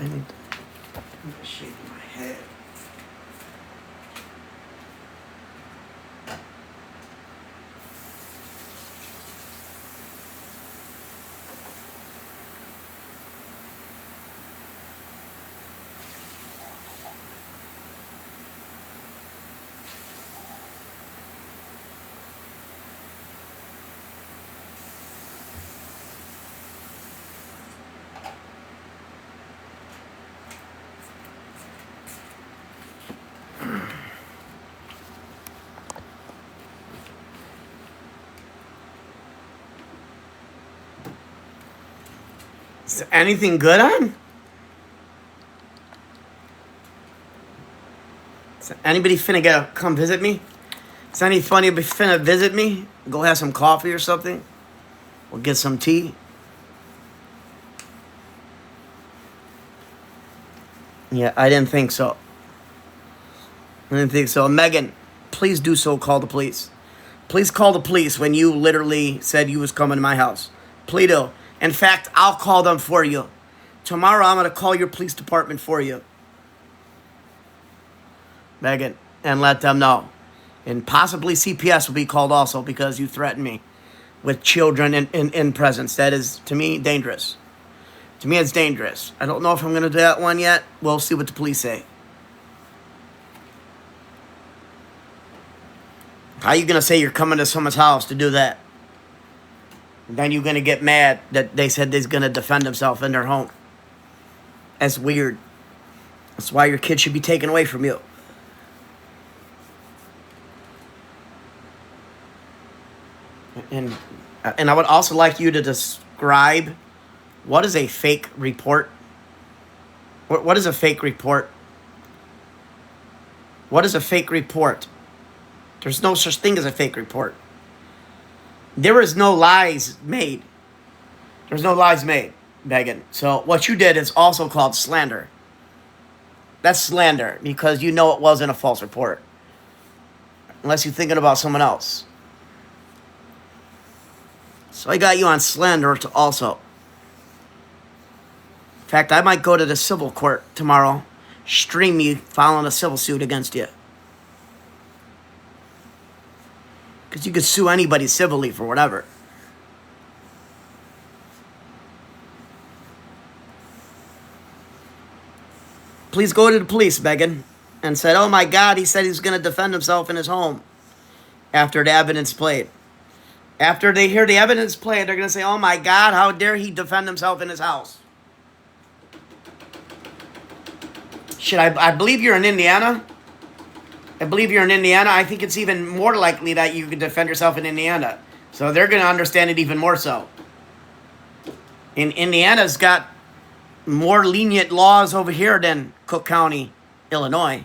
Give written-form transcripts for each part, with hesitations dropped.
I need to shave my head. Is there anything good on? Is anybody finna come visit me? Is any funny finna visit me? Go have some coffee or something? Or get some tea? Yeah, I didn't think so. I didn't think so. Megan, please do so. Call the police. Please call the police when you literally said you was coming to my house. Please do. In fact, I'll call them for you. Tomorrow I'm going to call your police department for you. Megan, and let them know. And possibly CPS will be called also because you threatened me with children in presence. That is, to me, dangerous. To me, it's dangerous. I don't know if I'm going to do that one yet. We'll see what the police say. How are you going to say you're coming to someone's house to do that? And then you're going to get mad that they said they're going to defend themselves in their home. That's weird. That's why your kid should be taken away from you. And I would also like you to describe what is a fake report. What is a fake report? What is a fake report? There's no such thing as a fake report. There is no lies made. There's no lies made, Megan. So what you did is also called slander. That's slander because you know it wasn't a false report. Unless you're thinking about someone else. So I got you on slander also. In fact, I might go to the civil court tomorrow, stream you filing a civil suit against you. Because you could sue anybody civilly for whatever. Please go to the police, Megan, and said, oh my God, he said he's going to defend himself in his home after the evidence played. After they hear the evidence played, they're going to say, oh my God, how dare he defend himself in his house? Shit, I believe you're in Indiana. I believe you're in Indiana. I think it's even more likely that you could defend yourself in Indiana. So they're going to understand it even more so. And Indiana's got more lenient laws over here than Cook County, Illinois.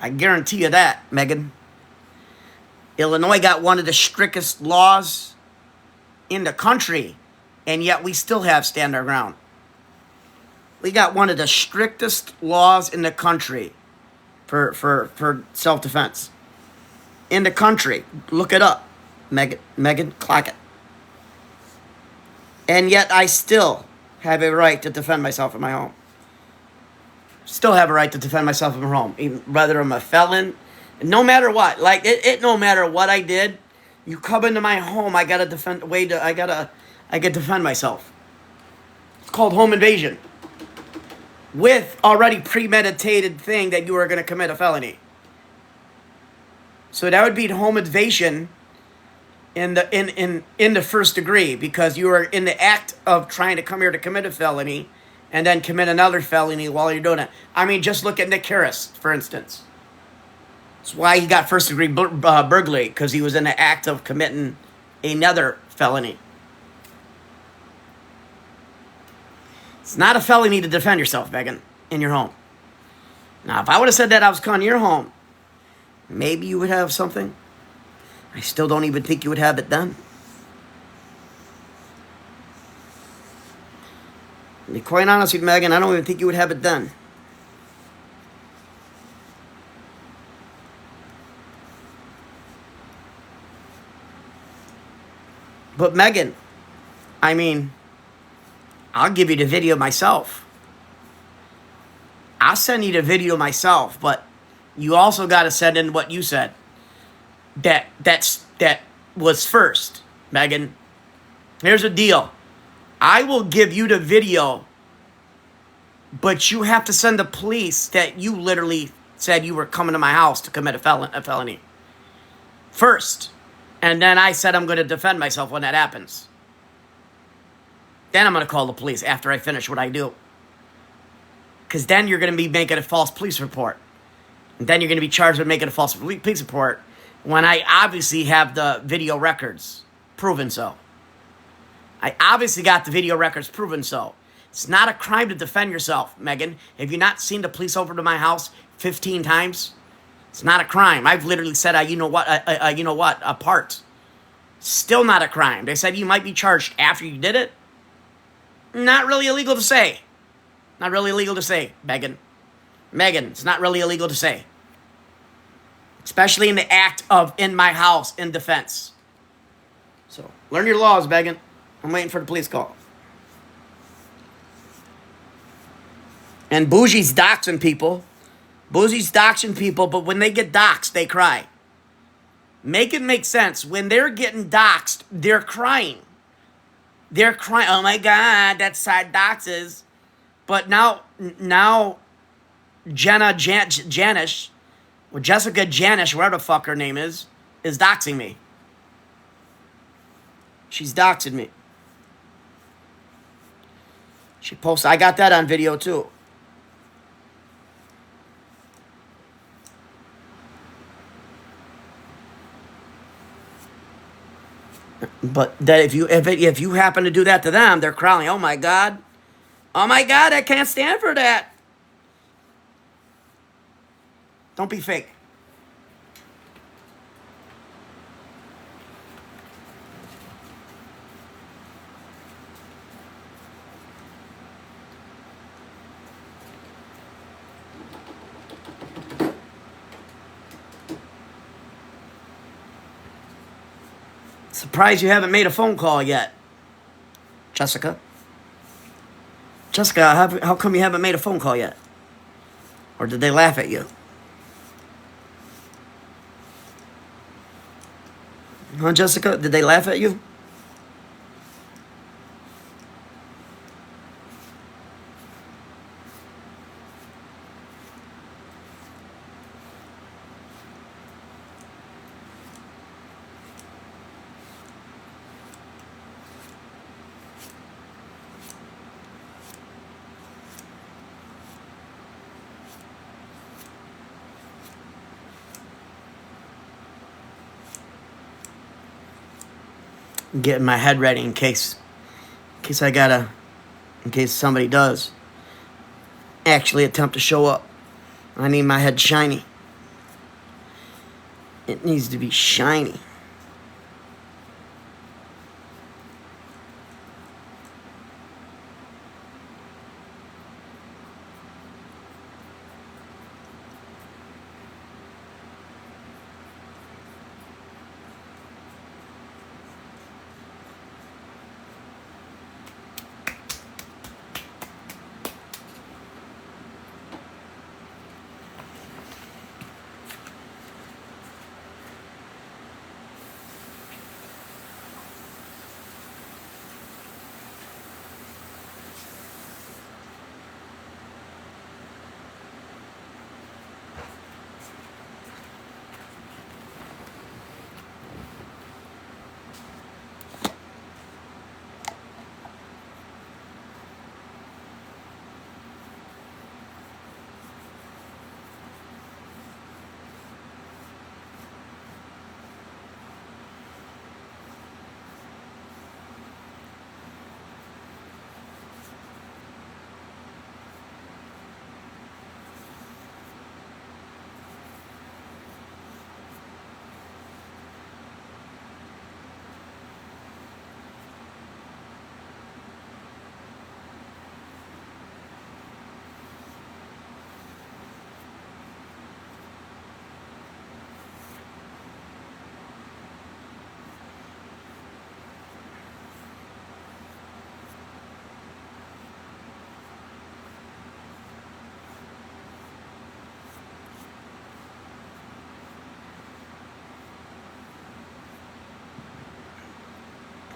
I guarantee you that, Megan. Illinois got one of the strictest laws in the country, and yet we still have stand our ground. We got one of the strictest laws in the country for self-defense. In the country. Look it up. Megan, clock it. And yet I still have a right to defend myself in my home. Still have a right to defend myself in my home. Even whether I'm a felon. No matter what. Like, it no matter what I did, you come into my home, I gotta defend defend myself. It's called home invasion. With already premeditated thing that you are going to commit a felony. So that would be home invasion in the first degree because you are in the act of trying to come here to commit a felony and then commit another felony while you're doing it. I mean, just look at Nick Harris, for instance. That's why he got first degree burglary, because he was in the act of committing another felony. It's not a felony to defend yourself, Megan, in your home. Now, if I would have said that I was coming to your home, maybe you would have something. I still don't even think you would have it done. To be quite honest with you, Megan, I don't even think you would have it done. But Megan, I mean, I'll give you the video myself. I'll send you the video myself, but you also got to send in what you said. That was first, Megan. Here's the deal. I will give you the video, but you have to send the police that you literally said you were coming to my house to commit a felony. First. And then I said I'm going to defend myself when that happens. Then I'm going to call the police after I finish what I do. Because then you're going to be making a false police report. And then you're going to be charged with making a false police report when I obviously have the video records proven so. I obviously got the video records proven so. It's not a crime to defend yourself, Megan. Have you not seen the police over to my house 15 times? It's not a crime. I've literally said, apart. Still not a crime. They said you might be charged after you did it. Not really illegal to say. Not really illegal to say, Megan. Megan, it's not really illegal to say. Especially in the act of in my house in defense. So, learn your laws, Megan. I'm waiting for the police call. And Bougie's doxing people. Bougie's doxing people, but when they get doxed, they cry. Make it make sense. When they're getting doxed, they're crying. They're crying, oh my God, that's side doxes. But now Janish, or Jessica Janish, whatever the fuck her name is doxing me. She's doxing me. She posted, I got that on video too. But that if you happen to do that to them, they're crying, oh my God, I can't stand for that. Don't be fake. Surprised you haven't made a phone call yet, Jessica. Jessica, how come you haven't made a phone call yet? Or did they laugh at you? Huh, Jessica? Did they laugh at you? I'm getting my head ready in case somebody does actually attempt to show up. I need my head shiny. It needs to be shiny.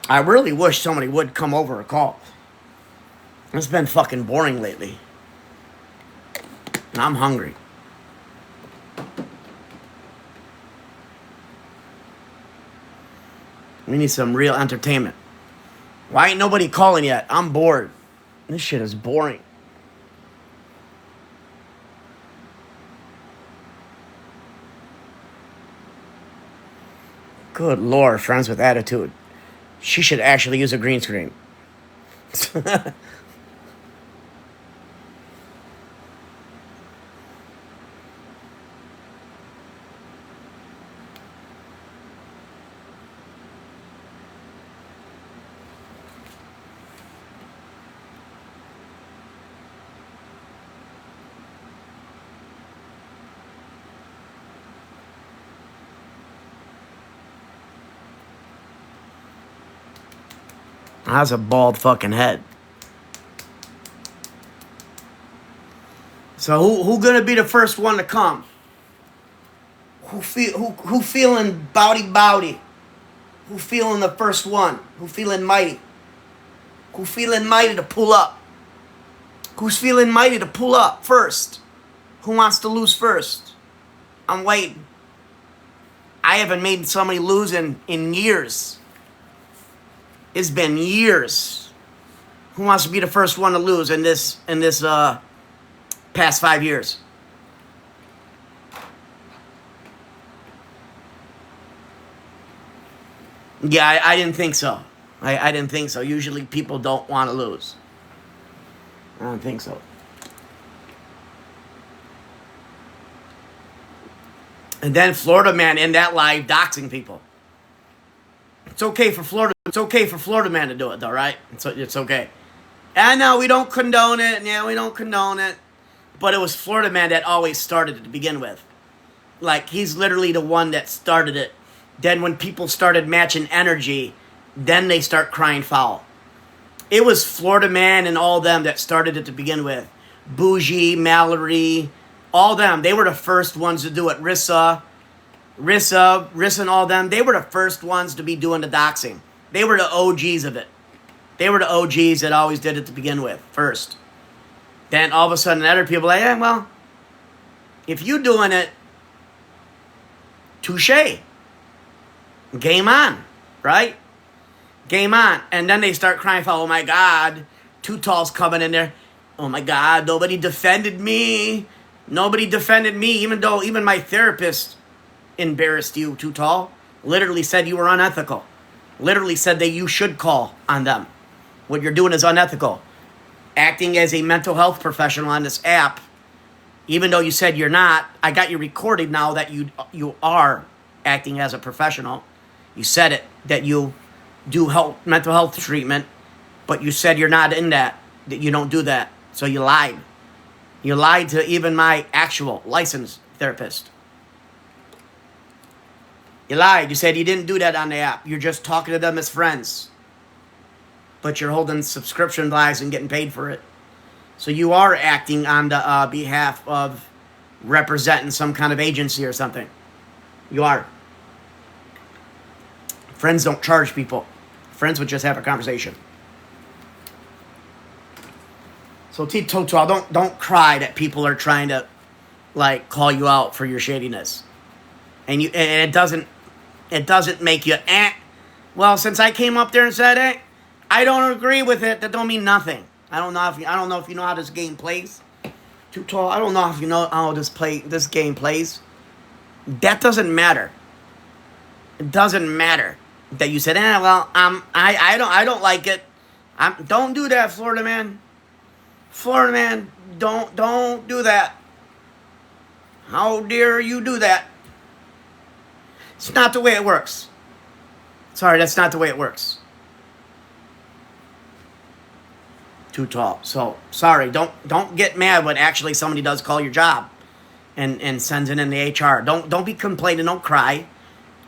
I really wish somebody would come over and call. It's been fucking boring lately. And I'm hungry. We need some real entertainment. Why ain't nobody calling yet? I'm bored. This shit is boring. Good Lord, friends with attitude. She should actually use a green screen. That's a bald fucking head. So who gonna be the first one to come? Who feeling bowdy? Who feeling the first one? Who feeling mighty? Who feeling mighty to pull up? Who's feeling mighty to pull up first? Who wants to lose first? I'm waiting. I haven't made somebody lose in years. It's been years. Who wants to be the first one to lose in this past 5 years? Yeah, I didn't think so. I didn't think so. Usually people don't want to lose. I don't think so. And then Florida man in that live doxing people. It's okay for Florida. It's okay for Florida man to do it, though, right? It's okay. And no, we don't condone it. Yeah, we don't condone it. But it was Florida man that always started it to begin with. Like, he's literally the one that started it. Then when people started matching energy, then they start crying foul. It was Florida man and all them that started it to begin with. Bougie, Mallory, all them. They were the first ones to do it. Rissa and all them. They were the first ones to be doing the doxing. They were the OGs of it. They were the OGs that always did it to begin with, first. Then all of a sudden, other people are like, yeah, well, if you doing it, touche. Game on, right? Game on. And then they start crying for, oh my God, Too Tall's coming in there. Oh my God, nobody defended me. Nobody defended me, even though even my therapist embarrassed you, Too Tall. Literally said you were unethical. Literally said that you should call on them. What you're doing is unethical. Acting as a mental health professional on this app, even though you said you're not, I got you recorded now that you are acting as a professional. You said it, that you do mental health treatment, but you said you're not in that you don't do that. So you lied. You lied to even my actual licensed therapist. You lied. You said you didn't do that on the app. You're just talking to them as friends. But you're holding subscription lives and getting paid for it. So you are acting on the behalf of representing some kind of agency or something. You are. Friends don't charge people. Friends would just have a conversation. So Tito, don't cry that people are trying to like call you out for your shadiness. And it doesn't make you well, since I came up there and said I don't agree with it, that don't mean nothing. I don't know if you know how this game plays. Too Tall, I don't know if you know how this game plays. That doesn't matter. It doesn't matter that you said, well, I don't like it. Don't do that, Florida man. Florida man, don't do that. How dare you do that? It's not the way it works. Sorry, that's not the way it works. Too Tall. So sorry, don't get mad when actually somebody does call your job and sends it in the HR. Don't be complaining, don't cry.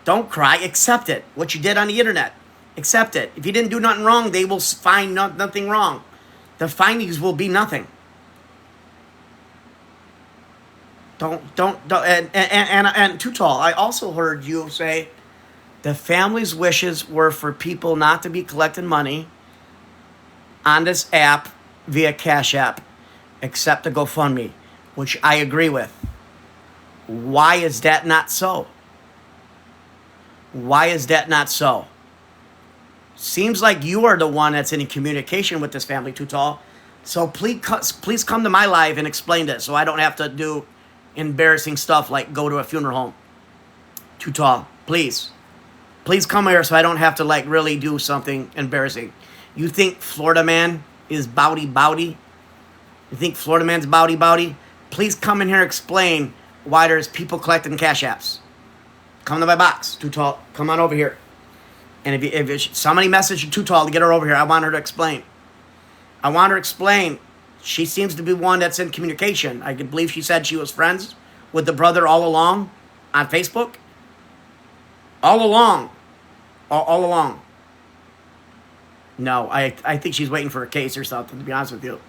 Don't cry, accept it. What you did on the internet. Accept it. If you didn't do nothing wrong, they will find nothing wrong. The findings will be nothing. Don't and Too Tall. I also heard you say The family's wishes were for people not to be collecting money on this app via Cash App, except the GoFundMe, which I agree with. Why is that not so? Why is that not so? Seems like you are the one that's in communication with this family, Too Tall. So please come to my live and explain this so I don't have to do embarrassing stuff like go to a funeral home. Too Tall, please. Please come here so I don't have to like really do something embarrassing. You think Florida man is bowdy? You think Florida man's bowdy? Please come in here and explain why there's people collecting Cash Apps. Come to my box, Too Tall. Come on over here. And if somebody messaged Too Tall to get her over here, I want her to explain. I want her to explain. She seems to be one that's in communication. I can believe she said she was friends with the brother all along on Facebook. All along. No, I think she's waiting for a case or something, to be honest with you.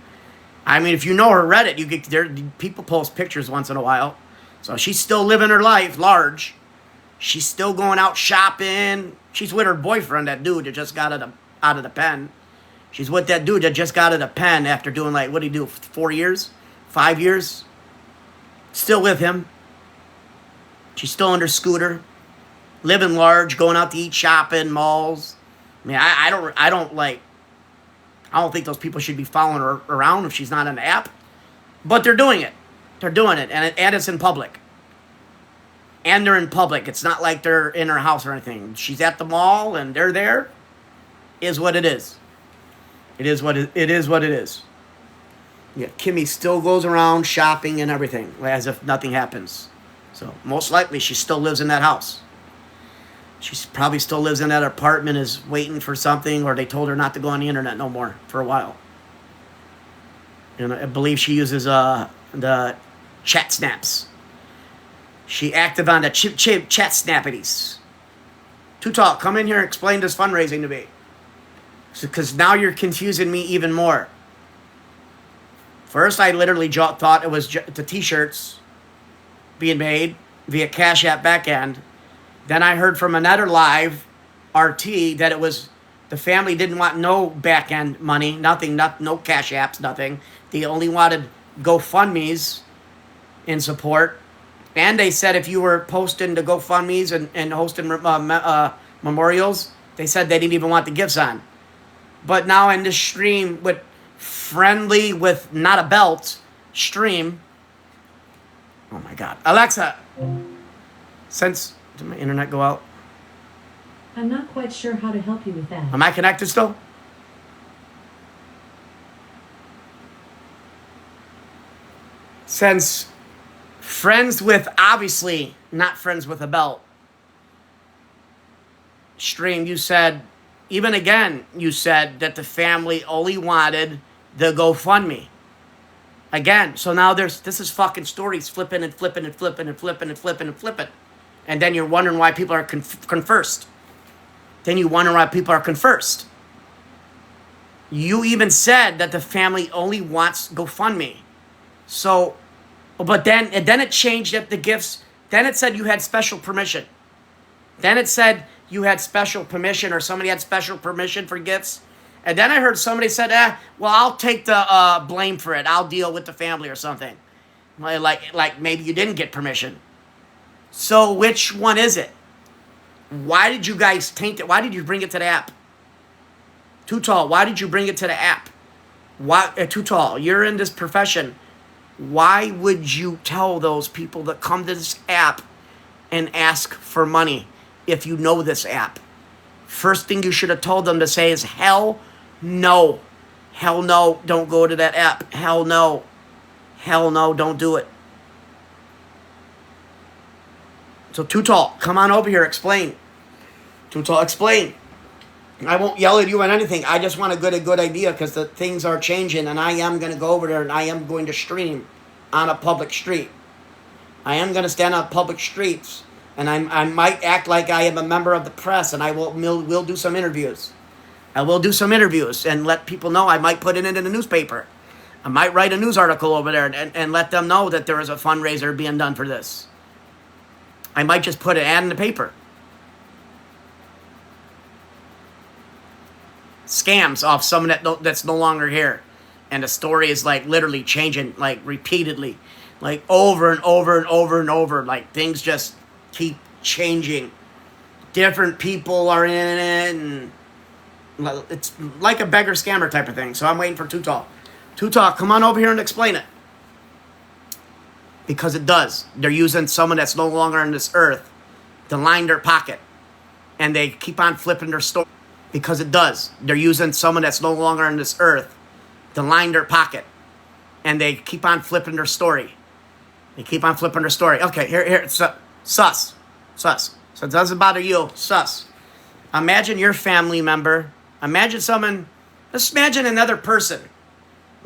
I mean, if you know her Reddit, people post pictures once in a while. So she's still living her life large. She's still going out shopping. She's with her boyfriend, that dude that just got out of the pen. She's with that dude that just got out of the pen after doing like, what did he do, 4 years? 5 years? Still with him. She's still on her scooter. Living large, going out to eat, shopping, malls. I mean, I don't think those people should be following her around if she's not on the app. But they're doing it. And it's in public. And they're in public. It's not like they're in her house or anything. She's at the mall and they're there. Is what it is. It is what it is. Yeah, Kimmy still goes around shopping and everything as if nothing happens. So most likely she still lives in that house. She probably still lives in that apartment, is waiting for something, or they told her not to go on the internet no more for a while. And I believe she uses the chat snaps. She active on the chat snappities. Too Tall, come in here and explain this fundraising to me. Because now you're confusing me even more. First, I literally thought it was the t-shirts being made via Cash App backend. Then I heard from another live RT that it was the family didn't want no back-end money, nothing, no Cash Apps, nothing. They only wanted GoFundMes in support. And they said if you were posting the GoFundMes and hosting memorials, they said they didn't even want the gifts on. But now in this stream with Friendly with Not a Belt stream, oh my God. Alexa, did my internet go out? I'm not quite sure how to help you with that. Am I connected still? Since Friends with, obviously, not Friends with a Belt stream, you said, even again, you said that the family only wanted the GoFundMe. Again, so now this is fucking stories flipping. And then you're wondering why people are conversed. You even said that the family only wants GoFundMe. So, but then it changed up the gifts. Then it said you had special permission. Then it said you had special permission, or somebody had special permission for gifts. And then I heard somebody said, well, I'll take the blame for it. I'll deal with the family or something. Like maybe you didn't get permission. So which one is it? Why did you guys taint it? Why did you bring it to the app? Too Tall, why did you bring it to the app? Why, Too Tall, you're in this profession. Why would you tell those people that come to this app and ask for money if you know this app? First thing you should have told them to say is, hell no. Hell no, don't go to that app. Hell no. Hell no, don't do it. So Too Tall, come on over here, explain. Too Tall, explain. I won't yell at you on anything. I just want to get a good idea because the things are changing, and I am going to go over there and I am going to stream on a public street. I am going to stand on public streets, and I might act like I am a member of the press, and I will do some interviews. I will do some interviews and let people know. I might put it in the newspaper. I might write a news article over there and let them know that there is a fundraiser being done for this. I might just put an ad in the paper. scams off someone that's no longer here. And the story is like literally changing like repeatedly, like over and over and over and over. Like things just keep changing. Different people are in it, and it's like a beggar scammer type of thing. So I'm waiting for Too Tall. Too Tall, come on over here and explain it. Because it does. They're using someone that's no longer on this earth to line their pocket. And they keep on flipping their story. Because it does. They're using someone that's no longer on this earth to line their pocket. And they keep on flipping their story. They keep on flipping their story. Okay, here, sus. So it doesn't bother you, sus. Imagine your family member. Imagine someone, just imagine another person.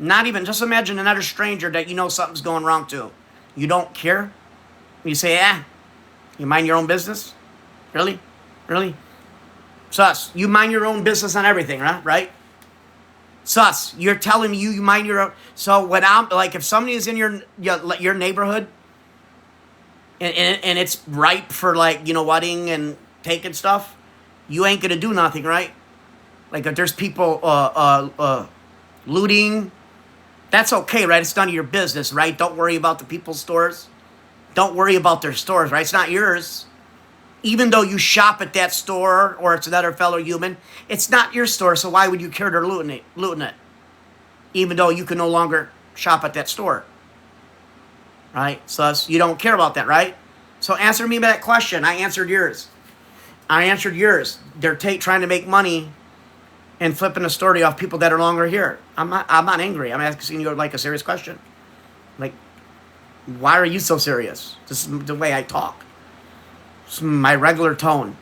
Not even, just imagine another stranger that you know something's going wrong to. You don't care? You say, you mind your own business? Really? Sus, you mind your own business on everything, right? Sus, you're telling me you mind your own. So when I'm, like, if somebody is in your neighborhood, and it's ripe for, like, wedding and taking stuff, you ain't gonna do nothing, right? Like, if there's people looting, that's okay, right? It's none of your business, right? Don't worry about the people's stores. Don't worry about their stores, right? It's not yours. Even though you shop at that store or it's another fellow human, it's not your store, so why would you care they're looting it? Even though you can no longer shop at that store. Right? So you don't care about that, right? So answer me that question. I answered yours. They're trying to make money and flipping the story off people that are longer here. I'm not angry. I'm asking you like a serious question. Like, why are you so serious? This is the way I talk. It's my regular tone.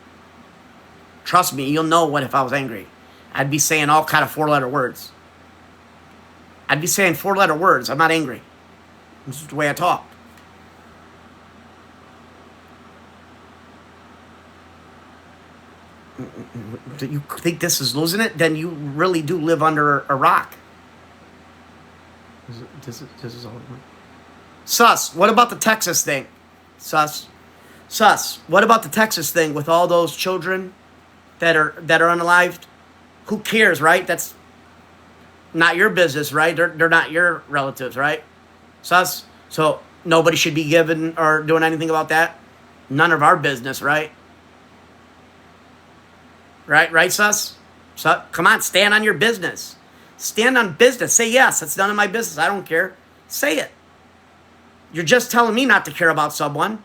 Trust me, you'll know what if I was angry. I'd be saying all kind of 4-letter words. I'm not angry. This is the way I talk. Do you think this is losing it? Then you really do live under a rock. This is all. Sus, what about the Texas thing? Sus, what about the Texas thing with all those children that are unalived? Who cares, right? That's not your business, right? They're not your relatives, right? Sus, so nobody should be giving or doing anything about that? None of our business, right? Right, sus? So, come on, stand on your business. Stand on business. Say yes, it's none of my business. I don't care. Say it. You're just telling me not to care about someone.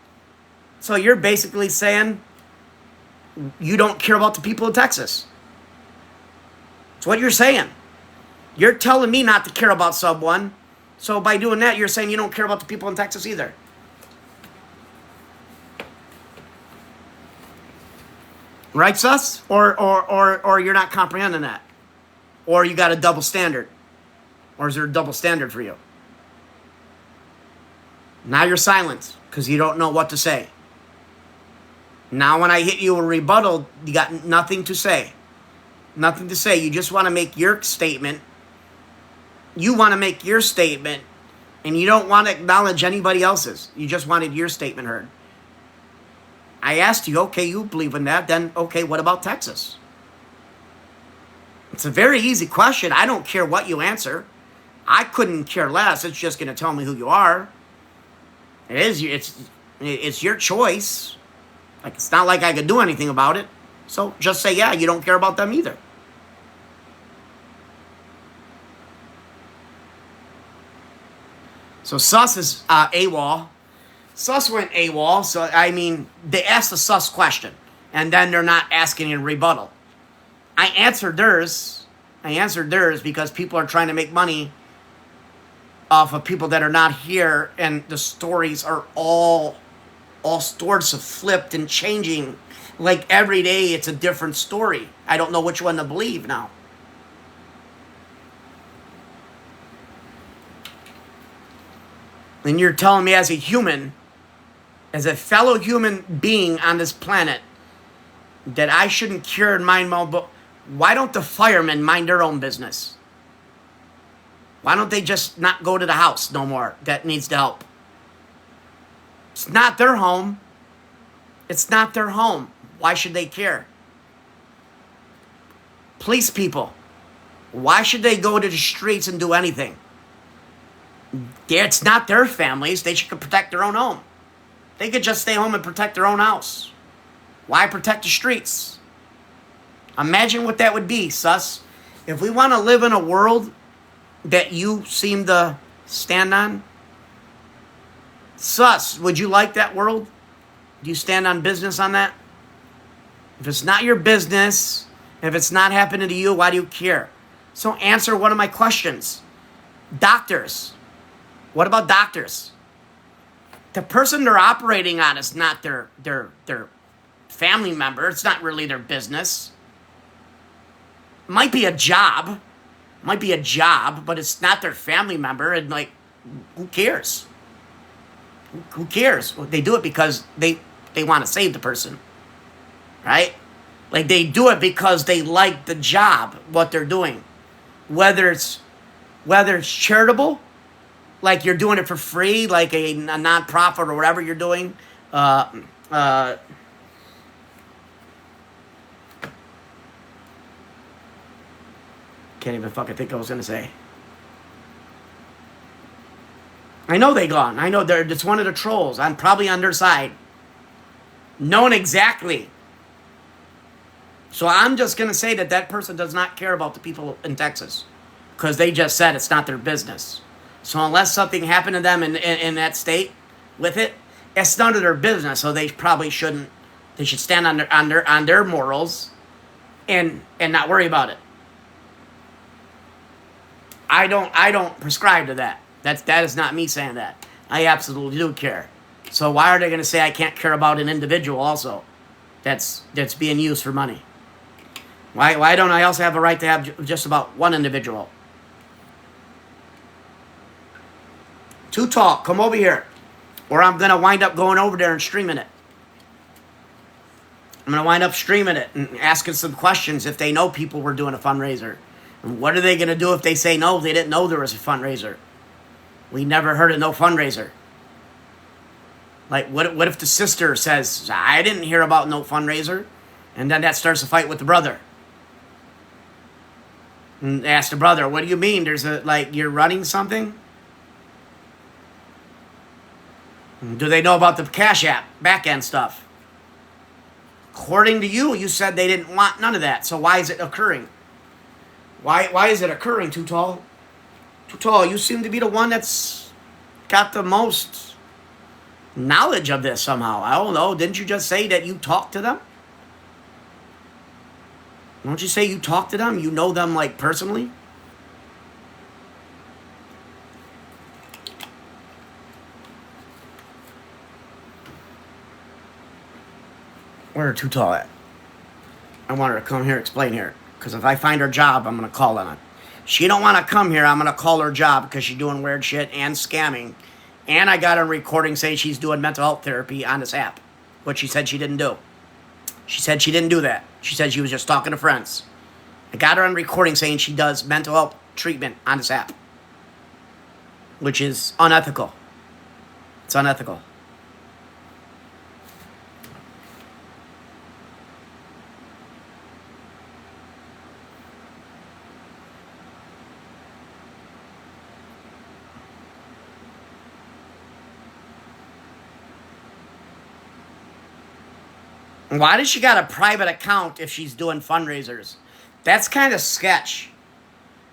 So you're basically saying you don't care about the people of Texas. That's what you're saying. You're telling me not to care about someone. So by doing that, you're saying you don't care about the people in Texas either. Right, sus? Or you're not comprehending that? Or you got a double standard? Or is there a double standard for you? Now you're silent because you don't know what to say. Now when I hit you a rebuttal, you got nothing to say. Nothing to say. You just want to make your statement. You want to make your statement, and you don't want to acknowledge anybody else's. You just wanted your statement heard. I asked you, okay, you believe in that, then okay, what about Texas? It's a very easy question. I don't care what you answer. I couldn't care less. It's just going to tell me who you are. It's your choice. Like, it's not like I could do anything about it. So just say, yeah, you don't care about them either. So sus is AWOL. Sus went AWOL, so I mean, they asked a sus question, and then they're not asking a rebuttal. I answered theirs because people are trying to make money off of people that are not here, and the stories are all sorts of flipped and changing. Like every day it's a different story. I don't know which one to believe now. And you're telling me as a human, as a fellow human being on this planet, that I shouldn't care and mind my own. But why don't the firemen mind their own business? Why don't they just not go to the house no more that needs the help? It's not their home. It's not their home. Why should they care? Police people, Why should they go to the streets and do anything? It's not their families. They should protect their own home. They could just stay home and protect their own house. Why protect the streets? Imagine what that would be, sus. If we want to live in a world that you seem to stand on, sus, would you like that world? Do you stand on business on that? If it's not your business, if it's not happening to you, why do you care? So answer one of my questions. Doctors. What about doctors? The person they're operating on is not their family member. It's not really their business. Might be a job, but it's not their family member. And like, who cares? Who cares? Well, they do it because they want to save the person, right? Like they do it because they like the job, what they're doing. Whether it's charitable, like you're doing it for free, like a nonprofit or whatever you're doing. Can't even fucking think what I was gonna say. I know they gone. I know it's one of the trolls. I'm probably on their side. Knowing exactly. So I'm just gonna say that person does not care about the people in Texas. Because they just said it's not their business. So unless something happened to them in that state with it, it's none of their business. So they probably shouldn't. They should stand on their morals and not worry about it. I don't prescribe to that. That is not me saying that. I absolutely do care. So why are they going to say I can't care about an individual also that's being used for money? Why don't I also have a right to have just about one individual? Too Tall, come over here. Or I'm going to wind up going over there and streaming it. I'm going to wind up streaming it and asking some questions if they know people were doing a fundraiser. And what are they going to do if they say no, they didn't know there was a fundraiser? We never heard of no fundraiser. Like, what if the sister says, I didn't hear about no fundraiser? And then that starts a fight with the brother. And ask the brother, what do you mean? You're running something? Do they know about the Cash App, back-end stuff? According to you, you said they didn't want none of that. So why is it occurring? Why is it occurring, Too Tall? Too Tall, you seem to be the one that's got the most knowledge of this somehow. I don't know. Didn't you just say that you talked to them? Don't you say you talk to them? You know them, like, personally? Where are Too Tall at? I want her to come here, explain here. Because if I find her job, I'm going to call on it. She don't want to come here, I'm going to call her job because she's doing weird shit and scamming. And I got a recording saying she's doing mental health therapy on this app. Which she said she didn't do. She said she didn't do that. She said she was just talking to friends. I got her on recording saying she does mental health treatment on this app. Which is unethical. It's unethical. Why does she got a private account if she's doing fundraisers? That's kind of sketch.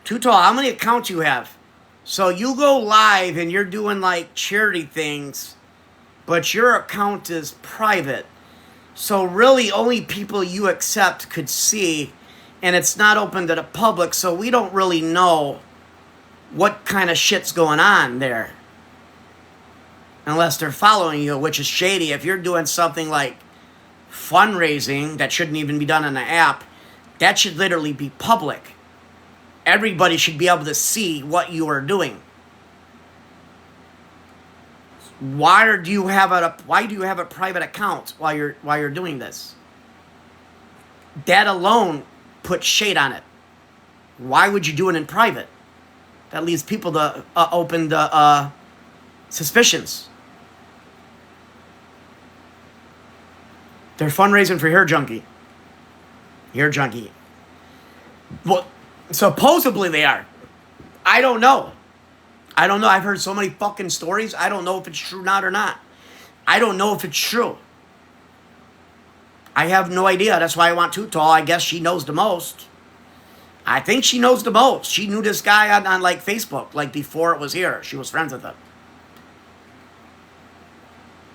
Too Tall, how many accounts you have? So you go live and you're doing like charity things, but your account is private. So really only people you accept could see, and it's not open to the public, so we don't really know what kind of shit's going on there. Unless they're following you, which is shady. If you're doing something like fundraising that shouldn't even be done on the app, that should literally be public. Everybody should be able to see what you are doing. Why do you have a private account while you're doing this? That alone puts shade on it. Why would you do it in private? That leaves people to open the suspicions. They're fundraising for Hair Junkie. Hair Junkie. Well, Supposedly they are. I don't know. I don't know. I've heard so many fucking stories. I don't know if it's true not or not. I don't know if it's true. I have no idea. That's why I want Too Tall. I guess she knows the most. I think she knows the most. She knew this guy on like Facebook, like before it was here. She was friends with him.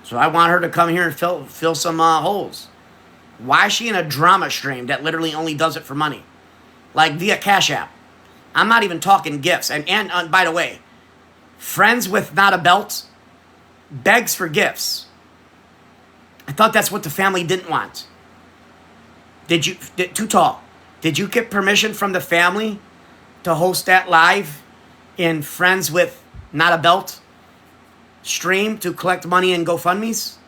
So I want her to come here and fill some holes. Why is she in a drama stream that literally only does it for money? Like via Cash App. I'm not even talking gifts. And by the way, friends with not a belt begs for gifts. I thought that's what the family didn't want. Too Tall, did you get permission from the family to host that live in Friends with Not a Belt stream to collect money and GoFundMe's?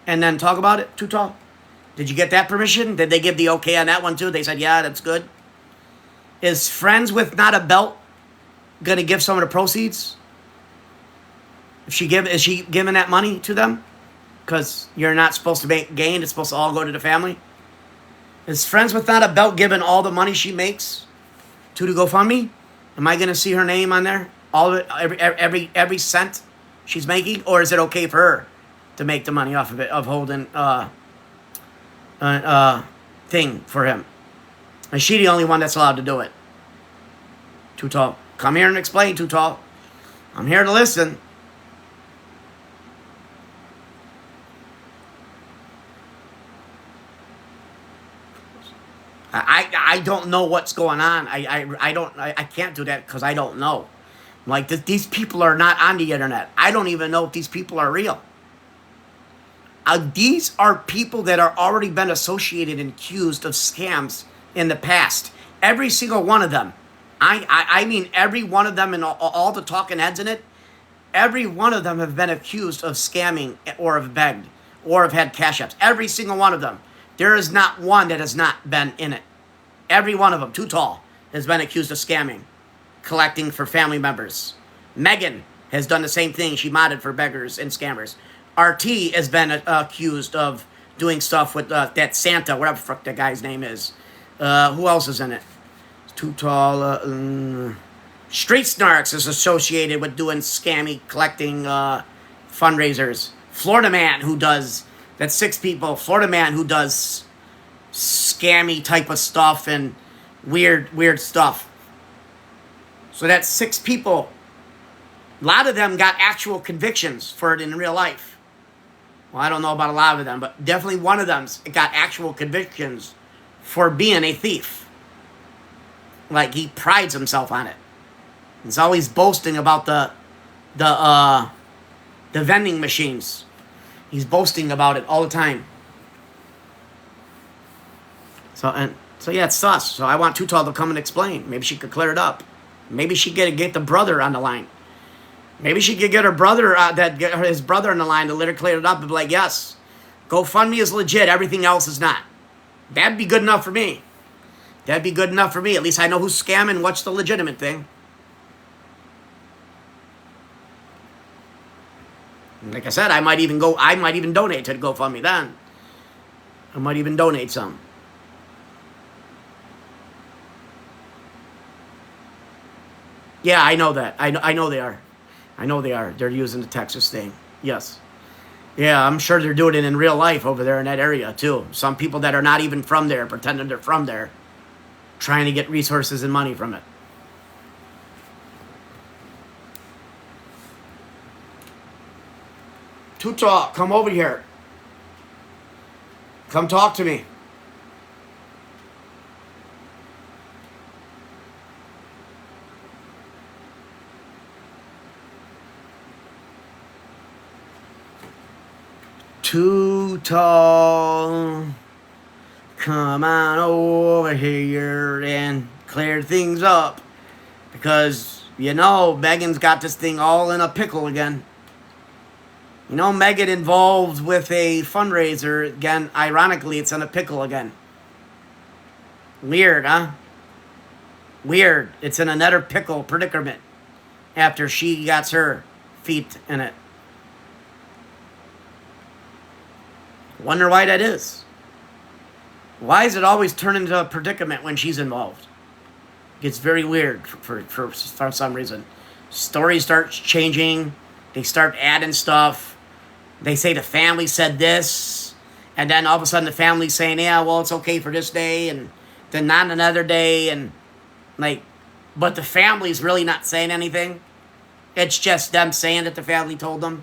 And then talk about it, Too Tall? Did you get that permission? Did they give the okay on that one too? They said, yeah, that's good. Is Friends with Not a Belt going to give some of the proceeds? Is she giving that money to them? Because you're not supposed to make gain. It's supposed to all go to the family. Is Friends with Not a Belt giving all the money she makes to the GoFundMe? Am I going to see her name on there? All of it, every cent she's making? Or is it okay for her to make the money off of it, of holding thing for him? Is she the only one that's allowed to do it? Too Tall. Come here and explain, Too Tall. I'm here to listen. I don't know what's going on. I can't do that because I don't know. Like these people are not on the internet. I don't even know if these people are real. These are people that are already been associated and accused of scams in the past. Every single one of them. I mean every one of them and all the talking heads in it. Every one of them have been accused of scamming or have begged or have had cash apps. Every single one of them. There is not one that has not been in it. Every one of them, Too Tall, has been accused of scamming, collecting for family members. Megan has done the same thing. She modded for beggars and scammers. RT has been accused of doing stuff with that Santa, whatever the fuck that guy's name is. Who else is in it? Too Tall. Street Snarks is associated with doing scammy, collecting fundraisers. Florida Man, who does... That's 6 people. Florida Man who does scammy type of stuff and weird stuff. So that's 6 people. A lot of them got actual convictions for it in real life. Well, I don't know about a lot of them, but definitely one of them got actual convictions for being a thief. Like he prides himself on it. He's always boasting about the vending machines. He's boasting about it all the time. So yeah, it's sus. So I want Too Tall to come and explain. Maybe she could clear it up. Maybe she could get the brother on the line. Maybe she could get her brother, his brother on the line to let her clear it up and be like, yes, GoFundMe is legit. Everything else is not. That'd be good enough for me. That'd be good enough for me. At least I know who's scamming. What's the legitimate thing? Like I said, I might even donate to the GoFundMe then. I might even donate some. Yeah, I know that. I know they are. I know they are. They're using the Texas thing. Yes. Yeah, I'm sure they're doing it in real life over there in that area too. Some people that are not even from there, pretending they're from there, trying to get resources and money from it. Too Tall, come over here. Come talk to me. Too Tall, come on over here and clear things up. Because, you know, Megan's got this thing all in a pickle again. You know, Megan involved with a fundraiser. Again, ironically, it's in a pickle again. Weird, huh? Weird. It's in another pickle predicament after she got her feet in it. Wonder why that is. Why is it always turn into a predicament when she's involved? Gets very weird for some reason. Story starts changing. They start adding stuff. They say the family said this, and then all of a sudden the family's saying, "Yeah, well, it's okay for this day," and then not another day, and like, but the family's really not saying anything. It's just them saying that the family told them.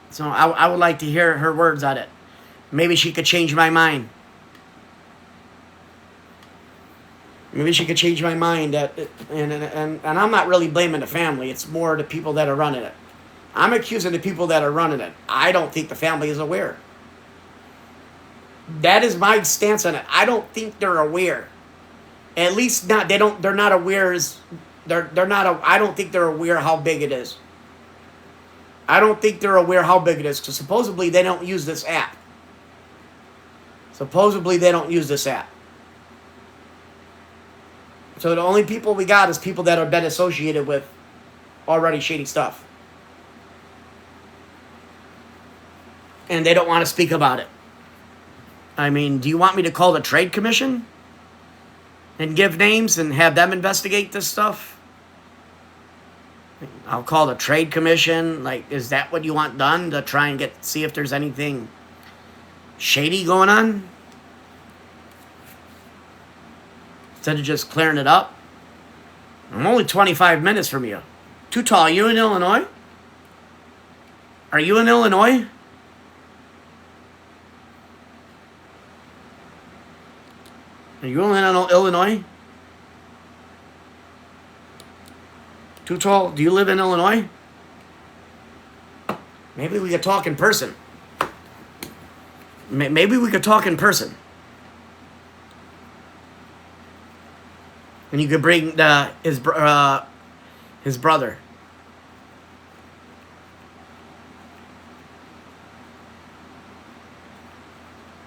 So I would like to hear her words on it. Maybe she could change my mind. Maybe she could change my mind. And I'm not really blaming the family. It's more the people that are running it. I'm accusing the people that are running it. I don't think the family is aware. That is my stance on it. I don't think they're aware. At least not. They're not aware. They're not. I don't think they're aware how big it is. I don't think they're aware how big it is because supposedly they don't use this app. Supposedly they don't use this app. So the only people we got is people that have been associated with already shady stuff. And they don't want to speak about it. I mean, do you want me to call the Trade Commission? And give names and have them investigate this stuff? I'll call the Trade Commission. Like, is that what you want done? To try and see if there's anything shady going on? Instead of just clearing it up. I'm only 25 minutes from you. Too tall. Are you in Illinois? Are you in Illinois? Are you in Illinois? Too tall. Do you live in Illinois? Maybe we could talk in person. Maybe we could talk in person. And you could bring his brother.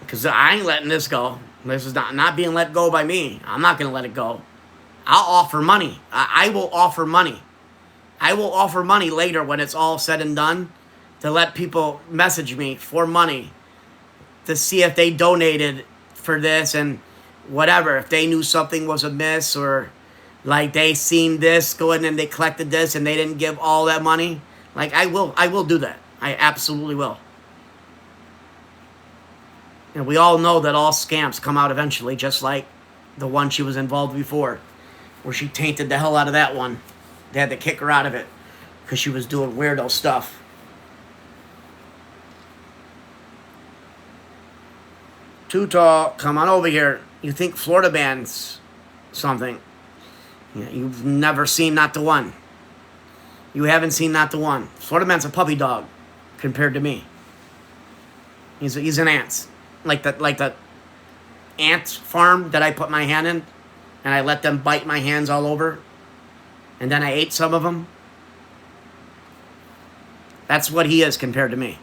Because I ain't letting this go. This is not being let go by me. I'm not going to let it go. I'll offer money. I will offer money. I will offer money later when it's all said and done to let people message me for money to see if they donated for this and whatever. If they knew something was amiss or like they seen this go in and they collected this and they didn't give all that money. Like I will do that. I absolutely will. And we all know that all scams come out eventually, just like the one she was involved before, where she tainted the hell out of that one. They had to kick her out of it because she was doing weirdo stuff. Too tall, come on over here. You think Florida bans something. You've never seen Not the One. You haven't seen Not the One. Florida man's a puppy dog compared to me. He's an ant. Like the ant farm that I put my hand in and I let them bite my hands all over and then I ate some of them. That's what he is compared to me.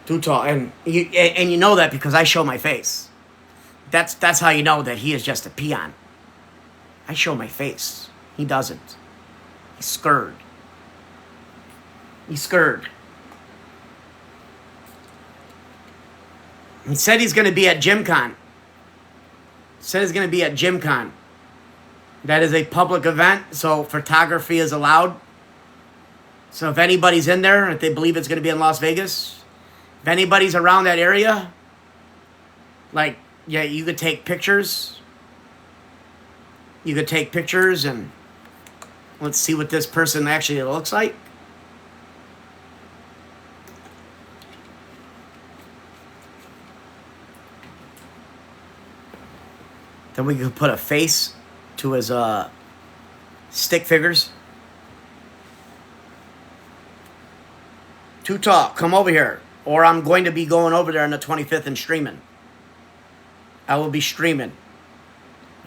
Too tall. And you know that because I show my face. That's how you know that he is just a peon. I show my face. He doesn't. He's scared. He's scared. He said he's going to be at GymCon. Said he's going to be at GymCon. That is a public event, so photography is allowed. So if anybody's in there, if they believe it's going to be in Las Vegas, if anybody's around that area, like, yeah, you could take pictures. You could take pictures and let's see what this person actually looks like. Then we could put a face to his stick figures. Too tall, come over here. Or I'm going to be going over there on the 25th and streaming. I will be streaming.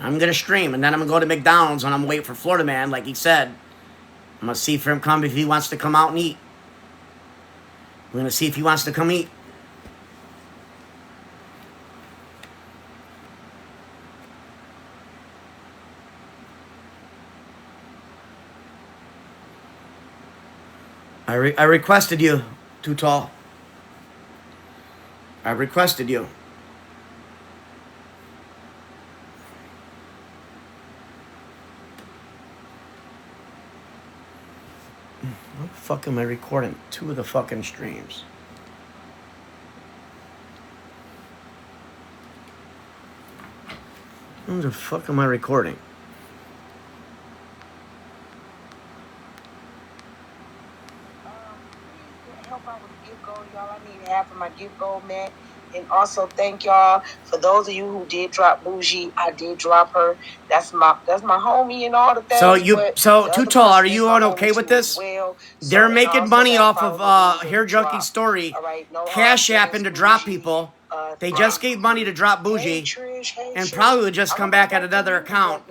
I'm going to stream, and then I'm going to go to McDonald's, and I'm waiting for Florida Man, like he said. I'm going to see for him come if he wants to come out and eat. I'm going to see if he wants to come eat. I requested you, Too Tall. I requested you. What the fuck am I recording? 2 of the fucking streams. What the fuck am I recording? Help out with the gift goal, y'all. I need half of my gift goal met. And also thank y'all for those of you who did drop Bougie. I did drop her. That's my homie and all the things. So Too Tall, are you on okay with this? Well. They're making money off of Hair Junkie Story, right, no Cash App and to drop people. They just gave money to drop Bougie, and probably would just come back at another account.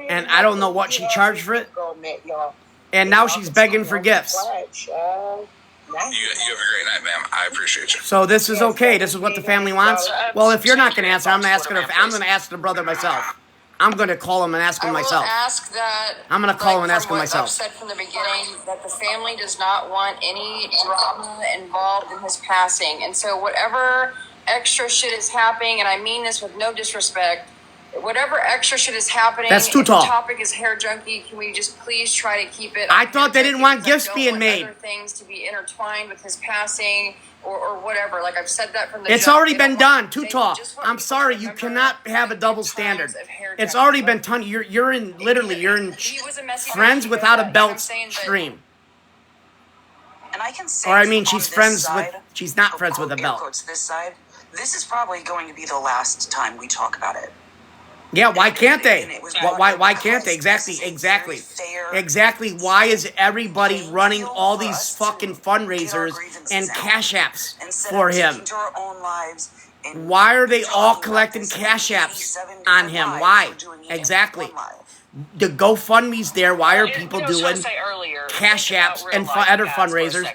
And I don't know what she charged for it. And now she's begging for gifts. You have a great night, ma'am. I appreciate you. So this is okay. This is what the family wants. Well, if you're not going to answer, I'm going to ask the brother myself. I'm going to call him and ask him myself. I'm going to call him and ask him myself. I've said from the beginning that the family does not want any drama involved in his passing, and so whatever extra shit is happening, and I mean this with no disrespect, whatever extra shit is happening, that's Too Tall. The topic is Hair Junkie. Can we just please try to keep it? I thought they didn't want gifts being made. Other things to be intertwined with his passing or whatever. Like I've said that from the. It's already been done. Too Tall. I'm sorry, you cannot have a double standard. It's already been done. You're in Friends Without a Belt stream. And I can say, or I mean, she's not friends with a belt. This side. This is probably going to be the last time we talk about it. Yeah, why can't they? Why can't they? Exactly. Why is everybody running all these fucking fundraisers and cash apps for him? Why are they all collecting cash apps on him? Why? Exactly. The GoFundMe's there. Why are people doing cash apps and other fundraisers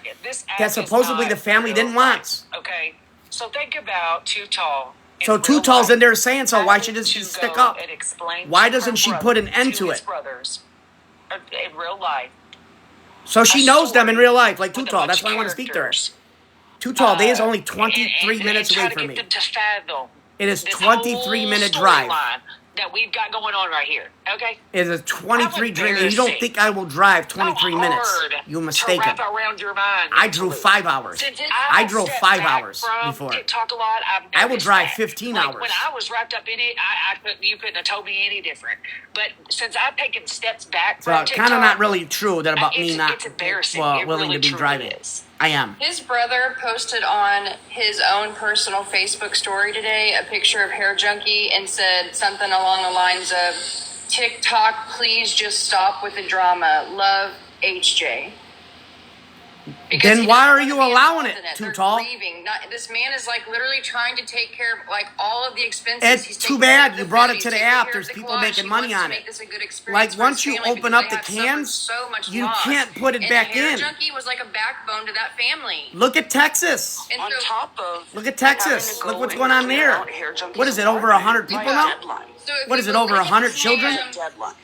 that supposedly the family didn't want? Okay, so think about Too Tall. So Too Tall's in there saying so. Why should she stick up? Why doesn't she put an end to it? In real life. So she knows them in real life, like Too Tall. That's why I want to speak to her. Too Tall, they is only 23 minutes away from me. It is 23-minute drive. That we've got going on right here, okay? It is a 23-minute. You don't think I will drive 23 minutes? You're mistaken. I drove 5 hours. I drove 5 hours before. I will drive 15 hours. When I was wrapped up in it, you couldn't have told me any different. But since I've taken steps back from TikTok, kind of not really true that about me not willing really to be driving. I am. His brother posted on his own personal Facebook story today a picture of Hair Junkie and said something along the lines of, TikTok, please just stop with the drama. Love, HJ. Because then why are you allowing it, Too Tall? This man is like literally trying to take care of like all of the expenses. It's too bad you brought it to the app. There's people making money on it. Like once you open up the cans, you can't put it back in. Hair Junkie was like a backbone to that family. Look at Texas. On top of look at Texas. Look what's going on there. What is it? Over 100 people now? So what is it? Over 100 children?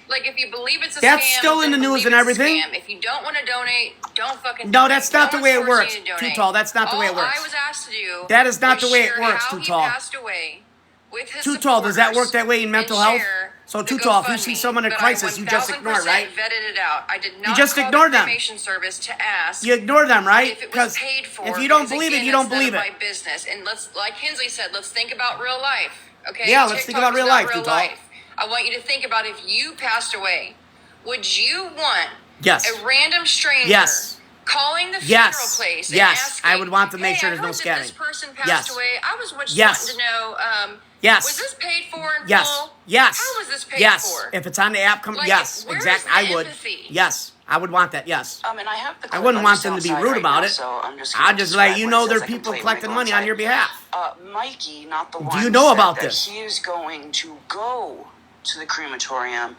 Like if you believe it's a that's scam, still in the news and everything. If you don't want to donate, don't fucking. No, that's not the way it works. Too Tall. That's not the way it works. I was asked to do. That is not the way it works. Too Tall. Too Tall. Does that work that way in mental health? So Too Tall, if you see someone in crisis, you just ignore, right? Vetted it out. I did not you just ignore them. Service to ask you ignore them, right? Because if you don't believe it, you don't believe it. My business, and let's, like Hensley said, let's think about real life. Okay. Yeah, let's think about real life, Too Tall. I want you to think about if you passed away, would you want a random stranger calling the funeral place and asking, I would want to make sure there's no scamming. This person passed away. I was just wanting to know, was this paid for in full? Yes. How was this paid for? If it's on the app, exactly. I would. Yes. I would want that, yes. And I wouldn't want them to be rude about it. I'll just let you know there are people collecting money on your behalf. Mikey, not the one. Do you know about this? He is going to go to the crematorium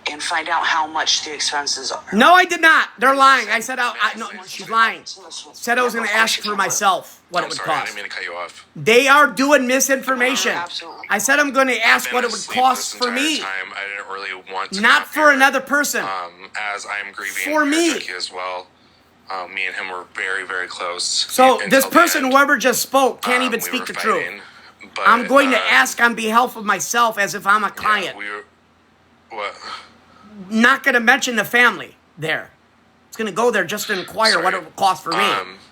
and find out how much the expenses are. No, I did not. They're lying. I said, no, she's lying. Said I was going to ask for myself what it would cost. I didn't mean to cut you off. They are doing misinformation. I said I'm going to ask what it would cost for me. I didn't really want to. Not for another person. As I'm grieving for me as well. Me and him were very, very close. So until this the person, end. whoever just spoke, can't even We speak were the fighting, truth. But, I'm going to ask on behalf of myself as if I'm a client. What? Not going to mention the family there. It's going to go there just to inquire what it would cost for me.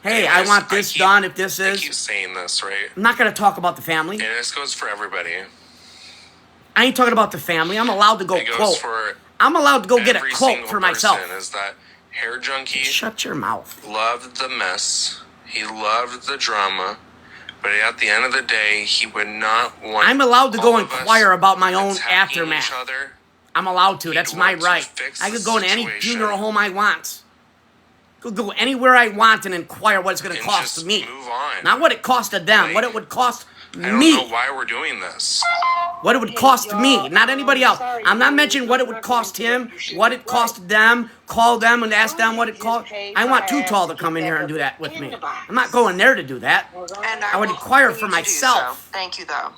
Hey, I want this done if this I is. keep saying this, right? I'm not going to talk about the family. And this goes for everybody. I ain't talking about the family. I'm allowed to go It goes quote. for I'm allowed to go get a every quote single for myself. person. Is that Hair Junkie Shut your mouth. loved the mess. He loved the drama. But at the end of the day, he would not want. I'm allowed to go all of us inquire about my own attacking aftermath. Each other. I'm allowed to. That's my wants to right. fix I the could go to any situation. funeral home I want. Could go anywhere I want and inquire what it's going to And cost just me. move on. Not what it costed them. Like, what it would cost I don't me. know why we're doing this. What it would cost me, not anybody else. I'm not mentioning what it would cost him, what it cost them. Call them and ask them what it cost. I want Too Tall to come in here and do that with me. I'm not going there to do that. And I would will inquire continue for to do so. myself. Thank you, though.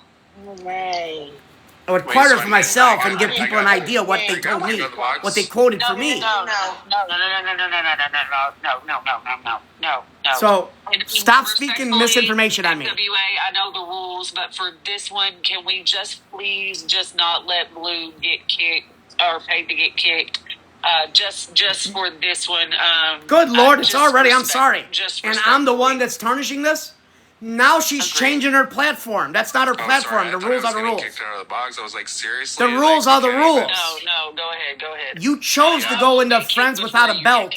Right. I would Wait, inquire so for I myself got- and give I people got- an idea what they I got told me, the box. what they quoted for me. No. So And stop speaking respectfully, misinformation on me. NWA, I know the rules, but for this one, can we just please just not let Blue get kicked or paid to get kicked? Just for this one. Good Lord, it's just already. I'm respect- sorry. just And I'm the one respectfully. that's tarnishing this. Now she's changing her platform. That's not her Oh, platform. sorry, I The thought rules I are was the getting rules. kicked out of the box. I was like, seriously? The rules Like, are the you can't even- rules. No, go ahead. You chose to go into Friends Without a Belt,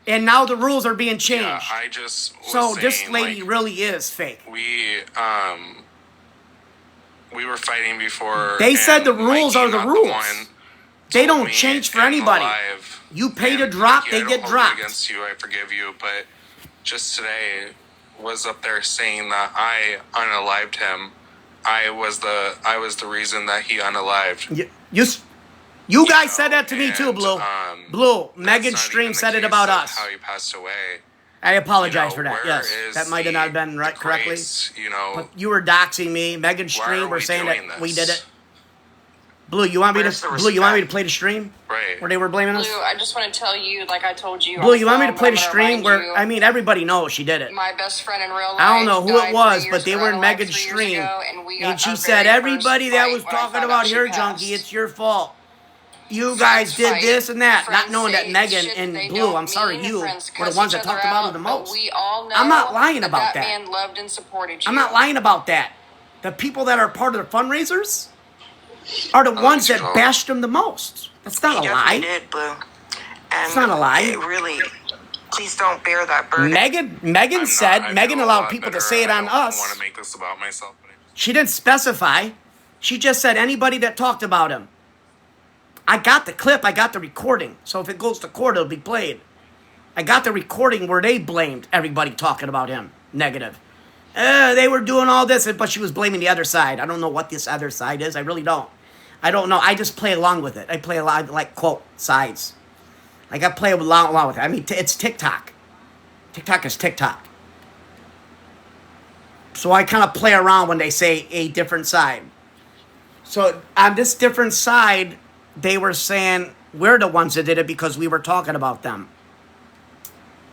and now the rules are being Yeah, changed. I just was So this saying, lady like, really is fake. we were fighting before. They said and the rules Mikey, are the not rules. one, They told don't me change for in anybody. live, You pay to and, drop, Mikey, I they don't get hold it dropped. against you, I forgive you, but just today was up there saying that I unalived him. I was the reason that he unalived. You guys said that to me too, and, Blue. that's Blue, not Megan Stream even the said it case about of us. How he passed away. I apologize You for know, that. where Yes, is that might have not been right the correctly. grace, you know, But you were doxing me. Megan Why Stream are were we saying doing that this? we did it. Blue, you want me Where's to? the Blue, you want me to respect? play the stream right? where they were blaming us? Blue, I just want to tell you, like I told you. Blue, on you want me to phone, play but the I'm gonna stream remind where you, I mean everybody knows she did it. my best friend in real life. I don't know who it died was, 3 but years they ago were in on Megan's 3 years stream, ago, and we got and she our said very everybody first that fight was when I talking found about out she Hair passed. Junkie, it's your fault. You Friends guys did fight. this and that, not Friends knowing that say Megan shit and they Blue. don't I'm sorry, mean. you Friends were the cuss ones each that talked other about out, it the but most. we all know I'm not lying about that that. man loved and supported you. I'm not lying about that. The people that are part of the fundraisers are the ones that Joe. bashed him the most. That's not He a lie. definitely did, Blue. And It's not a lie. It really, please don't bear that burden. Megan I said, feel Megan a allowed lot people to better. say it on I don't us. want to make this about myself. But She didn't specify. She just said anybody that talked about him. I got the clip. I got the recording. So if it goes to court, it'll be played. I got the recording where they blamed everybody talking about him. Negative. They were doing all this, but she was blaming the other side. I don't know what this other side is. I really don't. I don't know. I just play along with it. I play a lot like quote sides. Like I play along with it. I mean, it's TikTok. TikTok is TikTok. So I kind of play around when they say a different side. So on this different side, they were saying we're the ones that did it because we were talking about them.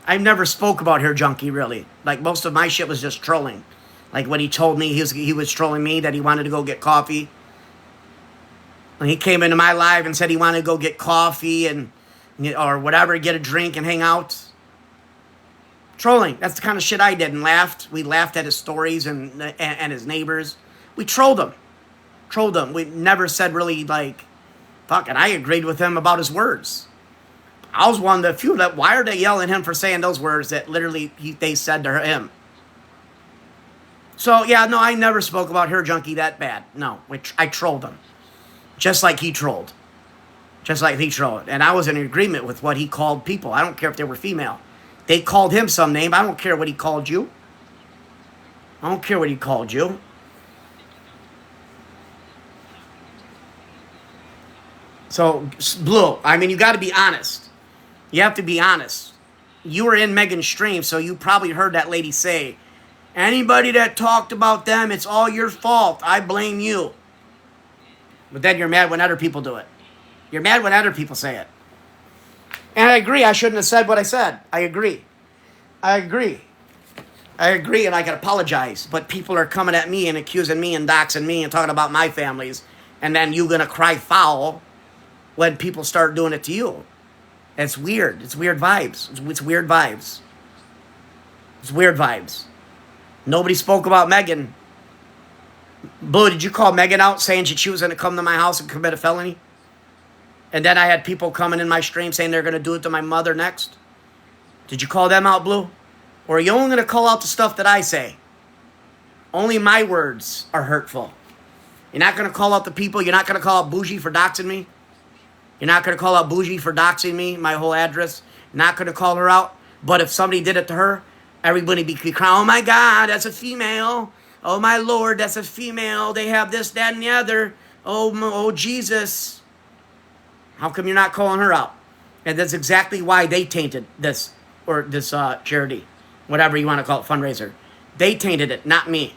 I never spoke about Hair Junkie really. Like most of my shit was just trolling. Like when he told me he was trolling me that he wanted to go get coffee. And he came into my live and said he wanted to go get coffee and or whatever, get a drink and hang out. Trolling. That's the kind of shit I did and laughed. We laughed at his stories and his neighbors. We trolled him. Trolled him. We never said really like, fuck, and I agreed with him about his words. I was one of the few that, why are they yelling at him for saying those words that literally they said to him? So, yeah, no, I never spoke about Hair Junkie that bad. No, I trolled him. Just like he trolled. Just like he trolled. And I was in agreement with what he called people. I don't care if they were female. They called him some name. I don't care what he called you. I don't care what he called you. So, Blue, I mean, you got to be honest. You have to be honest. You were in Megan's stream, so you probably heard that lady say, anybody that talked about them, it's all your fault. I blame you. But then you're mad when other people do it. You're mad when other people say it. And I agree, I shouldn't have said what I said. I agree. I agree. I agree, and I can apologize. But people are coming at me and accusing me and doxing me and talking about my families. And then you going to cry foul when people start doing it to you. It's weird. It's weird vibes. It's weird vibes. It's weird vibes. Nobody spoke about Megan. Blue, did you call Megan out saying she was going to come to my house and commit a felony? And then I had people coming in my stream saying they're going to do it to my mother next. Did you call them out, Blue? Or are you only going to call out the stuff that I say? Only my words are hurtful. You're not going to call out the people. You're not going to call out Bougie for doxing me. You're not going to call out Bougie for doxing me, my whole address. You're not going to call her out. But if somebody did it to her, everybody be crying, oh my God, that's a female. Oh my Lord, that's a female. They have this, that, and the other. Oh Jesus. How come you're not calling her out? And that's exactly why they tainted this, or this charity, whatever you want to call it, fundraiser. They tainted it, not me.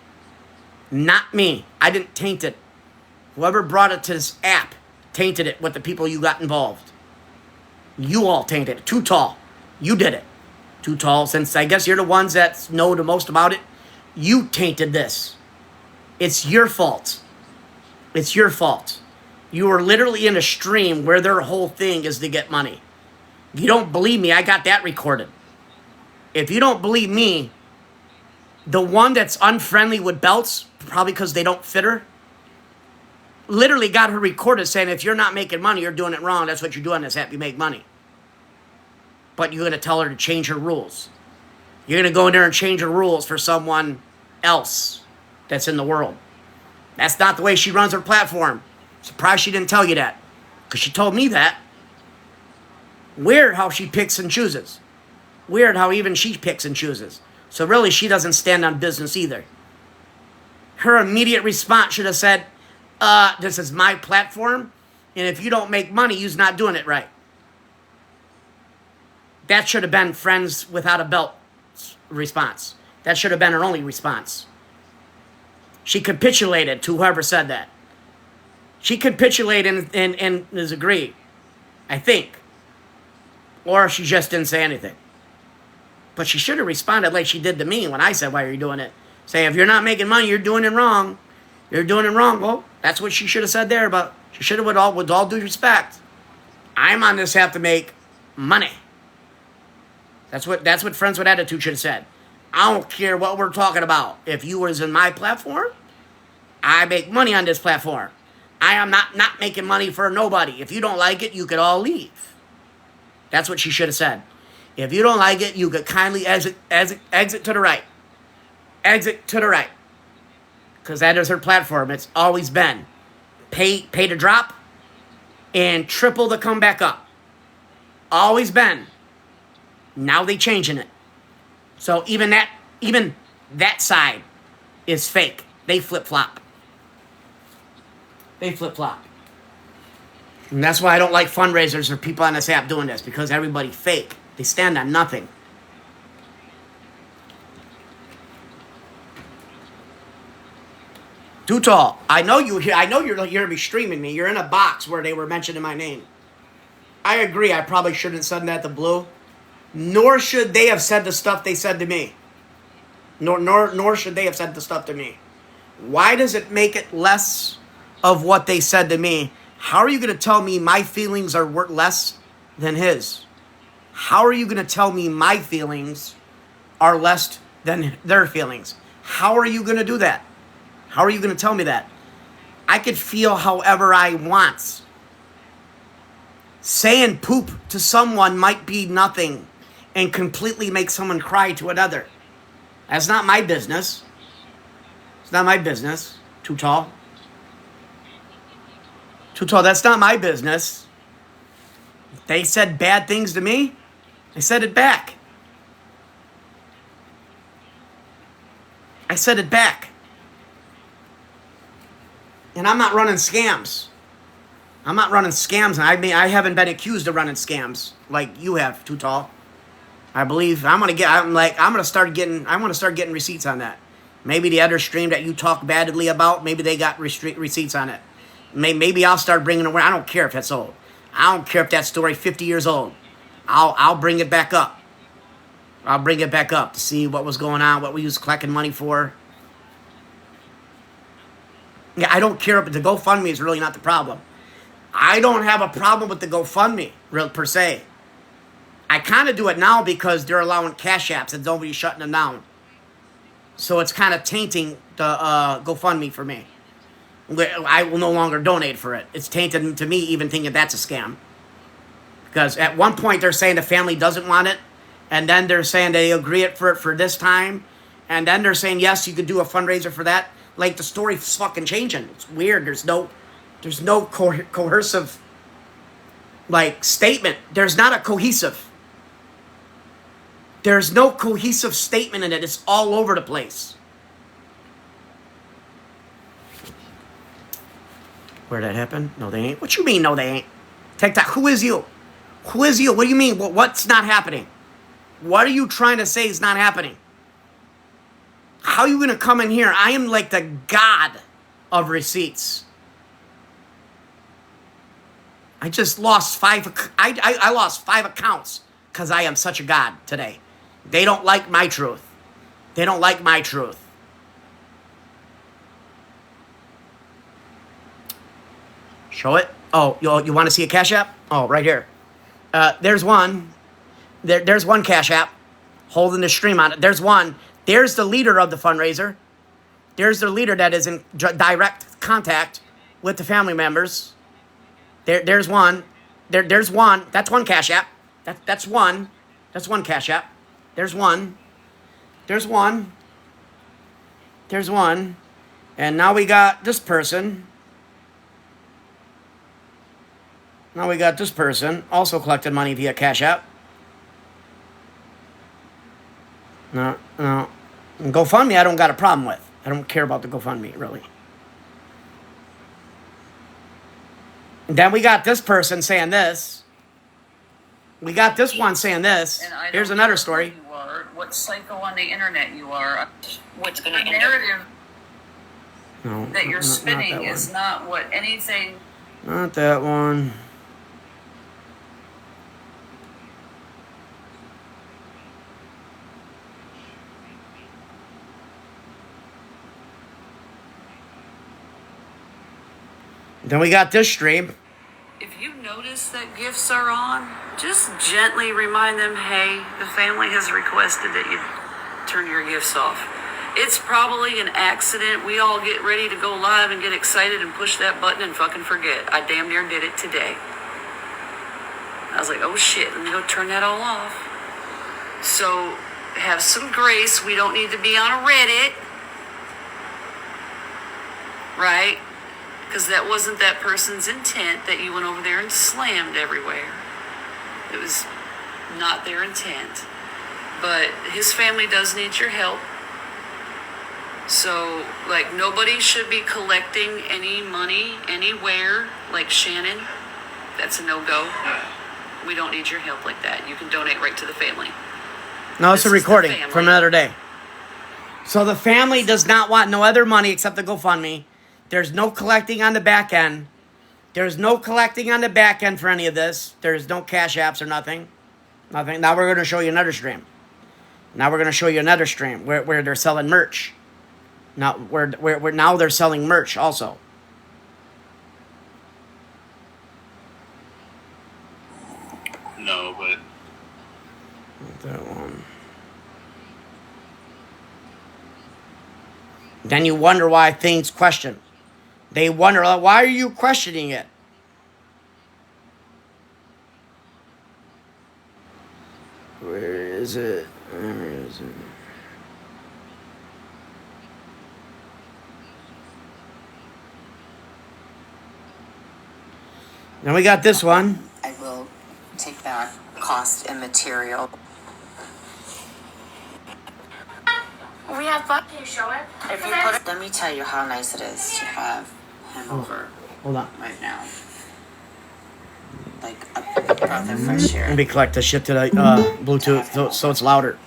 Not me. I didn't taint it. Whoever brought it to this app tainted it with the people you got involved. You all tainted it. Too Tall. You did it. Too Tall, since I guess you're the ones that know the most about it. You tainted this. It's your fault. It's your fault. You were literally in a stream where their whole thing is to get money. If you don't believe me, I got that recorded. If you don't believe me, the one that's unfriendly with belts, probably because they don't fit her, literally got her recorded saying, if you're not making money, you're doing it wrong. That's what you do on this app. You make money. But you're going to tell her to change her rules. You're going to go in there and change her rules for someone else that's in the world. That's not the way she runs her platform. Surprised she didn't tell you that. Because she told me that. Weird how she picks and chooses. Weird how even she picks and chooses. So really, she doesn't stand on business either. Her immediate response should have said, this is my platform, and if you don't make money, you're not doing it right. That should have been Friends Without a Belt response. That should have been her only response. She capitulated to whoever said that. She capitulated and is agreed, I think. Or she just didn't say anything. But she should have responded like she did to me when I said, why are you doing it? Say, if you're not making money, you're doing it wrong. You're doing it wrong. Well, that's what she should have said there, but she should have, with all due respect, I'm on this app to make money. That's what Friends with Attitude should have said. I don't care what we're talking about. If you was in my platform, I make money on this platform. I am not making money for nobody. If you don't like it, you could all leave. That's what she should have said. If you don't like it, you could kindly exit to the right. Exit to the right. Because that is her platform. It's always been. Pay to drop and triple to come back up. Always been. Now they changing it. So even that side is fake. They flip-flop. They flip-flop. And that's why I don't like fundraisers or people on this app doing this, because everybody fake. They stand on nothing. Too Tall. I know you're gonna be streaming me. You're in a box where they were mentioning my name. I agree. I probably shouldn't have said that to Blue. Nor should they have said the stuff they said to me. Nor should they have said the stuff to me. Why does it make it less of what they said to me? How are you going to tell me my feelings are worth less than his? How are you going to tell me my feelings are less than their feelings? How are you going to do that? How are you going to tell me that? I could feel however I want. Saying poop to someone might be nothing and completely make someone cry to another. That's not my business. It's not my business. Too Tall. Too Tall, that's not my business. If they said bad things to me, I said it back. I said it back. And I'm not running scams. I'm not running scams. I haven't been accused of running scams like you have, Too Tall. I believe I want to start getting receipts on that. Maybe the other stream that you talk badly about, maybe they got receipts on it. Maybe I'll start bringing it. I don't care if that's old. I don't care if that story 50 years old. I'll bring it back up. I'll bring it back up to see what was going on, what we was collecting money for. Yeah, I don't care, but the GoFundMe is really not the problem. I don't have a problem with the GoFundMe, real per se. I kind of do it now because they're allowing cash apps and nobody's shutting them down. So it's kind of tainting the GoFundMe for me. I will no longer donate for it. It's tainted to me even thinking that's a scam. Because at one point they're saying the family doesn't want it, and then they're saying they agree for it for this time, and then they're saying yes, you could do a fundraiser for that. Like the story's fucking changing. It's weird. There's no coercive like statement. There's not a cohesive. There's no cohesive statement in it. It's all over the place. Where'd that happen? No, they ain't. What you mean, no, they ain't? TikTok, who is you? Who is you? What do you mean? What's not happening? What are you trying to say is not happening? How are you going to come in here? I am like the god of receipts. I just lost I lost 5 accounts because I am such a god today. They don't like my truth. They don't like my truth. Show it. Oh, you want to see a Cash App? Oh, right here. There's one. There's one Cash App holding the stream on it. There's one. There's the leader of the fundraiser. There's the leader that is in direct contact with the family members. There's one. There's one. That's one Cash App. That's one. That's one Cash App. There's one. There's one. There's one. And now we got this person. Now we got this person also collected money via Cash App. No. GoFundMe, I don't got a problem with. I don't care about the GoFundMe, really. And then we got this person saying this. We got this one saying this. Here's another story. You are, what psycho on the internet you are. What's going The to end up? narrative No, that you're not spinning that is one. not what anything. Not that one. Then we got this stream. If you notice that gifts are on, just gently remind them, hey, the family has requested that you turn your gifts off. It's probably an accident. We all get ready to go live and get excited and push that button and fucking forget. I damn near did it today. I was like, oh shit, let me go turn that all off. So have some grace. We don't need to be on a Reddit. Right? Because that wasn't that person's intent that you went over there and slammed everywhere. It was not their intent. But his family does need your help. So, like, nobody should be collecting any money anywhere, like Shannon. That's a no-go. We don't need your help like that. You can donate right to the family. No, it's This a is the recording family. from another day. So the family does not want no other money except the GoFundMe. There's no collecting on the back end. There's no collecting on the back end for any of this. There's no Cash Apps or nothing. Nothing. Now we're going to show you another stream. Now we're going to show you another stream where they're selling merch. Now where now they're selling merch also. No, but That one. Then you wonder why things question. They wonder, why are you questioning it? Where is it? Where is it? Then we got this one. I will take back cost and material. We have fun. Can you show it? If you put it, let me tell you how nice it is to have him over Hold on. right now. Like a breath of fresh Let air. me collect the shit to the Bluetooth so it's louder.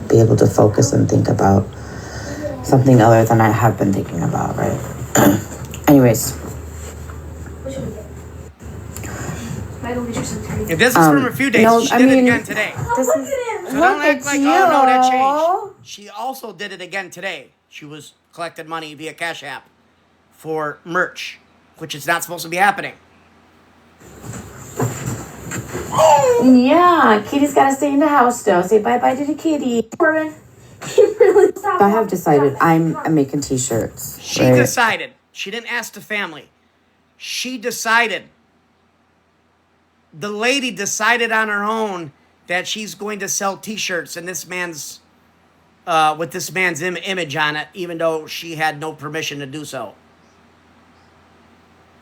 Be able to focus and think about something other than I have been thinking about, right? Anyways, Might go get you some If this is from a few days. No, She I did it mean, again today. This is So don't act like, oh no, that changed. She also did it again today. She was collecting money via Cash App for merch, which is not supposed to be happening. Yeah, Kitty's gotta stay in the house though. Say bye-bye to the kitty. I have decided I'm making t-shirts. She right? decided. She didn't ask the family. She decided. The lady decided on her own that she's going to sell t-shirts and this man's with this man's image on it, even though she had no permission to do so.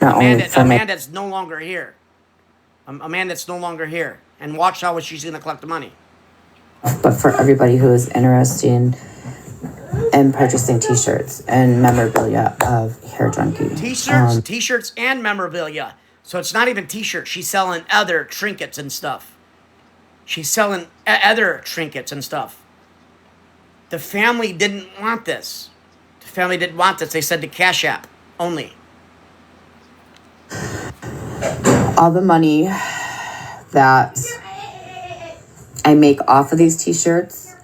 Not only for A my man that's no longer here. A man that's no longer here. And watch how she's going to collect the money. but for everybody who is interested in purchasing t-shirts and memorabilia of Hair Junkie. T-shirts and memorabilia. So it's not even t-shirts. She's selling other trinkets and stuff. She's selling other trinkets and stuff. The family didn't want this. The family didn't want this. They said the Cash App only. All the money that I make off of these t-shirts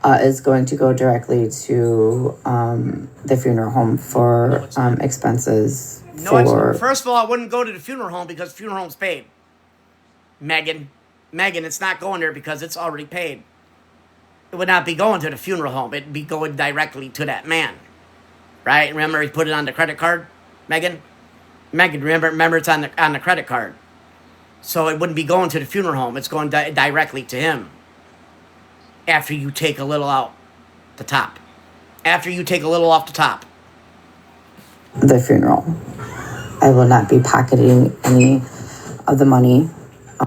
is going to go directly to the funeral home for expenses. First of all, I wouldn't go to the funeral home because the funeral home's paid. Megan, it's not going there because it's already paid. It would not be going to the funeral home. It'd be going directly to that man. Right? Remember he put it on the credit card, Megan? Megan, remember it's on the credit card. So it wouldn't be going to the funeral home. It's going directly to him. After you take a little out the top. After you take a little off the top. The funeral. I will not be pocketing any of the money.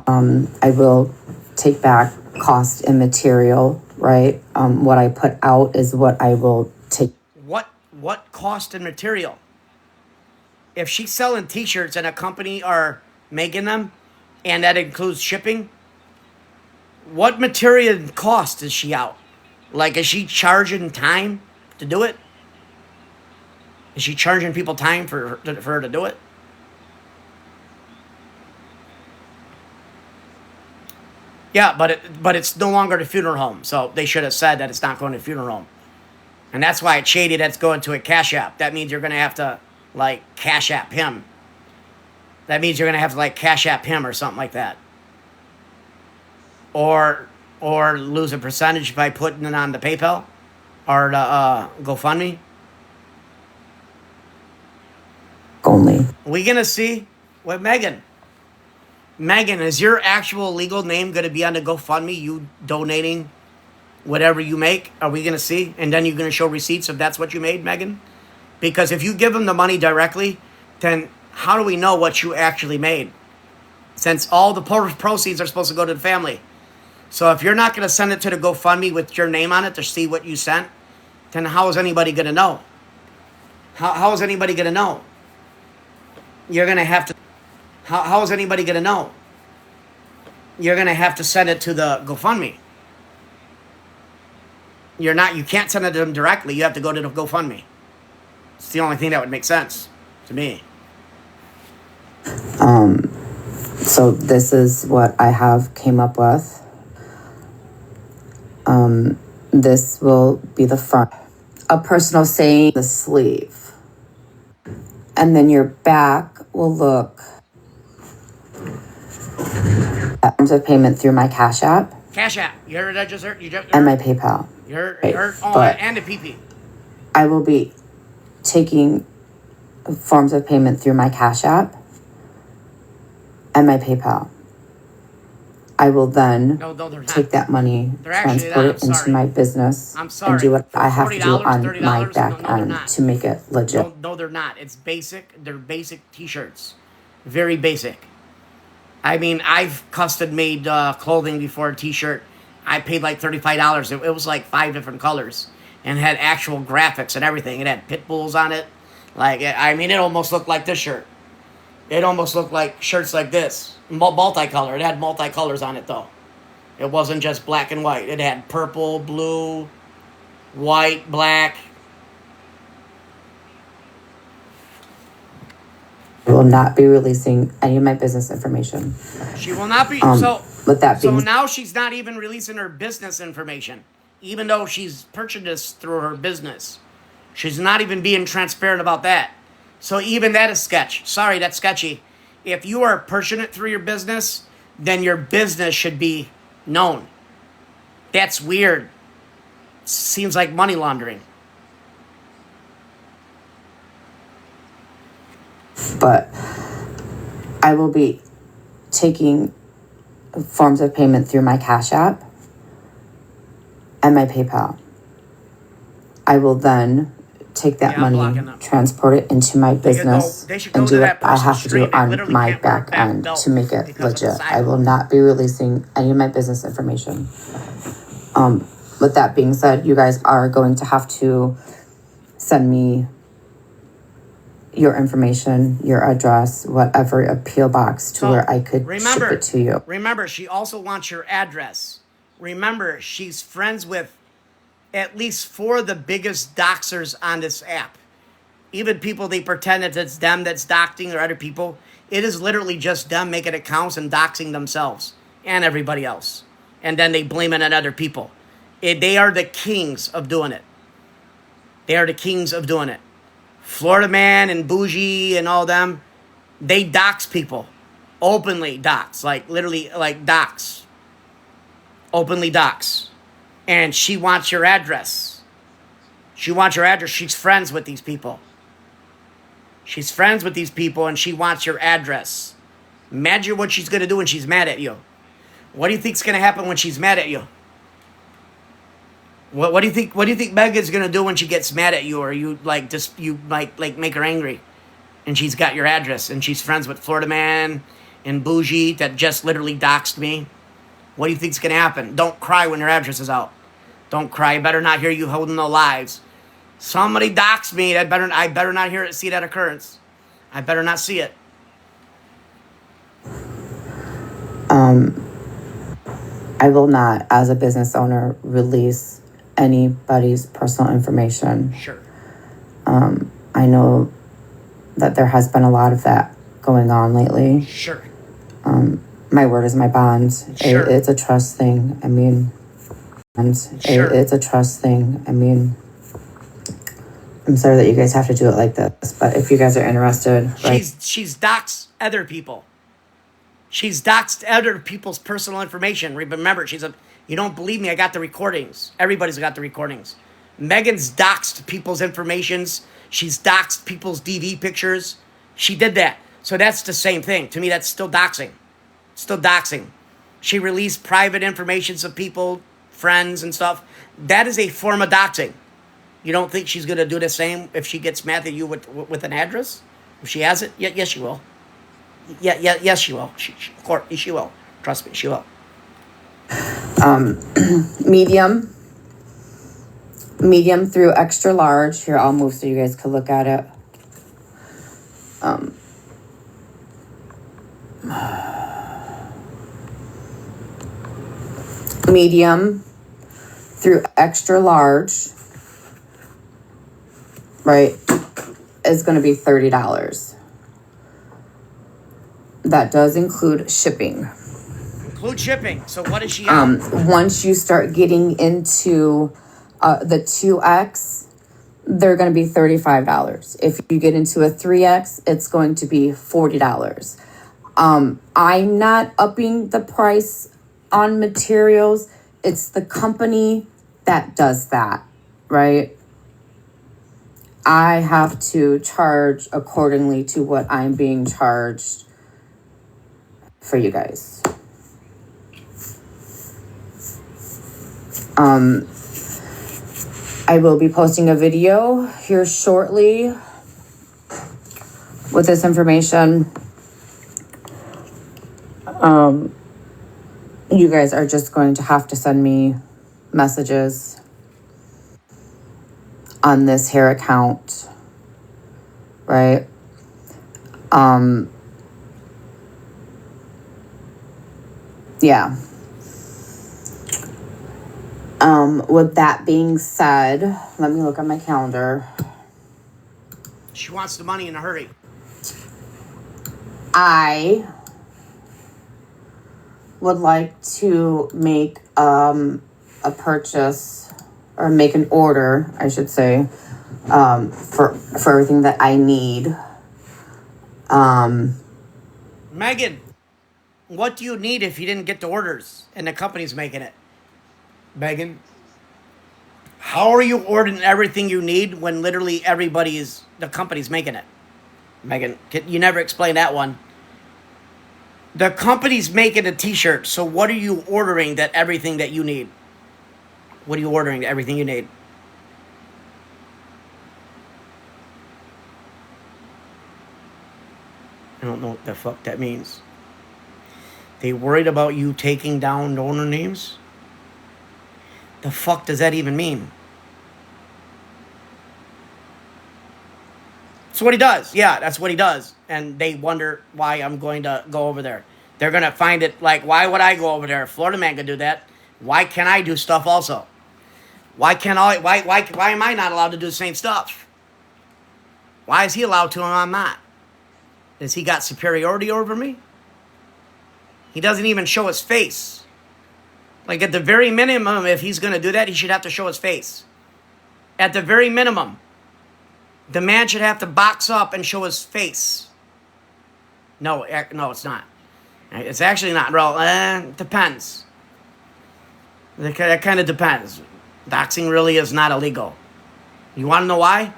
I will take back cost and material, right? What I put out is what I will take. What cost and material? If she's selling t-shirts and a company are making them, and that includes shipping, what material and cost is she out? Like, is she charging time to do it? Is she charging people time for her to do it? Yeah, but it's no longer the funeral home, so they should have said that it's not going to the funeral home. And that's why it's shady that's going to a Cash App. That means you're going to have to, like, Cash App him. That means you're going to have to, like, Cash App him or something like that. Or lose a percentage by putting it on the PayPal or the GoFundMe. Only. We going to see what Megan, is your actual legal name going to be on the GoFundMe, you donating whatever you make? Are we going to see? And then you're going to show receipts if that's what you made, Megan? Because if you give them the money directly, then how do we know what you actually made? Since all the proceeds are supposed to go to the family. So if you're not going to send it to the GoFundMe with your name on it to see what you sent, then how is anybody going to know? How is anybody going to know? You're going to have to... How is anybody going to know? You're going to have to send it to the GoFundMe. You can't send it to them directly. You have to go to the GoFundMe. It's the only thing that would make sense to me. So this is what I have came up with. This will be the front. A personal saying, the sleeve. And then your back will look at terms of payment through my Cash App. Cash App. You heard that just heard? And my PayPal. You heard But and the PP. I will be taking forms of payment through my Cash App and my PayPal. I will then take that money, transport it into my business, and do what I have to do on my back end to make it legit. No, they're not. It's basic. They're basic T-shirts. Very basic. I mean, I've custom made clothing before, a T-shirt. I paid like $35. It was like 5 different colors and had actual graphics and everything. It had pit bulls on it. Like, I mean, it almost looked like this shirt. It almost looked like shirts like this. Multicolor. It had multicolors on it, though. It wasn't just black and white. It had purple, blue, white, black. I will not be releasing any of my business information. She will not be. With that So being now she's not even releasing her business information, even though she's purchased this through her business. She's not even being transparent about that. So even that is sketch. Sorry, that's sketchy. If you are purchasing it through your business, then your business should be known. That's weird. Seems like money laundering. but I will be taking forms of payment through my Cash App and my PayPal. I will then take that money, transport it into my business, and do what I have to do on my back end to make it legit. I will not be releasing any of my business information. With that being said, you guys are going to have to send me your information, your address, whatever, a P.O. box to where I could ship it to you. Remember, she also wants your address. Remember, she's friends with at least 4 of the biggest doxers on this app. Even people, they pretend that it's them that's doxing or other people. It is literally just them making accounts and doxing themselves and everybody else. And then they blame it on other people. They are the kings of doing it. They are the kings of doing it. Florida Man and Bougie and all them, they dox people. Openly dox. Like, literally, like, dox. Openly dox. And she wants your address. She wants your address. She's friends with these people. She's friends with these people, and she wants your address. Imagine what she's going to do when she's mad at you. What do you think's going to happen when she's mad at you? What do you think? What do you think Megan's gonna do when she gets mad at you, or you like just you like make her angry, and she's got your address, and she's friends with Florida Man and Bougie that just literally doxed me? What do you think's gonna happen? Don't cry when your address is out. Don't cry. I better not hear you holding no lies. Somebody doxed me. I better not hear it. See that occurrence. I better not see it. I will not, as a business owner, release anybody's personal information. Sure. I know that there has been a lot of that going on lately. Sure. My word is my bond. Sure. It's a trust thing. I mean, sure. It's a trust thing. I mean, I'm sorry that you guys have to do it like this, but if you guys are interested, she's doxed other people. She's doxed other people's personal information. Remember, you don't believe me, I got the recordings. Everybody's got the recordings. Megan's doxed people's informations. She's doxed people's DV pictures. She did that. So that's the same thing. To me, that's still doxing. Still doxing. She released private information of people, friends and stuff. That is a form of doxing. You don't think she's going to do the same if she gets mad at you with an address? If she has it? Yes, she will. Yes, she will. She will. Trust me, she will. Medium through extra large. Here, I'll move so you guys can look at it. Medium through extra large, right, is going to be $30. That does include shipping. Include shipping. So what is she on? Once you start getting into the 2X, they're going to be $35. If you get into a 3X, it's going to be $40. I'm not upping the price on materials. It's the company that does that, right? I have to charge accordingly to what I'm being charged for you guys. I will be posting a video here shortly with this information. You guys are just going to have to send me messages on this hair account, right? Yeah. With that being said, let me look at my calendar. She wants the money in a hurry. I would like to make a purchase or make an order, I should say, for everything that I need. Megan, what do you need if you didn't get the orders and the company's making it? Megan, how are you ordering everything you need when literally the company's making it? Megan, you never explained that one. The company's making a t-shirt, so what are you ordering that everything that you need? What are you ordering everything you need? I don't know what the fuck that means. They worried about you taking down donor names? The fuck does that even mean? That's what he does. Yeah, that's what he does. And they wonder why I'm going to go over there. They're going to find it like, why would I go over there? Florida man could do that. Why can't I do stuff also? Why am I not allowed to do the same stuff? Why is he allowed to and I'm not? Has he got superiority over me? He doesn't even show his face. Like at the very minimum, if he's going to do that, he should have to show his face. At the very minimum. The man should have to box up and show his face. No, it's not. It's actually not. Well, depends. That kind of depends. Doxing really is not illegal. You want to know why?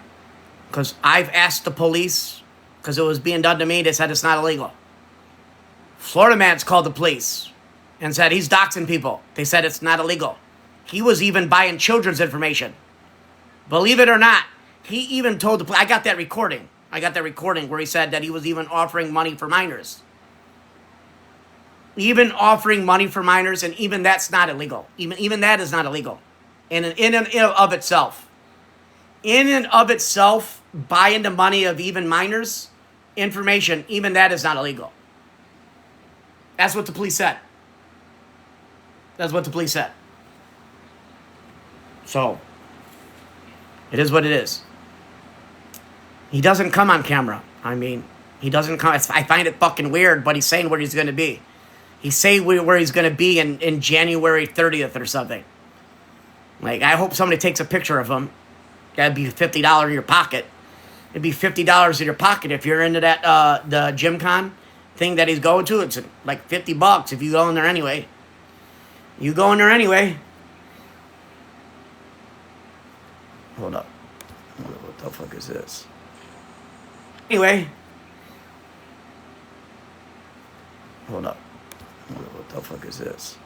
Because I've asked the police, because it was being done to me, they said it's not illegal. Florida man's called the police and said he's doxing people. They said it's not illegal. He was even buying children's information. Believe it or not. He even told the police, I got that recording where he said that he was even offering money for minors. Even offering money for minors, and even that's not illegal. Even that is not illegal. In and of itself. In and of itself, buying the money of even minors, information, even that is not illegal. That's what the police said. That's what the police said. So, it is what it is. He doesn't come on camera. I mean, he doesn't come. I find it fucking weird, but he's saying where he's going to be. He's saying where he's going to be in January 30th or something. Like, I hope somebody takes a picture of him. That'd be $50 in your pocket. It'd be $50 in your pocket if you're into that, the GymCon thing that he's going to. It's like $50 if you go in there anyway. You go in there anyway. Hold up. What the fuck is this? Anyway. Hold up. What the fuck is this?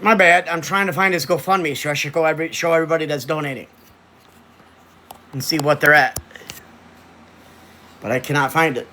My bad. I'm trying to find his GoFundMe, so I should go show everybody that's donating and see what they're at. But I cannot find it.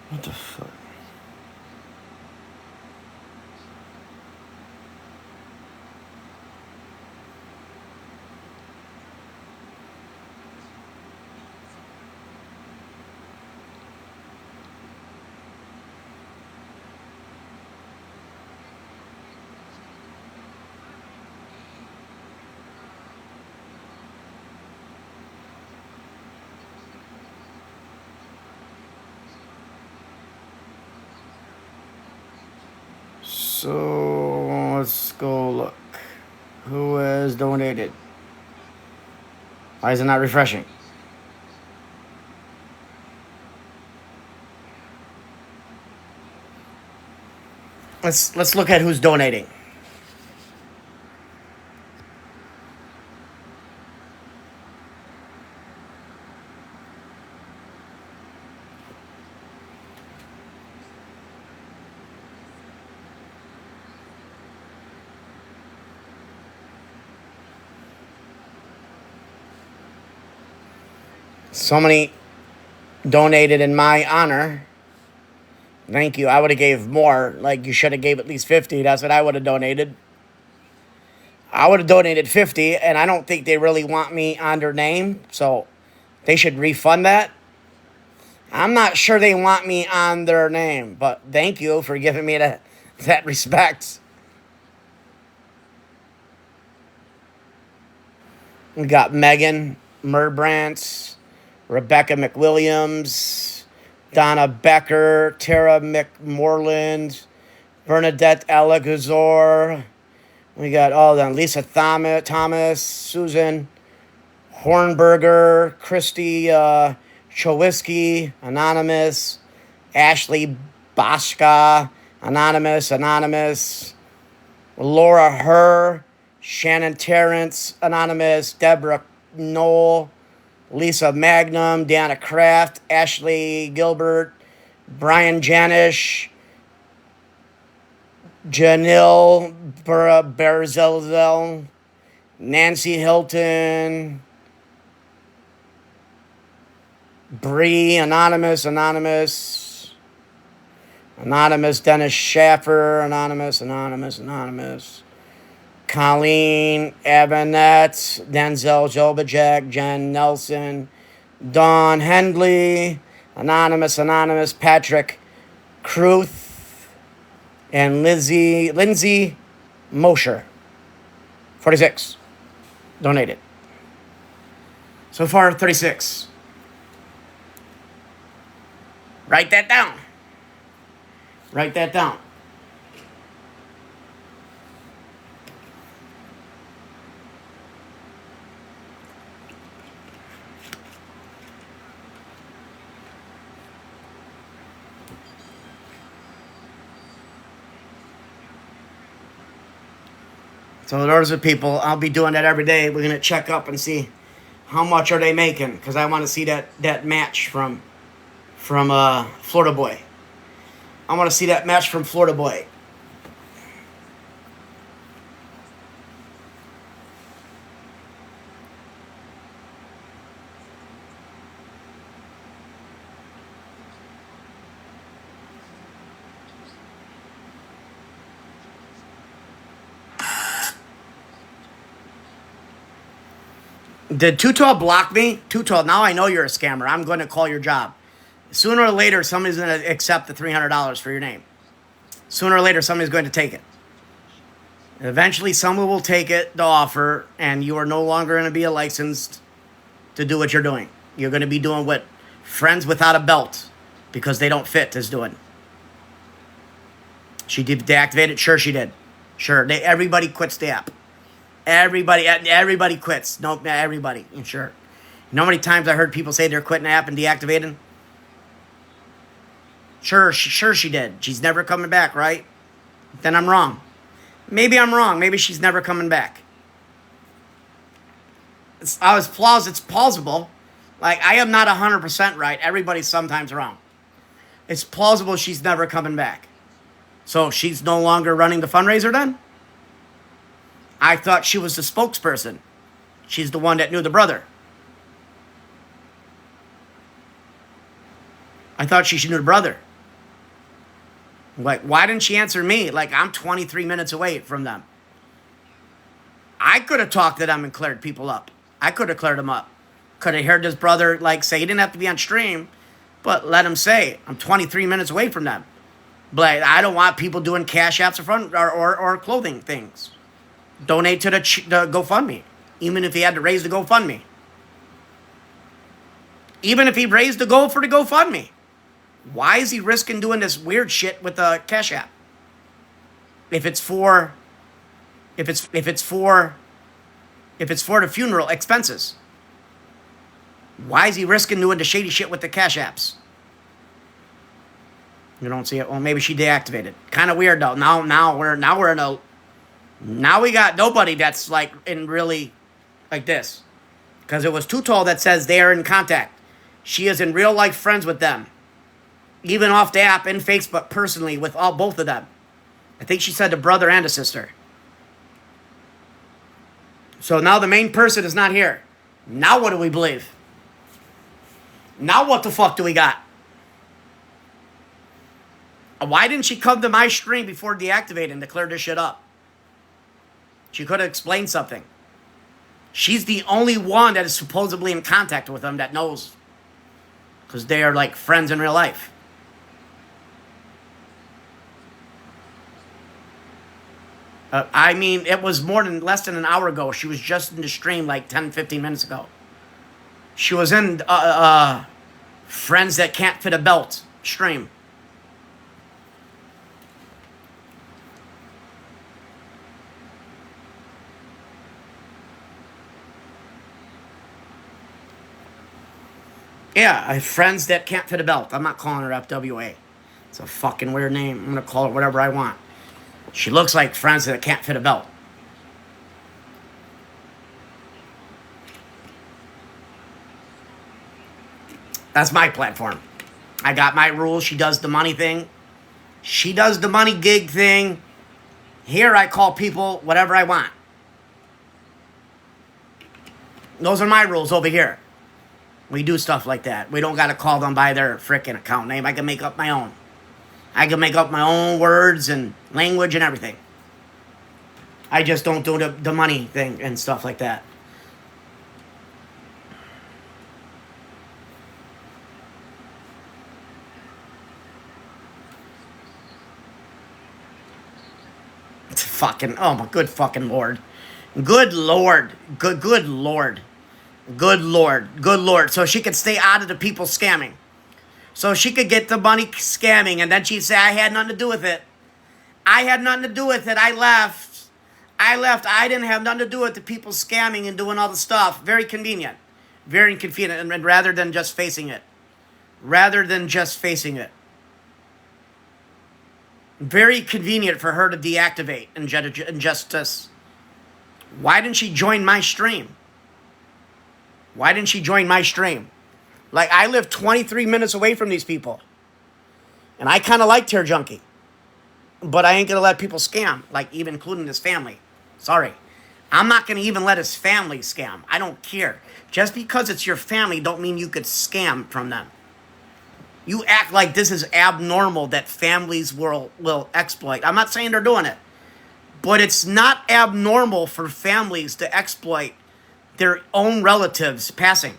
What the fuck? So let's go look. Who has donated? Why is it not refreshing? Let's look at who's donating. So many donated in my honor. Thank you. I would have gave more. Like, you should have gave at least 50. That's what I would have donated. I would have donated 50, and I don't think they really want me on their name, so they should refund that. I'm not sure they want me on their name, but thank you for giving me that respect. We got Megan Merbrantz, Rebecca McWilliams, Donna Becker, Tara McMorland, Bernadette Allegazor. We got all them. Lisa Thomas, Susan Hornberger, Christy Chowisky, Anonymous, Ashley Boschka, Anonymous, Laura Herr, Shannon Terrence, Anonymous, Deborah Knoll, Lisa Magnum, Deanna Kraft, Ashley Gilbert, Brian Janish, Janelle Berzelzel, Nancy Hilton, Bree, Anonymous, Dennis Schaffer, Anonymous, Colleen Evanette, Denzel Jobajek, Jen Nelson, Dawn Hendley, Anonymous, Patrick Kruth, and Lindsay Mosher, 46, donated. So far, 36. Write that down. So those are people, I'll be doing that every day. We're going to check up and see how much are they making, because I want to see that match from Florida Boy. I want to see that match from Florida Boy. Did Too Tall block me? Too Tall, now I know you're a scammer. I'm going to call your job. Sooner or later, somebody's going to accept the $300 for your name. Sooner or later, somebody's going to take it. Eventually, someone will take it, the offer, and you are no longer going to be licensed to do what you're doing. You're going to be doing what Friends Without a Belt, because they don't fit, is doing. She deactivated? Sure she did. Sure. Everybody quits the app. Everybody quits. No, everybody. Sure. You know how many times I heard people say they're quitting the app and deactivating? Sure she did. She's never coming back, right? Then I'm wrong. Maybe I'm wrong. Maybe she's never coming back. It's plausible. Like, I am not 100% right. Everybody's sometimes wrong. It's plausible she's never coming back. So she's no longer running the fundraiser then? I thought she was the spokesperson. She's the one that knew the brother. I thought she knew the brother. Like, why didn't she answer me? Like, I'm 23 minutes away from them. I could have talked to them and cleared people up. I could have cleared them up. Could have heard this brother, like, say, he didn't have to be on stream, but let him say, I'm 23 minutes away from them. But I don't want people doing cash apps or clothing things. Donate to the GoFundMe, even if he had to raise the GoFundMe. Even if he raised the goal for the GoFundMe. Why is he risking doing this weird shit with the cash app? If it's for the funeral expenses. Why is he risking doing the shady shit with the cash apps? You don't see it? Well, maybe she deactivated. Kind of weird though. Now we got nobody that's like in really like this. Because it was Tutol that says they are in contact. She is in real life friends with them. Even off the app and Facebook personally with both of them. I think she said the brother and a sister. So now the main person is not here. Now what do we believe? Now what the fuck do we got? Why didn't she come to my stream before deactivating to clear this shit up? She could have explained something. She's the only one that is supposedly in contact with them that knows. Because they are like friends in real life. I mean, it was less than an hour ago. She was just in the stream like 10, 15 minutes ago. She was in Friends That Can't Fit a Belt stream. Yeah, Friends That Can't Fit a Belt. I'm not calling her FWA. It's a fucking weird name. I'm going to call her whatever I want. She looks like Friends That Can't Fit a Belt. That's my platform. I got my rules. She does the money thing. She does the money gig thing. Here I call people whatever I want. Those are my rules over here. We do stuff like that. We don't got to call them by their frickin' account name. I can make up my own. I can make up my own words and language and everything. I just don't do the money thing and stuff like that. It's fucking, oh my good fucking Lord. Good Lord. Good Lord. Good Lord. Good Lord. So she could stay out of the people scamming. So she could get the money scamming, and then she'd say, I had nothing to do with it. I had nothing to do with it. I left. I didn't have nothing to do with the people scamming and doing all the stuff. Very convenient. Very convenient. And rather than just facing it. Very convenient for her to deactivate injustice. Why didn't she join my stream? Like, I live 23 minutes away from these people. And I kind of like Tear Junkie. But I ain't going to let people scam, like even including his family. Sorry. I'm not going to even let his family scam. I don't care. Just because it's your family don't mean you could scam from them. You act like this is abnormal that families will exploit. I'm not saying they're doing it. But it's not abnormal for families to exploit their own relatives passing.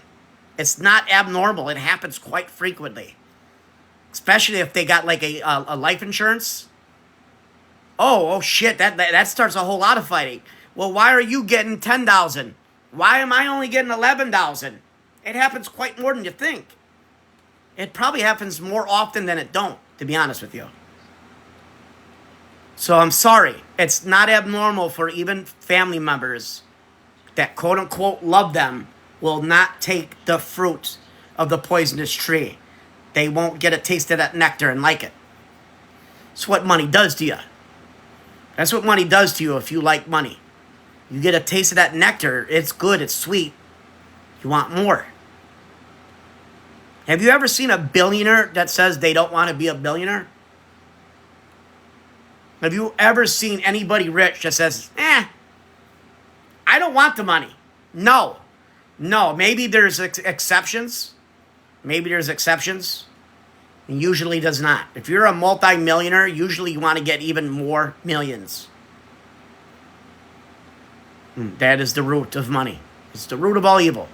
It's not abnormal. It happens quite frequently. Especially if they got like a life insurance. Oh shit, that starts a whole lot of fighting. Well, why are you getting $10,000? Why am I only getting $11,000? It happens quite more than you think. It probably happens more often than it don't, to be honest with you. So I'm sorry. It's not abnormal for even family members that quote unquote love them will not take the fruit of the poisonous tree. They won't get a taste of that nectar and like it. It's what money does to you. That's what money does to you if you like money. You get a taste of that nectar. It's good. It's sweet. You want more. Have you ever seen a billionaire that says they don't want to be a billionaire? Have you ever seen anybody rich that says, I don't want the money? No. Maybe there's exceptions. You and usually does not. If you're a multi-millionaire, usually you want to get even more millions. That is the root of money. It's the root of all evil.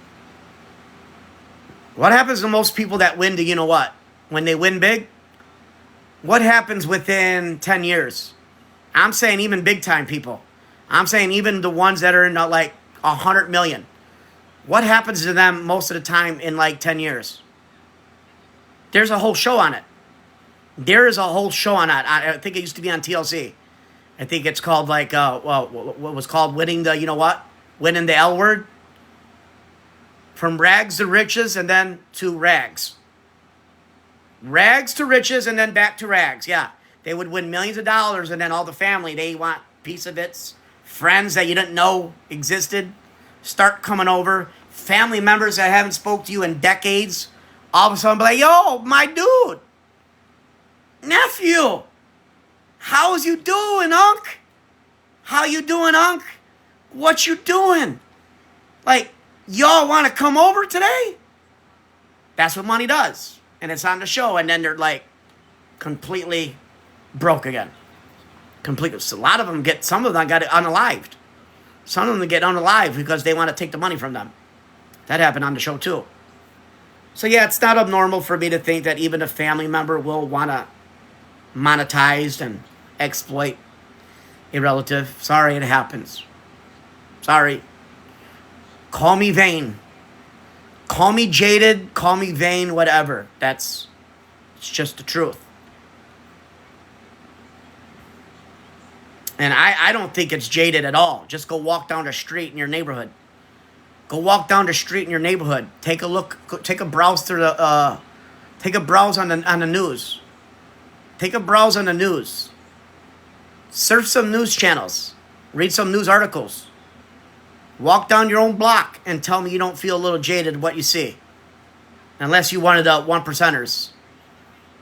What happens to most people that win to, you know what? When they win big, what happens within 10 years? I'm saying even big time people. I'm saying even the ones that are in like 100 million. What happens to them most of the time in like 10 years? There's a whole show on it. There is a whole show on it. I think it used to be on TLC. I think it's called like, what was called winning the, you know what? Winning the L word. From rags to riches and then to rags. Rags to riches and then back to rags. Yeah. They would win millions of dollars and then all the family, they want a piece of it. Friends that you didn't know existed start coming over. Family members that haven't spoke to you in decades. All of a sudden be like, yo, my dude. Nephew. How's you doing, Unc? How you doing, Unc? What you doing? Like, y'all want to come over today? That's what money does. And it's on the show. And then they're like completely broke again. Completely. So a lot of them some of them got unalived. Some of them get unalived because they want to take the money from them. That happened on the show too. So yeah, it's not abnormal for me to think that even a family member will want to monetize and exploit a relative. Sorry, it happens. Sorry. Call me vain. Call me jaded. Call me vain. Whatever. It's just the truth. And I don't think it's jaded at all. Just go walk down the street in your neighborhood. Go walk down the street in your neighborhood. Take a look. Take a browse through the. Take a browse on the news. Take a browse on the news. Surf some news channels. Read some news articles. Walk down your own block and tell me you don't feel a little jaded at what you see. Unless you wanted the 1%ers.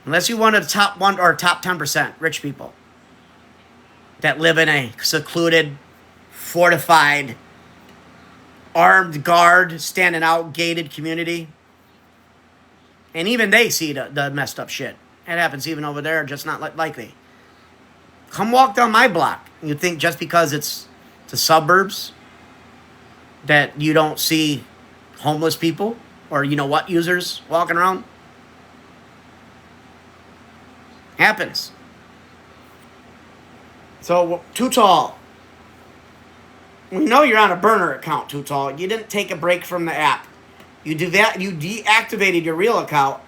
Unless you wanted the top 1 or top 10% rich people that live in a secluded, fortified, armed guard, standing out, gated community. And even they see the messed up shit. It happens even over there, just not likely. Come walk down my block. You think just because it's the suburbs that you don't see homeless people or you know what users walking around? Happens. So, Too Tall. We know you're on a burner account, Too Tall. You didn't take a break from the app. You deactivated your real account,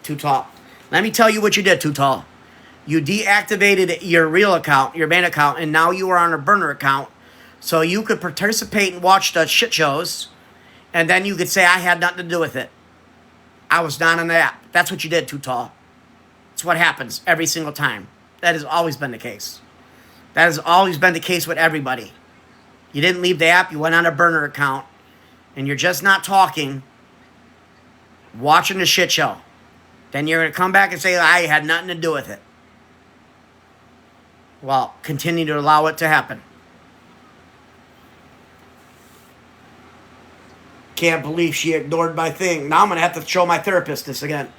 Too Tall. Let me tell you what you did, Too Tall. You deactivated your real account, your main account, and now you are on a burner account. So you could participate and watch the shit shows, and then you could say, I had nothing to do with it. I was not on the app. That's what you did, Too Tall. It's what happens every single time. That has always been the case. That has always been the case with everybody. You didn't leave the app. You went on a burner account, and you're just not talking, watching the shit show. Then you're going to come back and say, I had nothing to do with it. Well, continue to allow it to happen. Can't believe she ignored my thing. Now I'm going to have to show my therapist this again.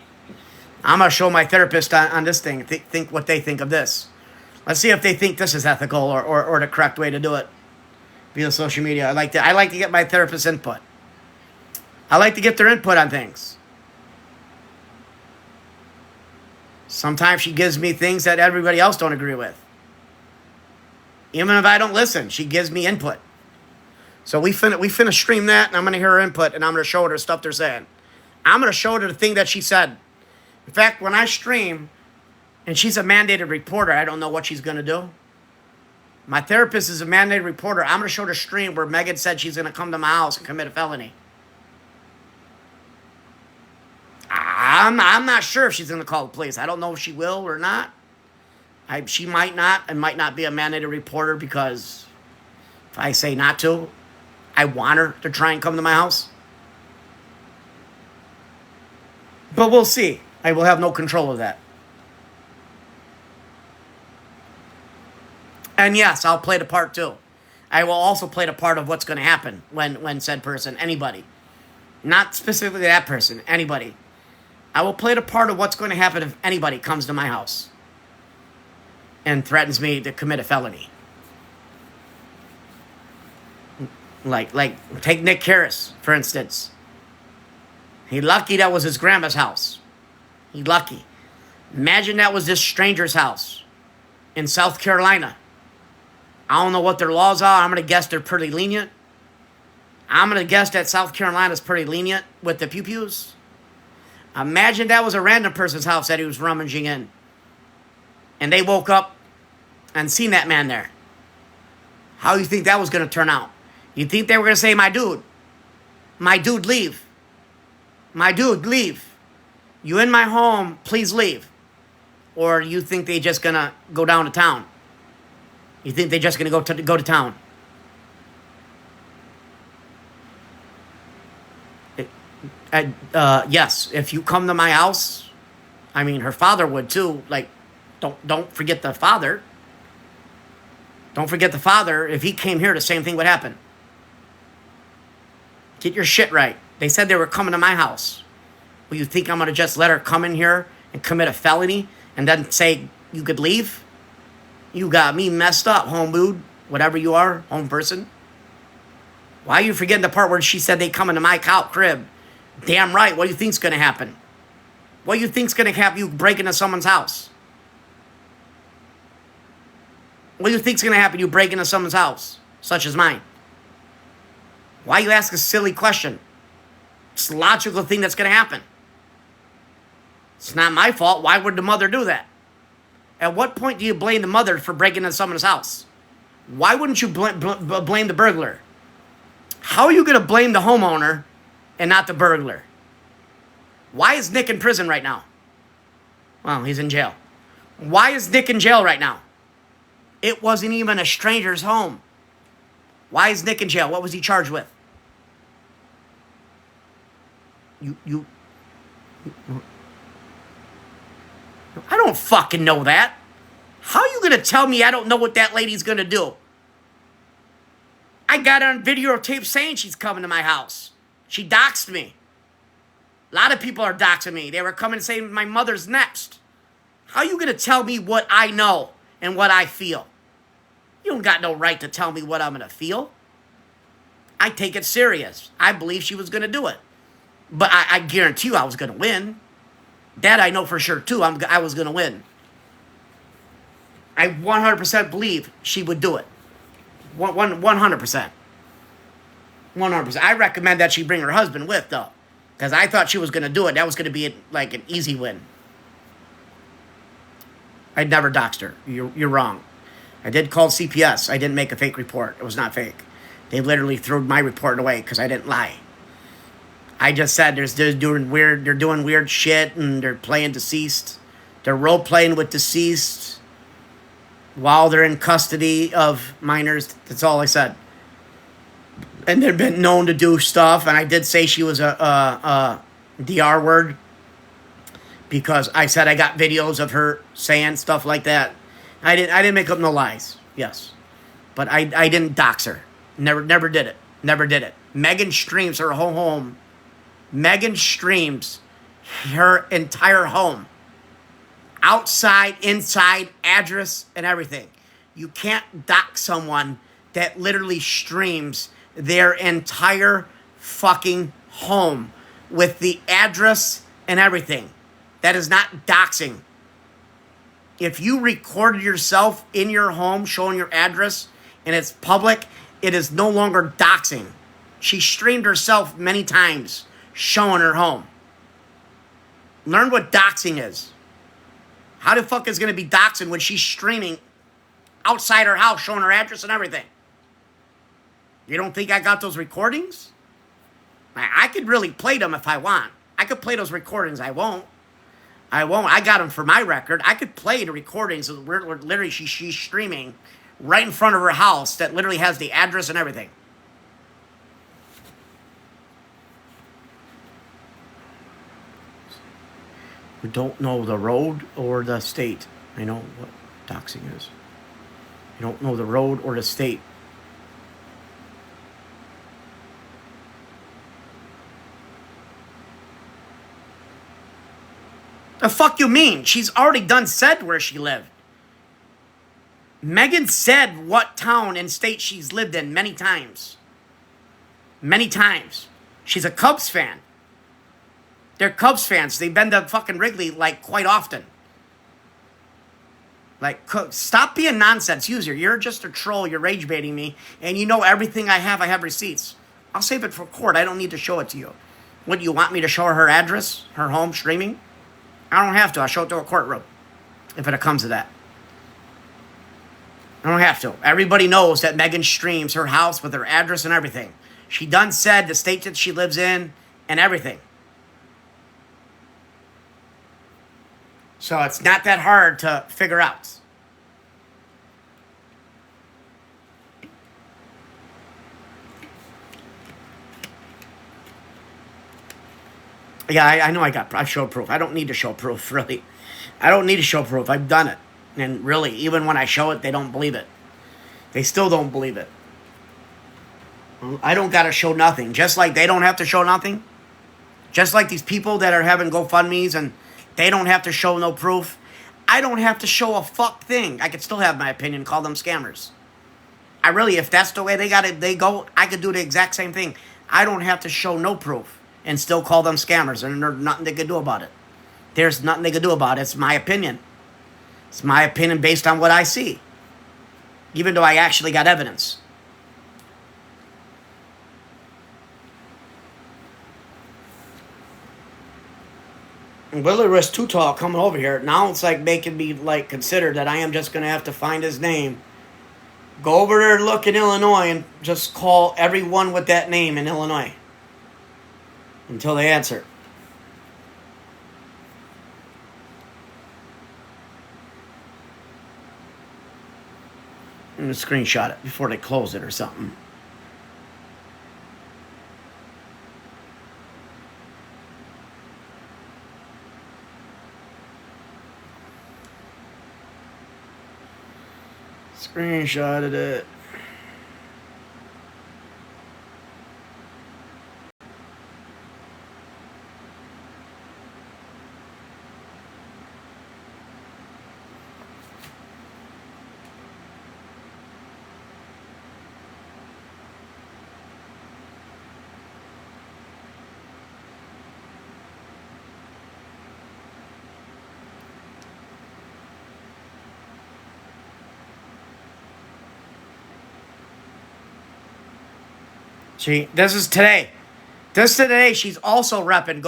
I'm going to show my therapist on this thing. Think what they think of this. Let's see if they think this is ethical or the correct way to do it via social media. I like to get my therapist's input. I like to get their input on things. Sometimes she gives me things that everybody else don't agree with. Even if I don't listen, she gives me input. So we finna stream that, and I'm going to hear her input, and I'm going to show her the stuff they're saying. I'm going to show her the thing that she said. In fact, when I stream, and she's a mandated reporter, I don't know what she's going to do. My therapist is a mandated reporter. I'm going to show her the stream where Megan said she's going to come to my house and commit a felony. I'm not sure if she's going to call the police. I don't know if she will or not. She might not and might not be a mandated reporter because if I say not to, I want her to try and come to my house. But we'll see. I will have no control of that. And yes, I'll play the part too. I will also play the part of what's going to happen when said person, anybody, not specifically that person, anybody, I will play the part of what's going to happen if anybody comes to my house and threatens me to commit a felony. Like take Nick Harris, for instance. He lucky that was his grandma's house. He lucky. Imagine that was this stranger's house in South Carolina. I don't know what their laws are. I'm going to guess they're pretty lenient. I'm going to guess that South Carolina's pretty lenient with the pew-pews. Imagine that was a random person's house that he was rummaging in. And they woke up and seen that man there. How do you think that was going to turn out? You think they were going to say, my dude, leave. My dude, leave. You in my home, please leave. Or you think they just going to go down to town? You think they're just going to go to town? Yes, if you come to my house, I mean, her father would too. Like, don't forget the father. Don't forget the father. If he came here, the same thing would happen. Get your shit right. They said they were coming to my house. Well, you think I'm going to just let her come in here and commit a felony and then say you could leave? You got me messed up, home dude. Whatever you are, home person. Why are you forgetting the part where she said they come into my crib? Damn right. What do you think's going to happen? What do you think's going to happen? You break into someone's house. What do you think's going to happen? You break into someone's house, such as mine. Why you ask a silly question? It's a logical thing that's going to happen. It's not my fault. Why would the mother do that? At what point do you blame the mother for breaking into someone's house? Why wouldn't you blame the burglar? How are you going to blame the homeowner and not the burglar? Why is Nick in prison right now? Well, he's in jail. Why is Nick in jail right now? It wasn't even a stranger's home. Why is Nick in jail? What was he charged with? I don't fucking know that. How are you going to tell me I don't know what that lady's going to do? I got on videotape saying she's coming to my house. She doxed me. A lot of people are doxing me. They were coming saying my mother's next. How are you going to tell me what I know and what I feel? You don't got no right to tell me what I'm going to feel. I take it serious. I believe she was going to do it. But I guarantee you I was going to win. That I know for sure too. I was going to win. I 100% believe she would do it. 100%. 100%. I recommend that she bring her husband with, though. Because I thought she was going to do it. That was going to be like an easy win. I'd never doxed her. You're wrong. I did call CPS. I didn't make a fake report. It was not fake. They literally threw my report away because I didn't lie. I just said they're doing weird shit and they're playing deceased. They're role playing with deceased while they're in custody of minors. That's all I said. And they've been known to do stuff, and I did say she was a DR word because I said I got videos of her saying stuff like that. I didn't make up no lies. Yes, but I didn't dox her. Never did it. Never did it. Megan streams her whole home. Megan streams her entire home. Outside, inside, address, and everything. You can't dox someone that literally streams their entire fucking home with the address and everything. That is not doxing. If you recorded yourself in your home showing your address and it's public, it is no longer doxing. She streamed herself many times showing her home. Learn what doxing is. How the fuck is going to be doxing when she's streaming outside her house showing her address and everything? You don't think I got those recordings? I could really play them if I want. I could play those recordings. I won't. I got them for my record. I could play the recordings of where literally she's streaming right in front of her house that literally has the address and everything. We don't know the road or the state. I know what doxing is. You don't know the road or the state. The fuck you mean? She's already said where she lived. Megan said what town and state she's lived in many times. Many times. She's a Cubs fan. They're Cubs fans. They've been to fucking Wrigley, like, quite often. Like, stop being nonsense user. You're just a troll. You're rage baiting me. And you know everything I have receipts. I'll save it for court. I don't need to show it to you. What, you want me to show her address? Her home streaming? I don't have to. I'll show it to a courtroom. If it comes to that. I don't have to. Everybody knows that Megan streams her house with her address and everything. She done said the state that she lives in and everything. So it's not that hard to figure out. Yeah, I know I showed proof. I don't need to show proof, really. I don't need to show proof. I've done it. And really, even when I show it, they don't believe it. They still don't believe it. I don't got to show nothing. Just like they don't have to show nothing. Just like these people that are having GoFundMes and they don't have to show no proof. I don't have to show a fuck thing. I could still have my opinion, call them scammers. I really, if that's the way they go, I could do the exact same thing. I don't have to show no proof and still call them scammers, and there's nothing they can do about it. There's nothing they can do about it. It's my opinion. It's my opinion based on what I see. Even though I actually got evidence. And Willie Risk Too Tall coming over here. Now it's like making me like consider that I am just going to have to find his name. Go over there and look in Illinois and just call everyone with that name in Illinois. Until they answer. I'm going to screenshot it before they close it or something. Screenshotted it. See, this is today. This today, she's also repping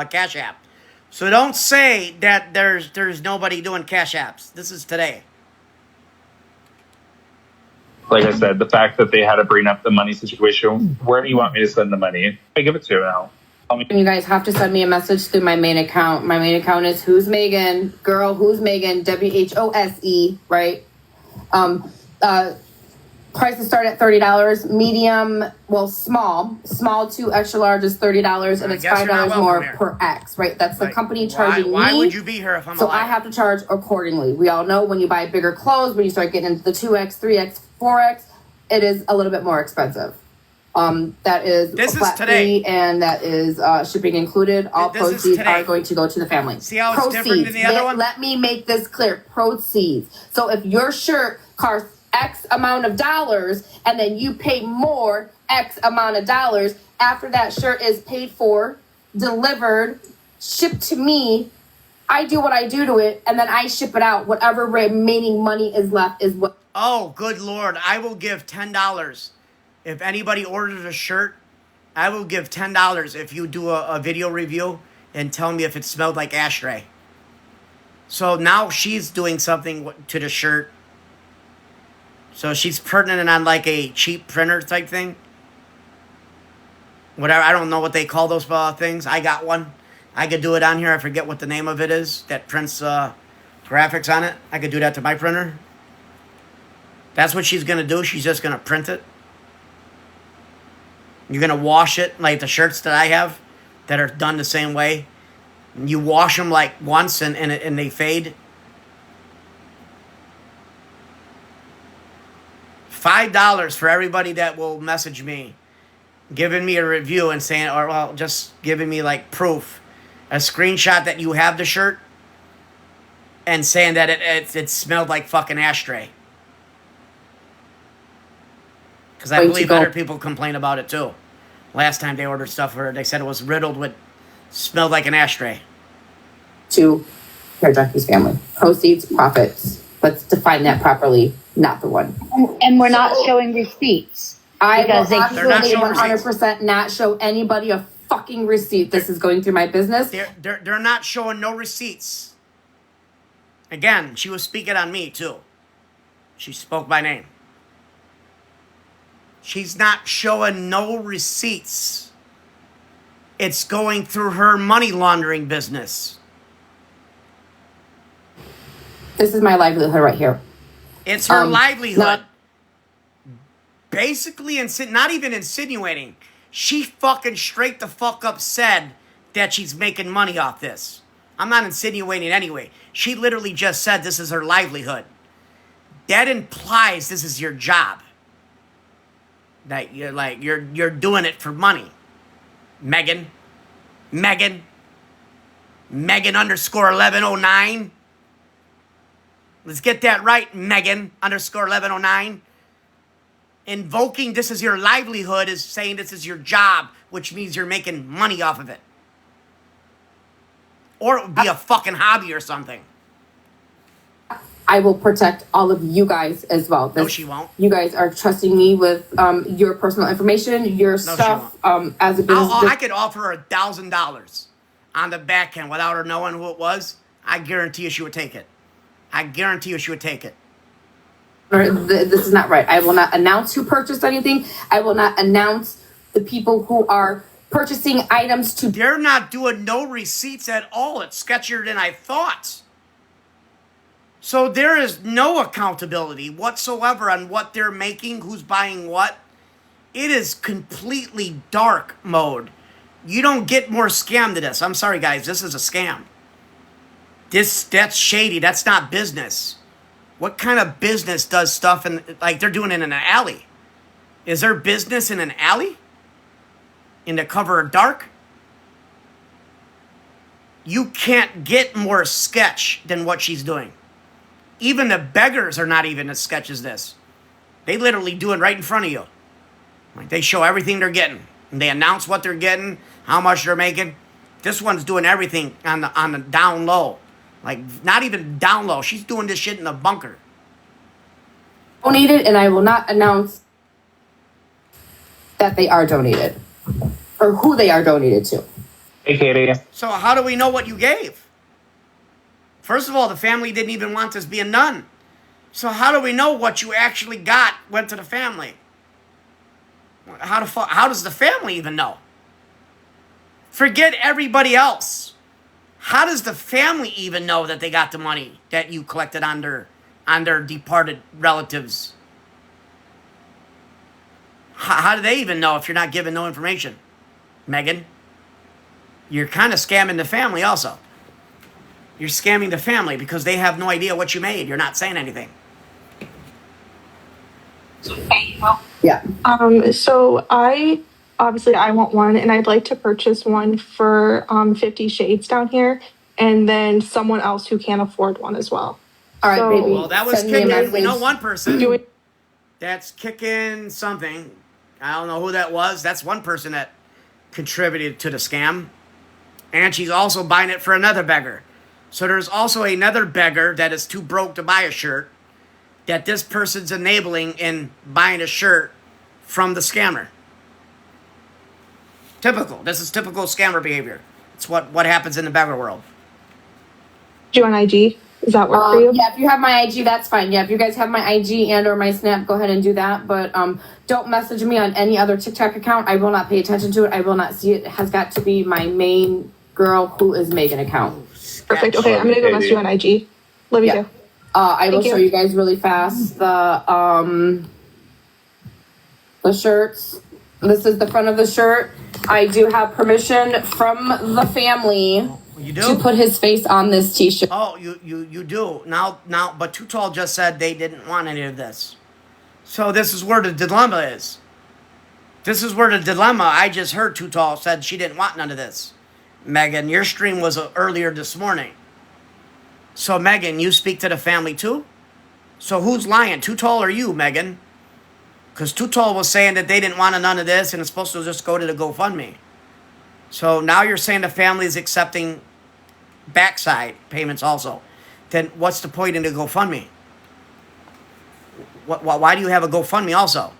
Cash App. So don't say that there's nobody doing Cash Apps. This is today. Like I said, the fact that they had to bring up the money situation, where do you want me to send the money? I give it to you now. You guys have to send me a message through my main account. My main account is Who's Megan? Girl, Who's Megan? WHOSE, right? Prices start at $30. Medium, well, small to extra large is $30, and it's $5 more per X, right? That's the company charging me. Why would you be here if I'm So I have to charge accordingly. We all know when you buy bigger clothes, when you start getting into the 2X, 3X, 4X, it is a little bit more expensive. That is this a flat is today. fee, and that is shipping included. All proceeds are going to go to the family. See how it's different than the other one? Let me make this clear. Proceeds. So if your shirt costs X amount of dollars, and then you pay more X amount of dollars after that shirt is paid for, delivered, shipped to me, I do what I do to it, and then I ship it out. Whatever remaining money is left is what. Oh, good Lord. I will give $10. If anybody orders a shirt, I will give $10 if you do a video review and tell me if it smelled like ashtray. So now she's doing something to the shirt. So she's printing it on like a cheap printer type thing. Whatever, I don't know what they call those things. I got one. I could do it on here. I forget what the name of it is that prints graphics on it. I could do that to my printer. That's what she's going to do. She's just going to print it. You're going to wash it like the shirts that I have that are done the same way. You wash them like once and they fade. $5 for everybody that will message me, giving me a review and saying, or well, just giving me like proof a screenshot that you have the shirt and saying that it smelled like fucking ashtray. Because I believe other people complain about it too. Last time they ordered stuff for her, they said it was riddled with, smelled like an ashtray. To Hair Junkie's family. Proceeds, profits. Let's define that properly, not the one. And we're not showing receipts. I will Because they- absolutely They're not showing 100% not show anybody a fucking receipt. This is going through my business. They're not showing no receipts. Again, she was speaking on me too. She spoke by name. She's not showing no receipts. It's going through her money laundering business. This is my livelihood right here. It's her livelihood. not- Basically, not even insinuating. She fucking straight the fuck up said that she's making money off this. I'm not insinuating anyway. She literally just said this is her livelihood. That implies this is your job. That you're like you're doing it for money. Megan underscore 1109. Let's get that right, Megan underscore 1109. Invoking this is your livelihood is saying this is your job, which means you're making money off of it. Or it would be a fucking hobby or something. I will protect all of you guys as well. No, she won't. You guys are trusting me with your personal information, your stuff as a business. I could offer her $1,000 on the back end without her knowing who it was. I guarantee you she would take it. This is not right. I will not announce who purchased anything. I will not announce the people who are purchasing items to. They're not doing no receipts at all. It's sketchier than I thought. So there is no accountability whatsoever on what they're making, who's buying what. It is completely dark mode. You don't get more scam than this. I'm sorry, guys. This is a scam. That's shady. That's not business. What kind of business does stuff like they're doing it in an alley? Is there business in an alley? In the cover of dark? You can't get more sketch than what she's doing. Even the beggars are not even as sketch as this. They literally do it right in front of you. Like they show everything they're getting. And they announce what they're getting, how much they're making. This one's doing everything on the down low. Like not even down low. She's doing this shit in the bunker. Donated, and I will not announce that they are donated or who they are donated to. Hey, Katie. So how do we know what you gave? First of all, the family didn't even want this being done. So how do we know what you actually got went to the family? How does the family even know? Forget everybody else. How does the family even know that they got the money that you collected on their departed relatives? How do they even know if you're not giving no information? Megan, you're kind of scamming the family also. You're scamming the family because they have no idea what you made. You're not saying anything. Yeah. So I want one, and I'd like to purchase one for 50 Shades down here, and then someone else who can't afford one as well. All right, baby. Well, that was Send me a kicking. We message. know one person that's kicking something. I don't know who that was. That's one person that contributed to the scam. And she's also buying it for another beggar. So there's also another beggar that is too broke to buy a shirt that this person's enabling in buying a shirt from the scammer. Typical. This is typical scammer behavior. It's what happens in the beggar world. Do you on IG? Does that work for you? Yeah, if you have my IG, that's fine. Yeah, if you guys have my IG and or my Snap, go ahead and do that. But don't message me on any other TikTok account. I will not pay attention to it. I will not see it. It has got to be my main girl who is Megan account. Perfect. Okay, I'm gonna go message you on IG. Love you too. I will show you guys really fast the shirts. This is the front of the shirt. I do have permission from the family You do? to put his face on this t-shirt. Oh, you do. Now, but Too Tall just said they didn't want any of this. So this is where the dilemma is. This is where the dilemma, I just heard Too Tall said she didn't want none of this. Megan, your stream was earlier this morning. So, Megan, you speak to the family too? So who's lying, Too Tall or you, Megan? Because Too Tall was saying that they didn't want none of this and it's supposed to just go to the GoFundMe. So now you're saying the family is accepting backside payments also. Then what's the point in the GoFundMe? Why do you have a GoFundMe also?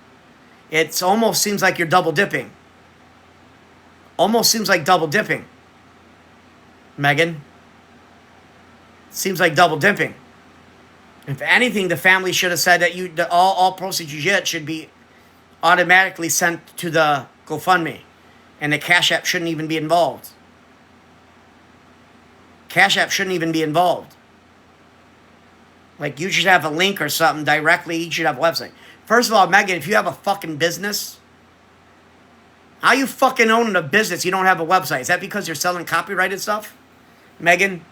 It almost seems like you're double dipping. Almost seems like double dipping. Megan. Seems like double dipping. If anything, the family should have said that all proceeds you get should be automatically sent to the GoFundMe. And the Cash App shouldn't even be involved. Cash App shouldn't even be involved. Like, you should have a link or something directly. You should have a website. First of all, Megan, if you have a fucking business, how you fucking owning a business you don't have a website? Is that because you're selling copyrighted stuff? Megan,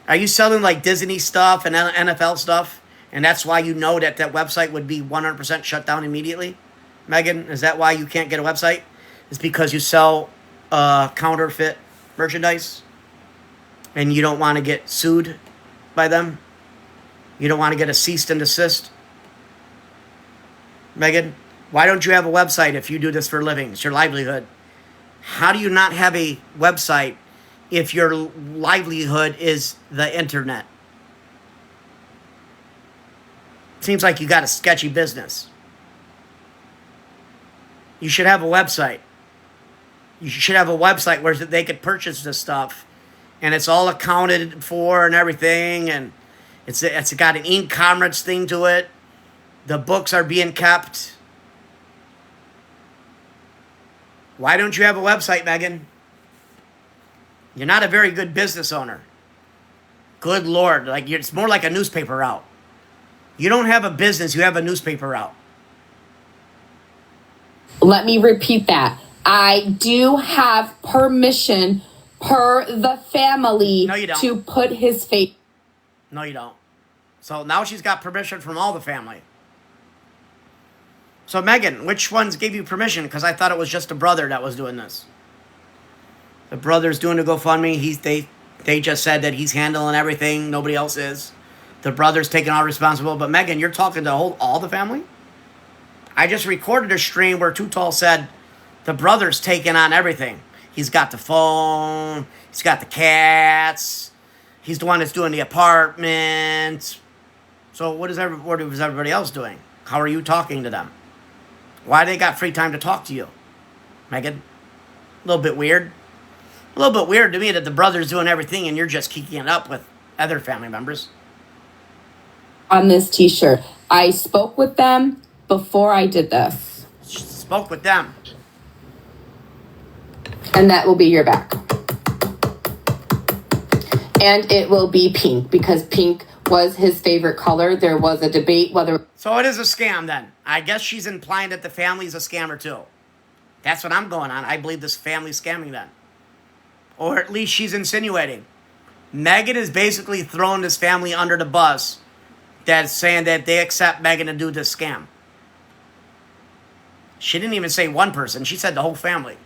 are you selling like Disney stuff and NFL stuff? And that's why you know that website would be 100% shut down immediately? Megan, is that why you can't get a website? It's because you sell counterfeit merchandise and you don't want to get sued by them? You don't want to get a cease and desist? Megan, why don't you have a website if you do this for a living? It's your livelihood. How do you not have a website if your livelihood is the internet? Seems like you got a sketchy business. You should have a website. You should have a website where they could purchase this stuff and it's all accounted for and everything, and it's got an e-commerce thing to it. The books are being kept. Why don't you have a website, Megan? You're not a very good business owner. Good Lord. It's more like a newspaper route. You don't have a business, you have a newspaper route. Let me repeat that. I do have permission per the family No, you don't. to put his face. No, you don't. So now she's got permission from all the family. So, Megan, which ones gave you permission? Because I thought it was just a brother that was doing this. The brother's doing the GoFundMe. They just said that he's handling everything. Nobody else is. The brother's taking all responsibility. But, Megan, you're talking to all the family? I just recorded a stream where Too Tall said the brother's taking on everything. He's got the phone. He's got the cats. He's the one that's doing the apartment. So what is everybody else doing? How are you talking to them? Why they got free time to talk to you? Megan? A little bit weird. A little bit weird to me that the brother's doing everything and you're just kicking it up with other family members. On this t-shirt. I spoke with them before I did this. Spoke with them. And that will be your back. And it will be pink because pink was his favorite color. There was a debate whether... So it is a scam then. I guess she's implying that the family's a scammer too. That's what I'm going on. I believe this family's scamming then. Or at least she's insinuating. Megan is basically throwing this family under the bus that's saying that they accept Megan to do this scam. She didn't even say one person. She said the whole family.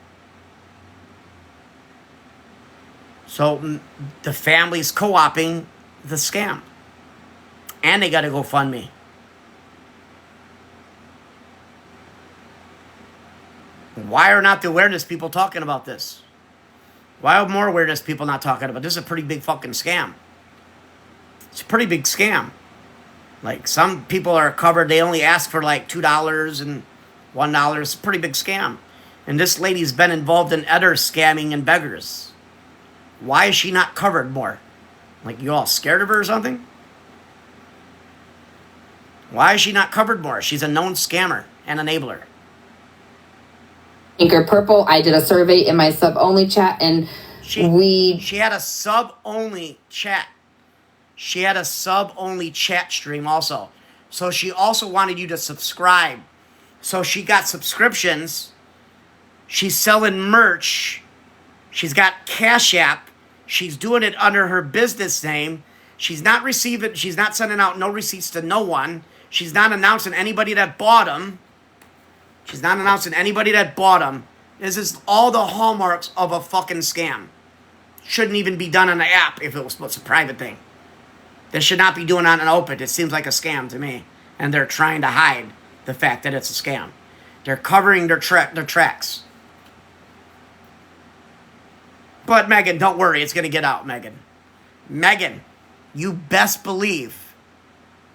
So the family's co-opting the scam. And they got to go fund me. Why are not the awareness people talking about this? Why are more awareness people not talking about this? Is a pretty big fucking scam. It's a pretty big scam. Like, some people are covered. They only ask for like $2 and $1. It's a pretty big scam. And this lady's been involved in other scamming and beggars. Why is she not covered more? Like, you all scared of her or something? Why is she not covered more? She's a known scammer and enabler. Pink or purple. I did a survey in my sub-only chat and She had a sub-only chat. She had a sub-only chat stream also. So she also wanted you to subscribe. So she got subscriptions. She's selling merch. She's got Cash App. She's doing it under her business name. She's not sending out no receipts to no one. She's not announcing anybody that bought them. This is all the hallmarks of a fucking scam. shouldn't even be done on the app if it was a private thing. They should not be doing it on an open. It seems like a scam to me. And they're trying to hide the fact that it's a scam. They're covering their tracks. But Megan, don't worry. It's going to get out, Megan. Megan, you best believe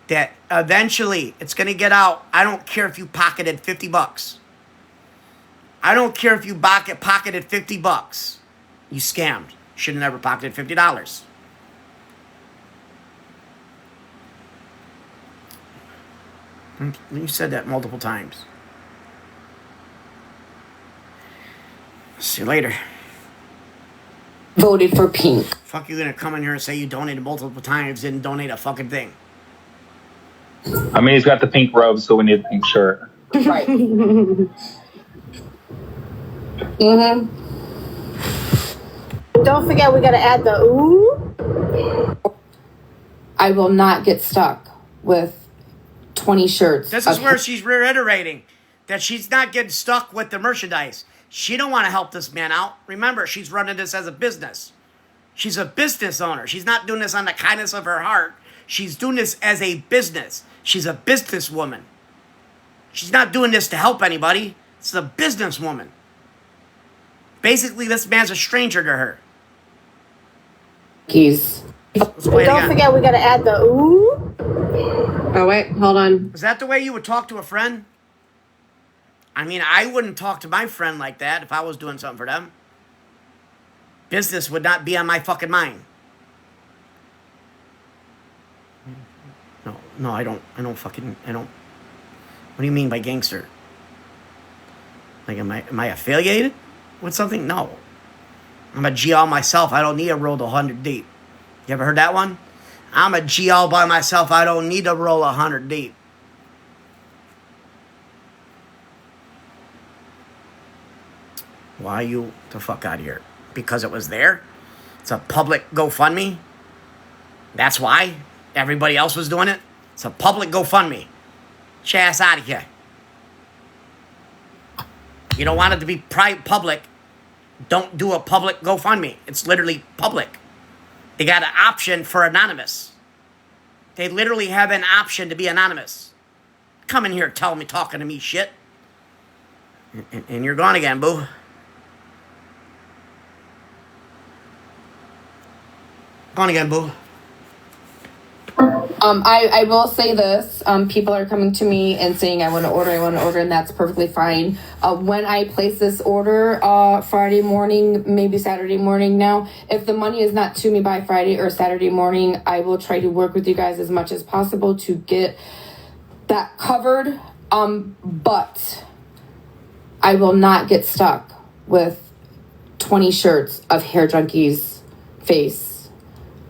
that eventually it's going to get out. I don't care if you pocketed $50. I don't care if you pocketed $50. You scammed. Should have never pocketed $50. You said that multiple times. See you later. Voted for pink. Fuck, you gonna come in here and say you donated multiple times, didn't donate a fucking thing. I mean, he's got the pink robe, so we need the pink shirt. Right. Don't forget, we gotta add the ooh. I will not get stuck with 20 shirts. This is where she's reiterating that she's not getting stuck with the merchandise. She don't want to help this man out. Remember, she's running this as a business. She's a business owner. She's not doing this on the kindness of her heart. She's doing this as a business. She's a businesswoman. She's not doing this to help anybody. It's a businesswoman. Basically, this man's a stranger to her. Keys. Let's play it Don't again. forget, we gotta add the ooh. Oh, wait, hold on. Is that the way you would talk to a friend? I mean, I wouldn't talk to my friend like that if I was doing something for them. Business would not be on my fucking mind. No, I don't. What do you mean by gangster? Like, am I affiliated with something? No. I'm a G all myself. I don't need to roll 100 deep. You ever heard that one? I'm a G all by myself. I don't need to roll 100 deep. Why you the fuck out of here? Because it was there? It's a public GoFundMe? That's why? Everybody else was doing it? It's a public GoFundMe. Get your ass out of here. You don't want it to be public. Don't do a public GoFundMe. It's literally public. They got an option for anonymous. They literally have an option to be anonymous. Come in here talking to me shit. And you're gone again, boo. Gone again, boo. I will say this. People are coming to me and saying, I want to order, and that's perfectly fine. When I place this order Friday morning, maybe Saturday morning now, if the money is not to me by Friday or Saturday morning, I will try to work with you guys as much as possible to get that covered. But I will not get stuck with 20 shirts of Hair Junkie's face.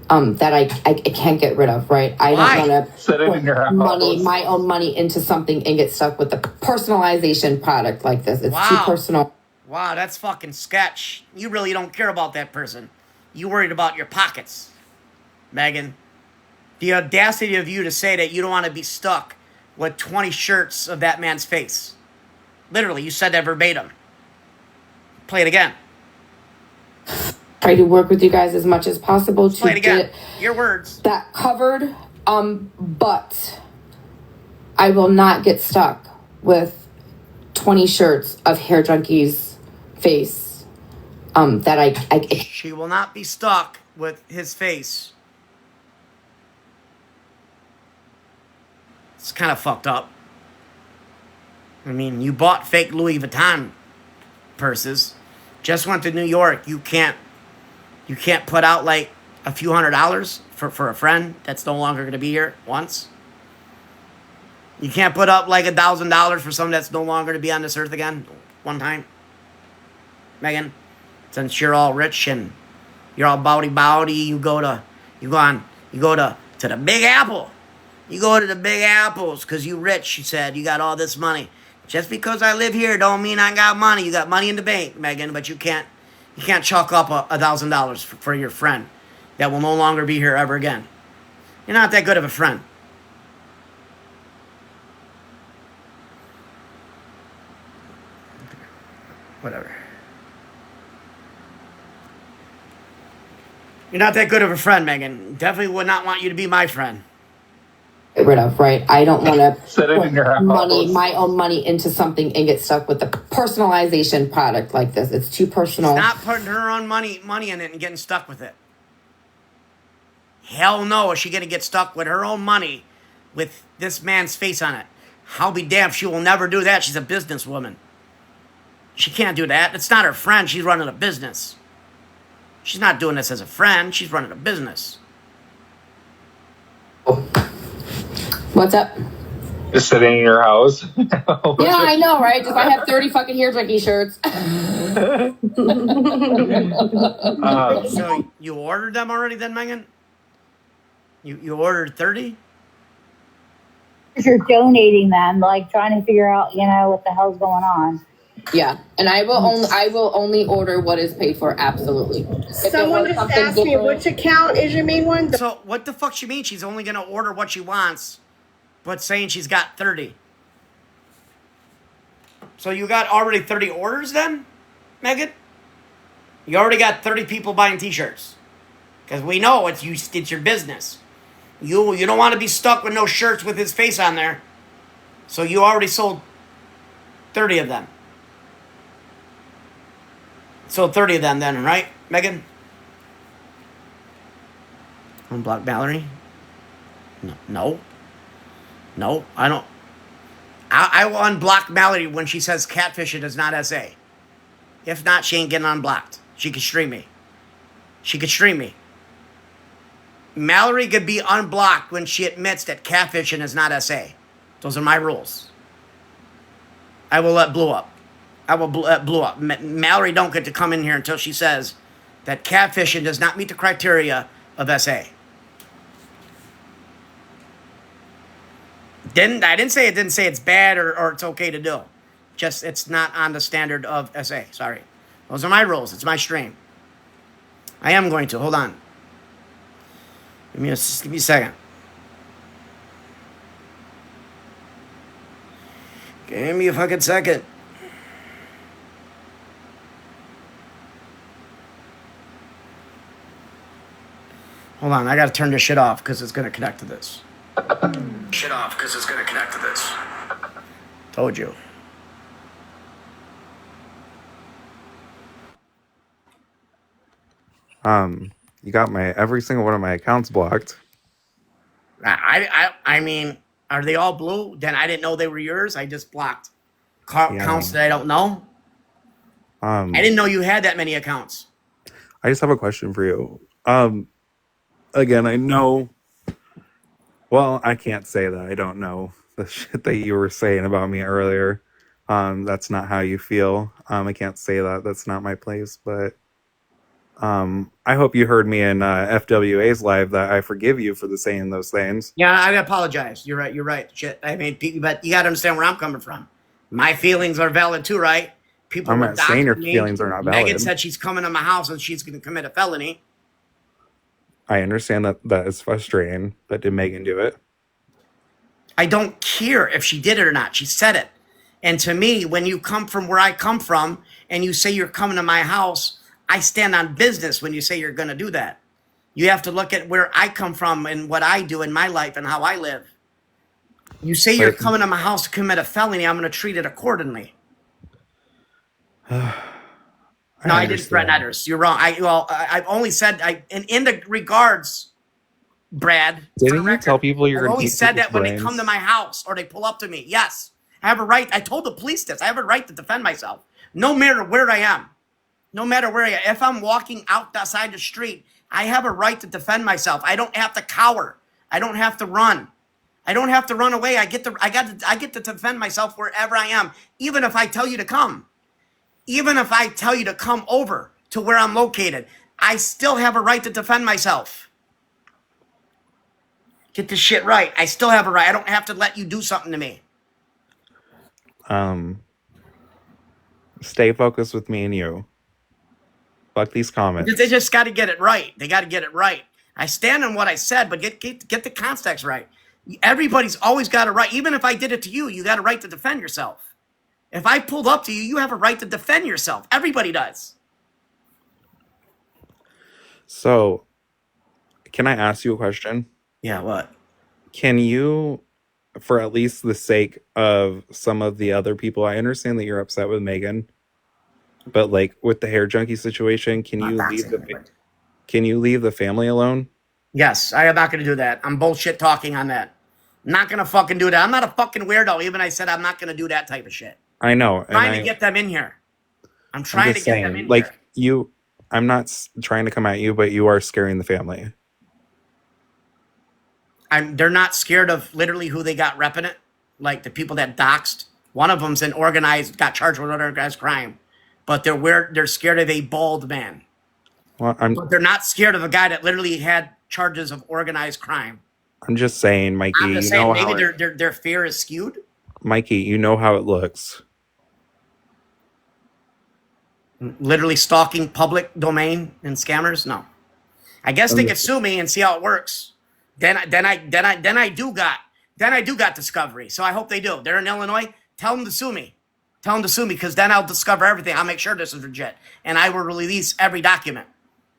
That I can't get rid of, right? I don't want to put my own money into something and get stuck with the personalization product like this. It's too personal. Wow, that's fucking sketch. You really don't care about that person. You worried about your pockets, Megan. The audacity of you to say that you don't want to be stuck with 20 shirts of that man's face. Literally, you said that verbatim. Play it again. Try to work with you guys as much as possible to get your words that covered. But I will not get stuck with 20 shirts of Hair Junkie's face. She will not be stuck with his face. It's kind of fucked up. I mean, you bought fake Louis Vuitton purses. Just went to New York. You can't put out like a few $100s for a friend that's no longer going to be here once. You can't put up like $1,000 for someone that's no longer to be on this earth again one time. Megan, since you're all rich and you're all bowdy, you go to the Big Apple. You go to the Big Apples because you rich, she said. You got all this money. Just because I live here don't mean I got money. You got money in the bank, Megan, but you can't chalk up $1,000 for your friend that will no longer be here ever again. You're not that good of a friend. Whatever. You're not that good of a friend, Megan. Definitely would not want you to be my friend. Get rid of, right? I don't want to Set it in your house. my own money into something and get stuck with the personalization product like this. It's too personal. She's not putting her own money in it and getting stuck with it. Hell no, is she going to get stuck with her own money with this man's face on it? I'll be damned, she will never do that. She's a businesswoman. She can't do that. It's not her friend. She's running a business. She's not doing this as a friend. She's running a business. What's up? Just sitting in your house. Yeah, I know, right? Just I have 30 fucking hair junkie shirts. So you ordered them already then, Megan? You ordered 30? You're donating them, like trying to figure out, what the hell's going on. Yeah, and I will only order what is paid for. Absolutely. Someone just asked me which account is your main one. So what the fuck she mean? She's only gonna order what she wants, but saying she's got 30. So you got already 30 orders then, Megan? You already got 30 people buying t-shirts. Because we know it's your business. You don't want to be stuck with no shirts with his face on there. So you already sold 30 of them. Sold 30 of them then, right, Megan? Unblock Mallory? No, I don't. I will unblock Mallory when she says catfishing is not SA. If not, she ain't getting unblocked. She could stream me. Mallory could be unblocked when she admits that catfishing is not SA. Those are my rules. I will let Blue up. Mallory don't get to come in here until she says that catfishing does not meet the criteria of SA. I didn't say it's bad or it's okay to do. Just it's not on the standard of SA. Sorry. Those are my rules. It's my stream. I am going to. Hold on. Give me a second. Give me a fucking second. Hold on, I gotta turn this shit off because it's gonna connect to this. Told you. You got every single one of my accounts blocked. I mean, are they all blue? Then I didn't know they were yours. I just blocked accounts that I don't know. I didn't know you had that many accounts. I just have a question for you. Again, I know. Well, I can't say that I don't know the shit that you were saying about me earlier. That's not how you feel. I can't say that. That's not my place. But I hope you heard me in FWA's live that I forgive you for saying those things. Yeah, I apologize. You're right. Shit. I mean, but you got to understand where I'm coming from. My feelings are valid too, right? People. I'm not saying your feelings are not valid. Megan said she's coming to my house and she's going to commit a felony. I understand that is frustrating, but did Megan do it? I don't care if she did it or not. She said it. And to me, when you come from where I come from and you say you're coming to my house, I stand on business when you say you're going to do that. You have to look at where I come from and what I do in my life and how I live. You say you're coming to my house to commit a felony, I'm going to treat it accordingly. No, I didn't threaten others. You're wrong. I've only said in the regards, Brad. Didn't you tell people you're going to only said that when they come to my house or they pull up to me. Yes, I have a right. I told the police this. I have a right to defend myself, no matter where I am. If I'm walking outside the street, I have a right to defend myself. I don't have to cower. I don't have to run. I don't have to run away. I get to defend myself wherever I am, even if I tell you to come. Even if I tell you to come over to where I'm located, I still have a right to defend myself. Get this shit right. I still have a right. I don't have to let you do something to me. Stay focused with me and you. Fuck these comments. They just got to get it right. They got to get it right. I stand on what I said, but get the context right. Everybody's always got a right. Even if I did it to you, you got a right to defend yourself. If I pulled up to you, you have a right to defend yourself. Everybody does. So, Can I ask you a question? Yeah, what? Can you, for at least the sake of some of the other people, I understand that you're upset with Megan, but like with the hair junkie situation, can Not you doxing anybody. can you leave the family alone? Yes, I am not going to do that. I'm bullshit talking on that. I'm not going to fucking do that. I'm not a fucking weirdo. Even I said I'm not going to do that type of shit. I know, I'm trying to get them in here. I'm trying to get them in like here. I'm not trying to come at you, but you are scaring the family. They're not scared of literally who they got repping it, like the people that doxed. One of them's got charged with organized crime, but they're scared of a bald man. Well, But they're not scared of a guy that literally had charges of organized crime. I'm just saying, Mikey. I'm just saying maybe their fear is skewed. Mikey, you know how it looks. Literally stalking public domain and scammers. No, I guess they could sue me and see how it works. Then I do got discovery. So I hope they do. They're in Illinois. Tell them to sue me. Tell them to sue me because then I'll discover everything. I'll make sure this is legit, and I will release every document.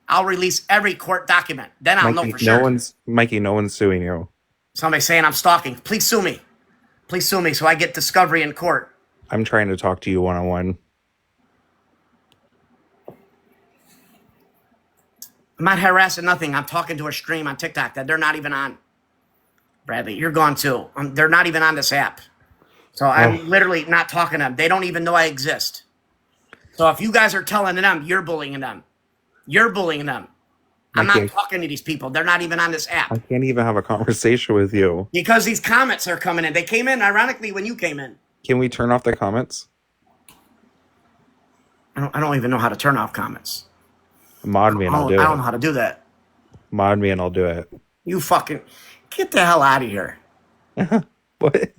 I'll release every court document. Then I'll know for sure. No one's suing you. Somebody saying I'm stalking. Please sue me. Please sue me so I get discovery in court. I'm trying to talk to you one-on-one. I'm not harassing nothing. I'm talking to a stream on TikTok that they're not even on. Bradley, you're gone too. They're not even on this app. So I'm literally not talking to them. They don't even know I exist. So if you guys are telling them, you're bullying them. You're bullying them. I'm not talking to these people. They're not even on this app. I can't even have a conversation with you. Because these comments are coming in. They came in, ironically, when you came in. Can we turn off the comments? I don't even know how to turn off comments. Mod me and I'll do it. I don't know how to do that. Mod me and I'll do it. You fucking... Get the hell out of here. What?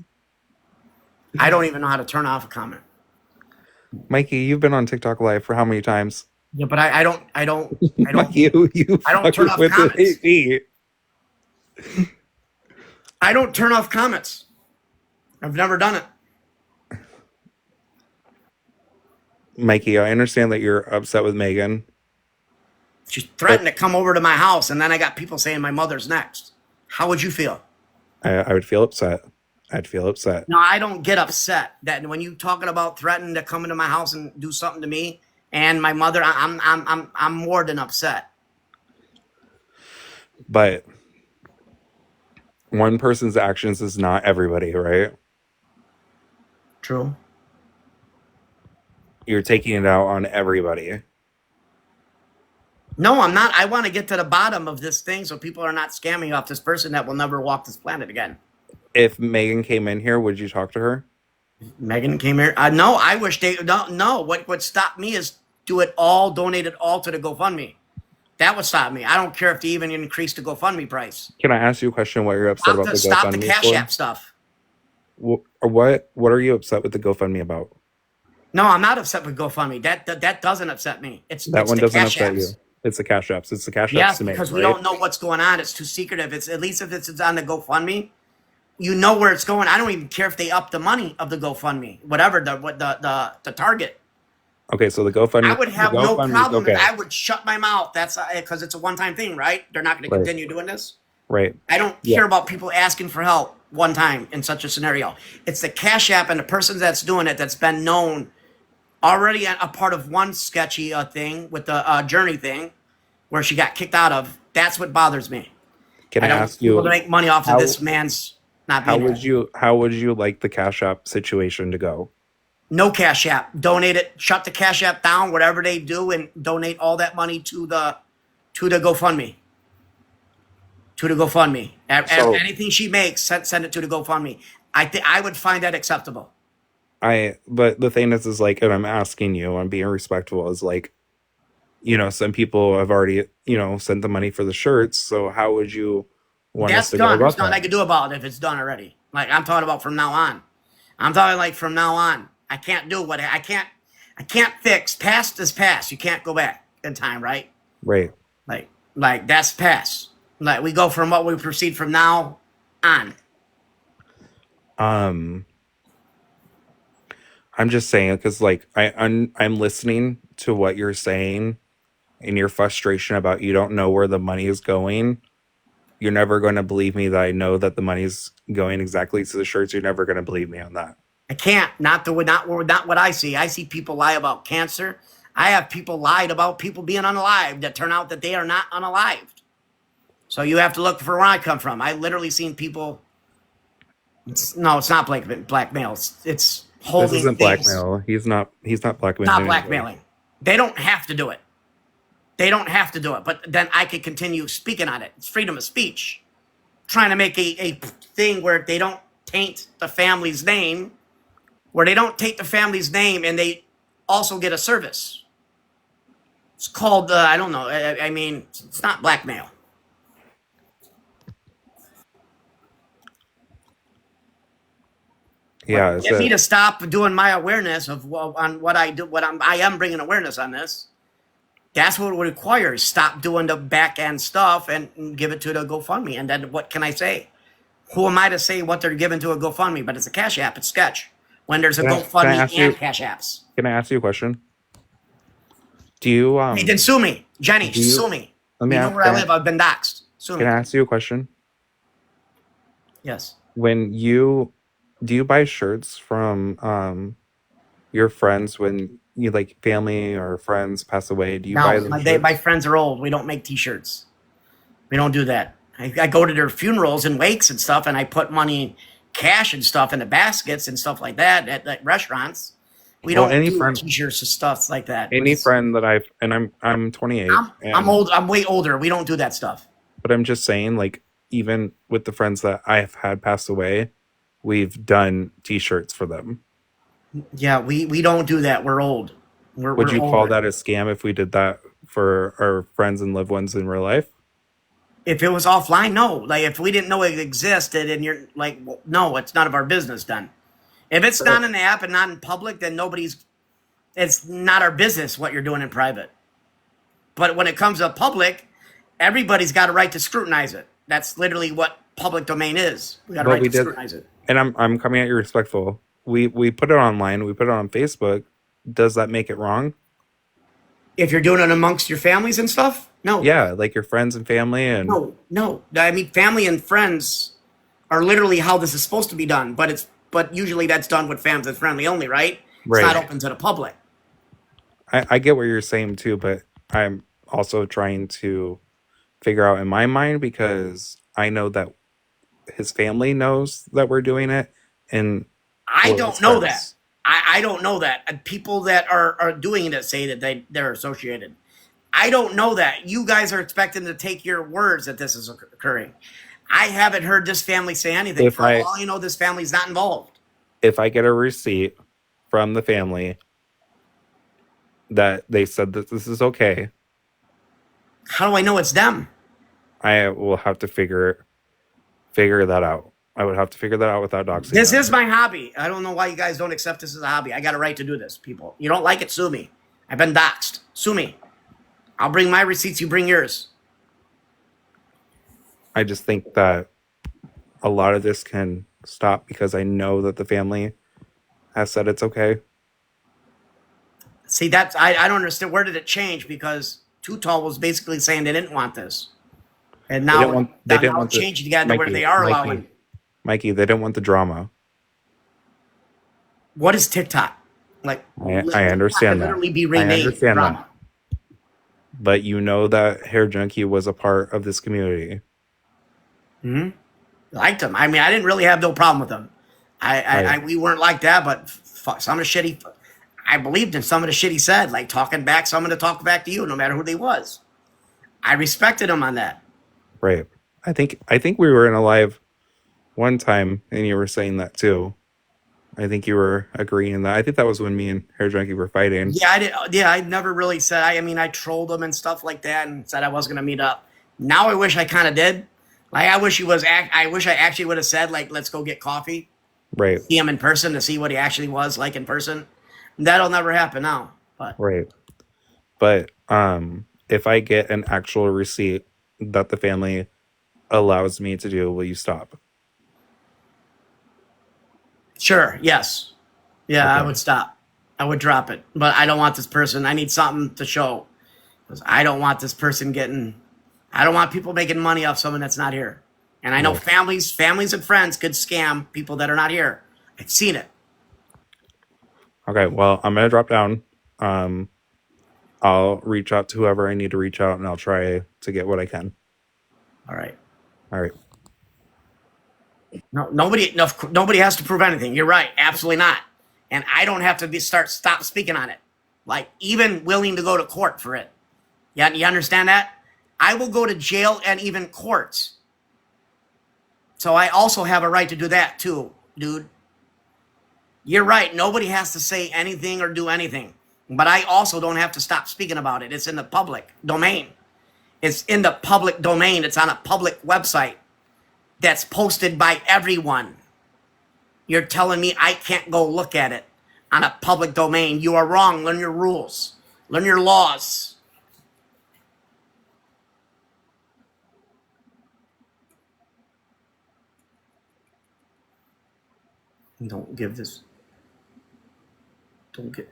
I don't even know how to turn off a comment. Mikey, you've been on TikTok Live for how many times? Yeah, but I don't Mikey, you I don't turn off comments. Me. I don't turn off comments. I've never done it. Mikey, I understand that you're upset with Megan. She threatened to come over to my house, and then I got people saying my mother's next. How would you feel? I would feel upset. I'd feel upset. No, I don't get upset. That when you talking about threatening to come into my house and do something to me and my mother, I'm more than upset. But one person's actions is not everybody, right? True. You're taking it out on everybody. No, I'm not. I want to get to the bottom of this thing so people are not scamming off this person that will never walk this planet again. If Megan came in here, would you talk to her? Megan came here. No, I wish they no. What would stop me is donate it all to the GoFundMe. That would stop me. I don't care if they even increase the GoFundMe price. Can I ask you a question? What you're upset about the GoFundMe? Stop the Cash App stuff. What are you upset with the GoFundMe about? No, I'm not upset with GoFundMe. That doesn't upset me. It's one doesn't upset you. Apps. It's the Cash Apps. It's the Cash Apps. Yes, because we don't know what's going on. It's too secretive. It's at least if it's on the GoFundMe, you know where it's going. I don't even care if they up the money of the GoFundMe, whatever the target. Okay, so the GoFundMe. I would have no problem. Okay. I would shut my mouth. That's because it's a one-time thing, right? They're not going to continue doing this. Right. I don't care about people asking for help one time in such a scenario. It's the Cash App and the person that's doing it that's been known already a part of one sketchy thing with the Journey thing where she got kicked out of. That's what bothers me. Can I ask you to make money off of this man's not being how would you like the Cash App situation to go? No Cash App. Donate it. Shut the Cash App down, whatever they do, and donate all that money to the GoFundMe. To the GoFundMe. Anything she makes, send it to the GoFundMe. I would find that acceptable. But the thing is like, and I'm asking you, I'm being respectful, is like, some people have already, sent the money for the shirts. So how would you want us to go about that? There's nothing I can do about it if it's done already. Like I'm talking about from now on. I'm talking like from now on. I can't do what I can't fix. Past is past. You can't go back in time, right? Right. Like that's past. Like we go from what we proceed from now on. I'm just saying because like I'm listening to what you're saying and your frustration about you don't know where the money is going. you're never going to believe me that I know that the money's going exactly to the shirts. You're never going to believe me on that. I can't. Not what I see. I see people lie about cancer. I have people lied about people being unalived that turn out that they are not unalived. So you have to look for where I come from. I literally seen people. It's not blackmail. It's holding. This isn't things. blackmail. He's not blackmailing. Not blackmailing. They don't have to do it. They don't have to do it. But then I could continue speaking on it. It's freedom of speech. Trying to make a thing where they don't taint the family's name, and they also get a service. It's called, I don't know. I mean, it's not blackmail. Yeah, Get me to stop doing my awareness on what I do. I am bringing awareness on this. That's what it requires. Stop doing the back end stuff and give it to the GoFundMe. And then what can I say? Who am I to say what they're giving to a GoFundMe? But it's a Cash App. It's sketch. When there's a GoFundMe and Cash Apps. Can I ask you a question? Do you Hey, then sue me, Jenny. Sue me. You know where I live. I've been doxxed. Sue me. Can I ask you a question? Yes. Do you buy shirts from your friends when you like family or friends pass away? Do you buy them? My friends are old. We don't make T-shirts. We don't do that. I go to their funerals and wakes and stuff, and I put money, cash and stuff in the baskets and stuff like that at restaurants. We don't do T-shirts and stuff like that. Any friend that I'm 28. I'm old. I'm way older. We don't do that stuff. But I'm just saying, like, even with the friends that I have had pass away, we've done T-shirts for them. Yeah, we don't do that. We're old. Would you call that a scam if we did that for our friends and loved ones in real life? If it was offline, no. Like, if we didn't know it existed and you're like, well, no, it's none of our business then. If it's not in the app and not in public, then it's not our business what you're doing in private. But when it comes to public, everybody's got a right to scrutinize it. That's literally what public domain is. We got a right to scrutinize it. And I'm coming at you respectful. We put it online. We put it on Facebook. Does that make it wrong? If you're doing it amongst your families and stuff? No. Yeah, like your friends and family and No. I mean, family and friends are literally how this is supposed to be done, but usually that's done with fans and friendly only, right? It's not open to the public. I get what you're saying too, but I'm also trying to figure out in my mind, because I know that his family knows that we're doing it, and I don't know that. I don't know that. And people that are doing it say that they're associated. I don't know that. You guys are expecting to take your words that this is occurring. I haven't heard this family say anything. For all you know, this family's not involved. If I get a receipt from the family that they said that this is okay, how do I know it's them? I will have to figure that out. I would have to figure that out without doxing. This is my hobby. I don't know why you guys don't accept this as a hobby. I got a right to do this, people. You don't like it, sue me. I've been doxed. Sue me. I'll bring my receipts, you bring yours. I just think that a lot of this can stop because I know that the family has said it's okay. See, that's I don't understand. Where did it change? Because Too Tall was basically saying they didn't want this. And now they didn't want change to get to where they are allowing. Mikey, they didn't want the drama. What is TikTok? Like, I understand that. Literally be renamed. I understand drama. That. But you know that Hair Junkie was a part of this community. Hmm. Liked him. I mean, I didn't really have no problem with him. We weren't like that, but some of the shit I believed in some of the shit he said, like talking back, someone to talk back to you, no matter who they was. I respected him on that. Right. I think we were in a live one time, and you were saying that too. I think you were agreeing that. I think that was when me and Hair Junkie were fighting. Yeah, I did. Yeah, I never really said. I mean, I trolled him and stuff like that, and said I was gonna meet up. Now I wish I kind of did. Like, I wish he was. I wish I actually would have said, like, let's go get coffee. Right. See him in person to see what he actually was like in person. That'll never happen now. But right. But if I get an actual receipt that the family allows me to do, will you stop? Sure. Yes. Yeah, okay. I would stop. I would drop it. But I don't want this person. I need something to show. Because I don't want this person getting I don't want people making money off someone that's not here. And I know families and friends could scam people that are not here. I've seen it. Okay, well, I'm gonna drop down. I'll reach out to whoever I need to reach out, and I'll try to get what I can. All right. All right. No, nobody has to prove anything. You're right. Absolutely not. And I don't have to stop speaking on it. Like, even willing to go to court for it. Yeah, you understand that? I will go to jail and even courts. So I also have a right to do that too, dude. You're right. Nobody has to say anything or do anything. But I also don't have to stop speaking about it. It's in the public domain. It's in the public domain. It's on a public website that's posted by everyone. You're telling me I can't go look at it on a public domain. You are wrong. Learn your rules. Learn your laws. Don't give this. Don't get.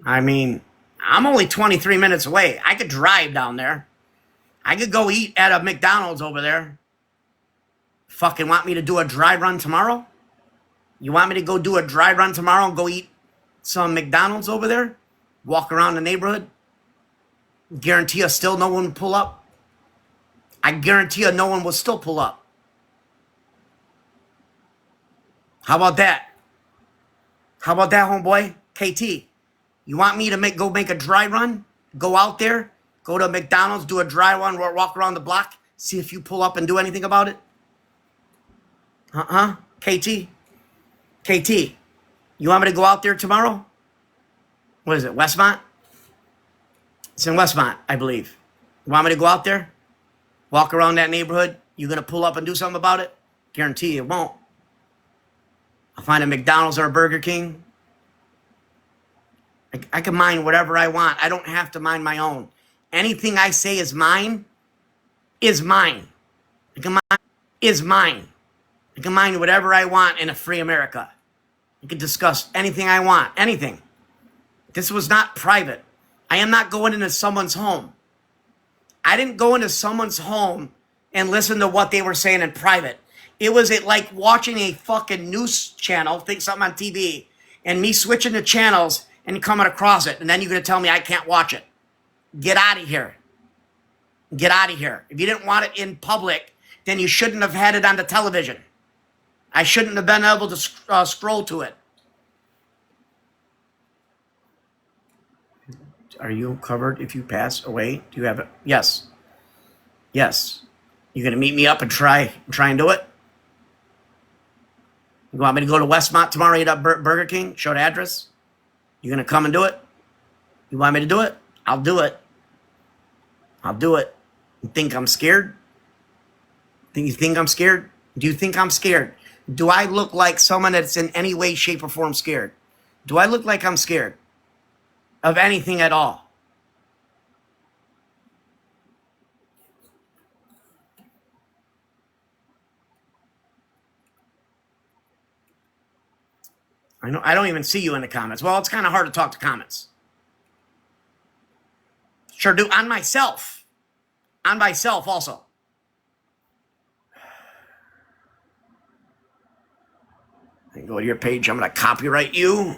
I mean, I'm only 23 minutes away. I could drive down there. I could go eat at a McDonald's over there. Fucking want me to do a dry run tomorrow? You want me to go do a dry run tomorrow and go eat some McDonald's over there? Walk around the neighborhood? Guarantee you still no one will pull up? I guarantee you no one will still pull up. How about that? How about that, homeboy? KT, you want me to go make a dry run? Go out there, go to McDonald's, do a dry run, walk around the block, see if you pull up and do anything about it? KT? KT, you want me to go out there tomorrow? What is it, Westmont? It's in Westmont, I believe. You want me to go out there? Walk around that neighborhood? You gonna pull up and do something about it? Guarantee you won't. I'll find a McDonald's or a Burger King. I can mine whatever I want. I don't have to mine my own. Anything I say is mine is mine. I can mine whatever I want in a free America. I can discuss anything I want, anything. This was not private. I am not going into someone's home. I didn't go into someone's home and listen to what they were saying in private. It was like watching a fucking news channel, think something on TV, and me switching the channels and coming across it, and then you're going to tell me I can't watch it. Get out of here. Get out of here. If you didn't want it in public, then you shouldn't have had it on the television. I shouldn't have been able to scroll to it. Are you covered if you pass away? Do you have it? Yes. Yes. You going to meet me up and try and do it? You want me to go to Westmont tomorrow, eat up Burger King, show the address? You going to come and do it? You want me to do it? I'll do it. I'll do it. You think I'm scared? You think I'm scared? Do you think I'm scared? Do I look like someone that's in any way, shape, or form scared? Do I look like I'm scared of anything at all? I don't even see you in the comments. Well, it's kind of hard to talk to comments. Sure do. On myself. On myself also. I can go to your page. I'm going to copyright you.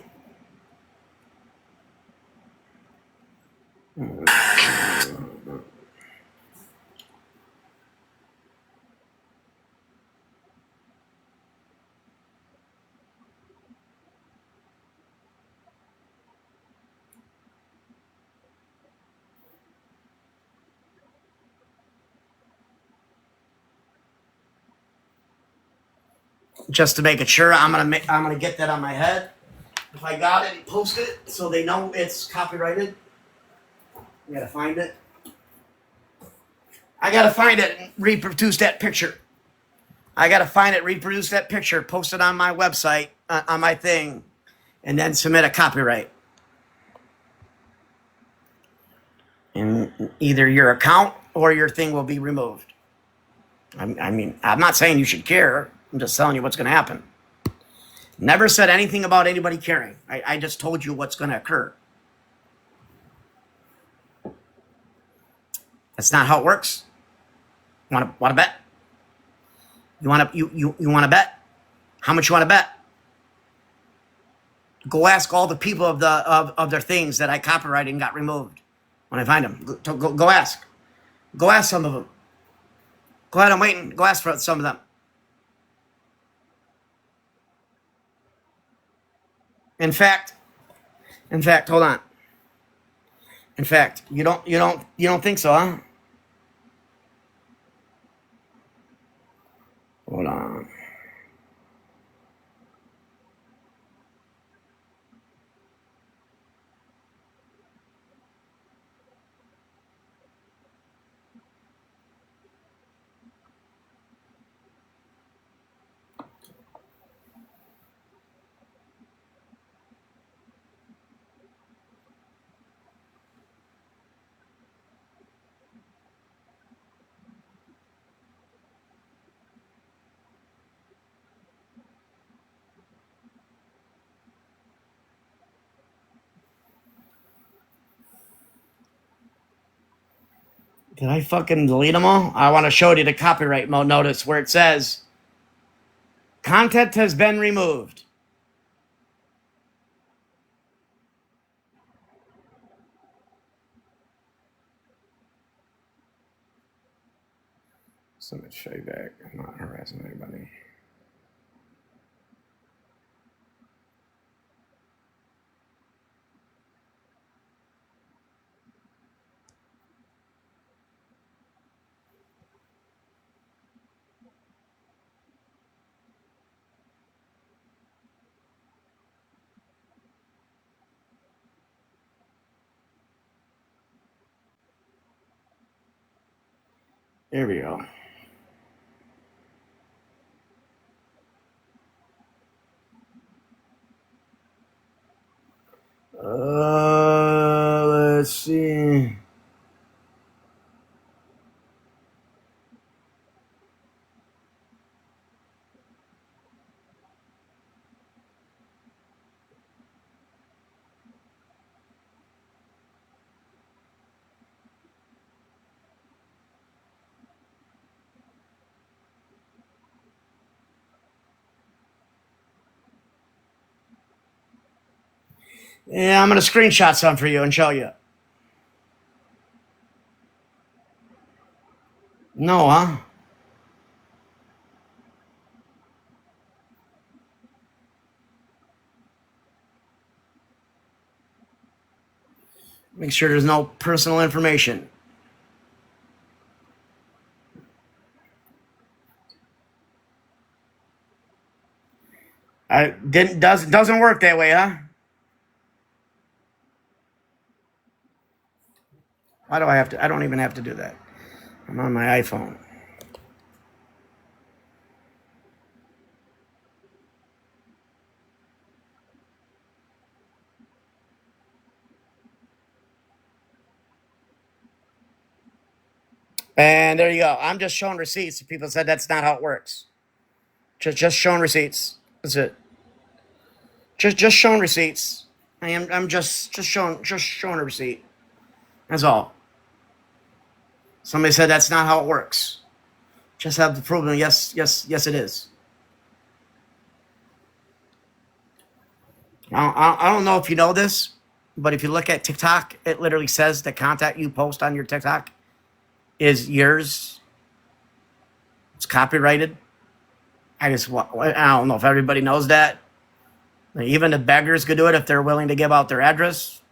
Just to make it sure, I'm gonna get that on my head. If I got it, post it so they know it's copyrighted. I gotta find it. I gotta find it and reproduce that picture. I gotta find it, reproduce that picture, post it on my website, on my thing, and then submit a copyright. And either your account or your thing will be removed. I mean, I'm not saying you should care. I'm just telling you what's going to happen. Never said anything about anybody caring. I just told you what's going to occur. That's not how it works. Want to bet? You want to bet? How much you want to bet? Go ask all the people of their things that I copyrighted and got removed when I find them. Go ask. Go ask some of them. Go ahead, I'm waiting. Go ask for some of them. In fact, hold on. In fact, you don't think so, huh? Hold on. Did I fucking delete them all? I want to show you the copyright mode notice where it says content has been removed. So let's show you back. I'm not harassing anybody. There we go. Let's see. Yeah, I'm going to screenshot some for you and show you. No, huh? Make sure there's no personal information. Doesn't work that way, huh? Why do I have to? I don't even have to do that. I'm on my iPhone. And there you go. I'm just showing receipts. People said that's not how it works. Just showing receipts. That's it. Just showing receipts. I'm just showing a receipt. That's all. Somebody said that's not how it works. Just have to prove them. Yes, it is. I don't know if you know this, but if you look at TikTok, it literally says the content you post on your TikTok is yours. It's copyrighted. I don't know if everybody knows that. Even the beggars could do it if they're willing to give out their address.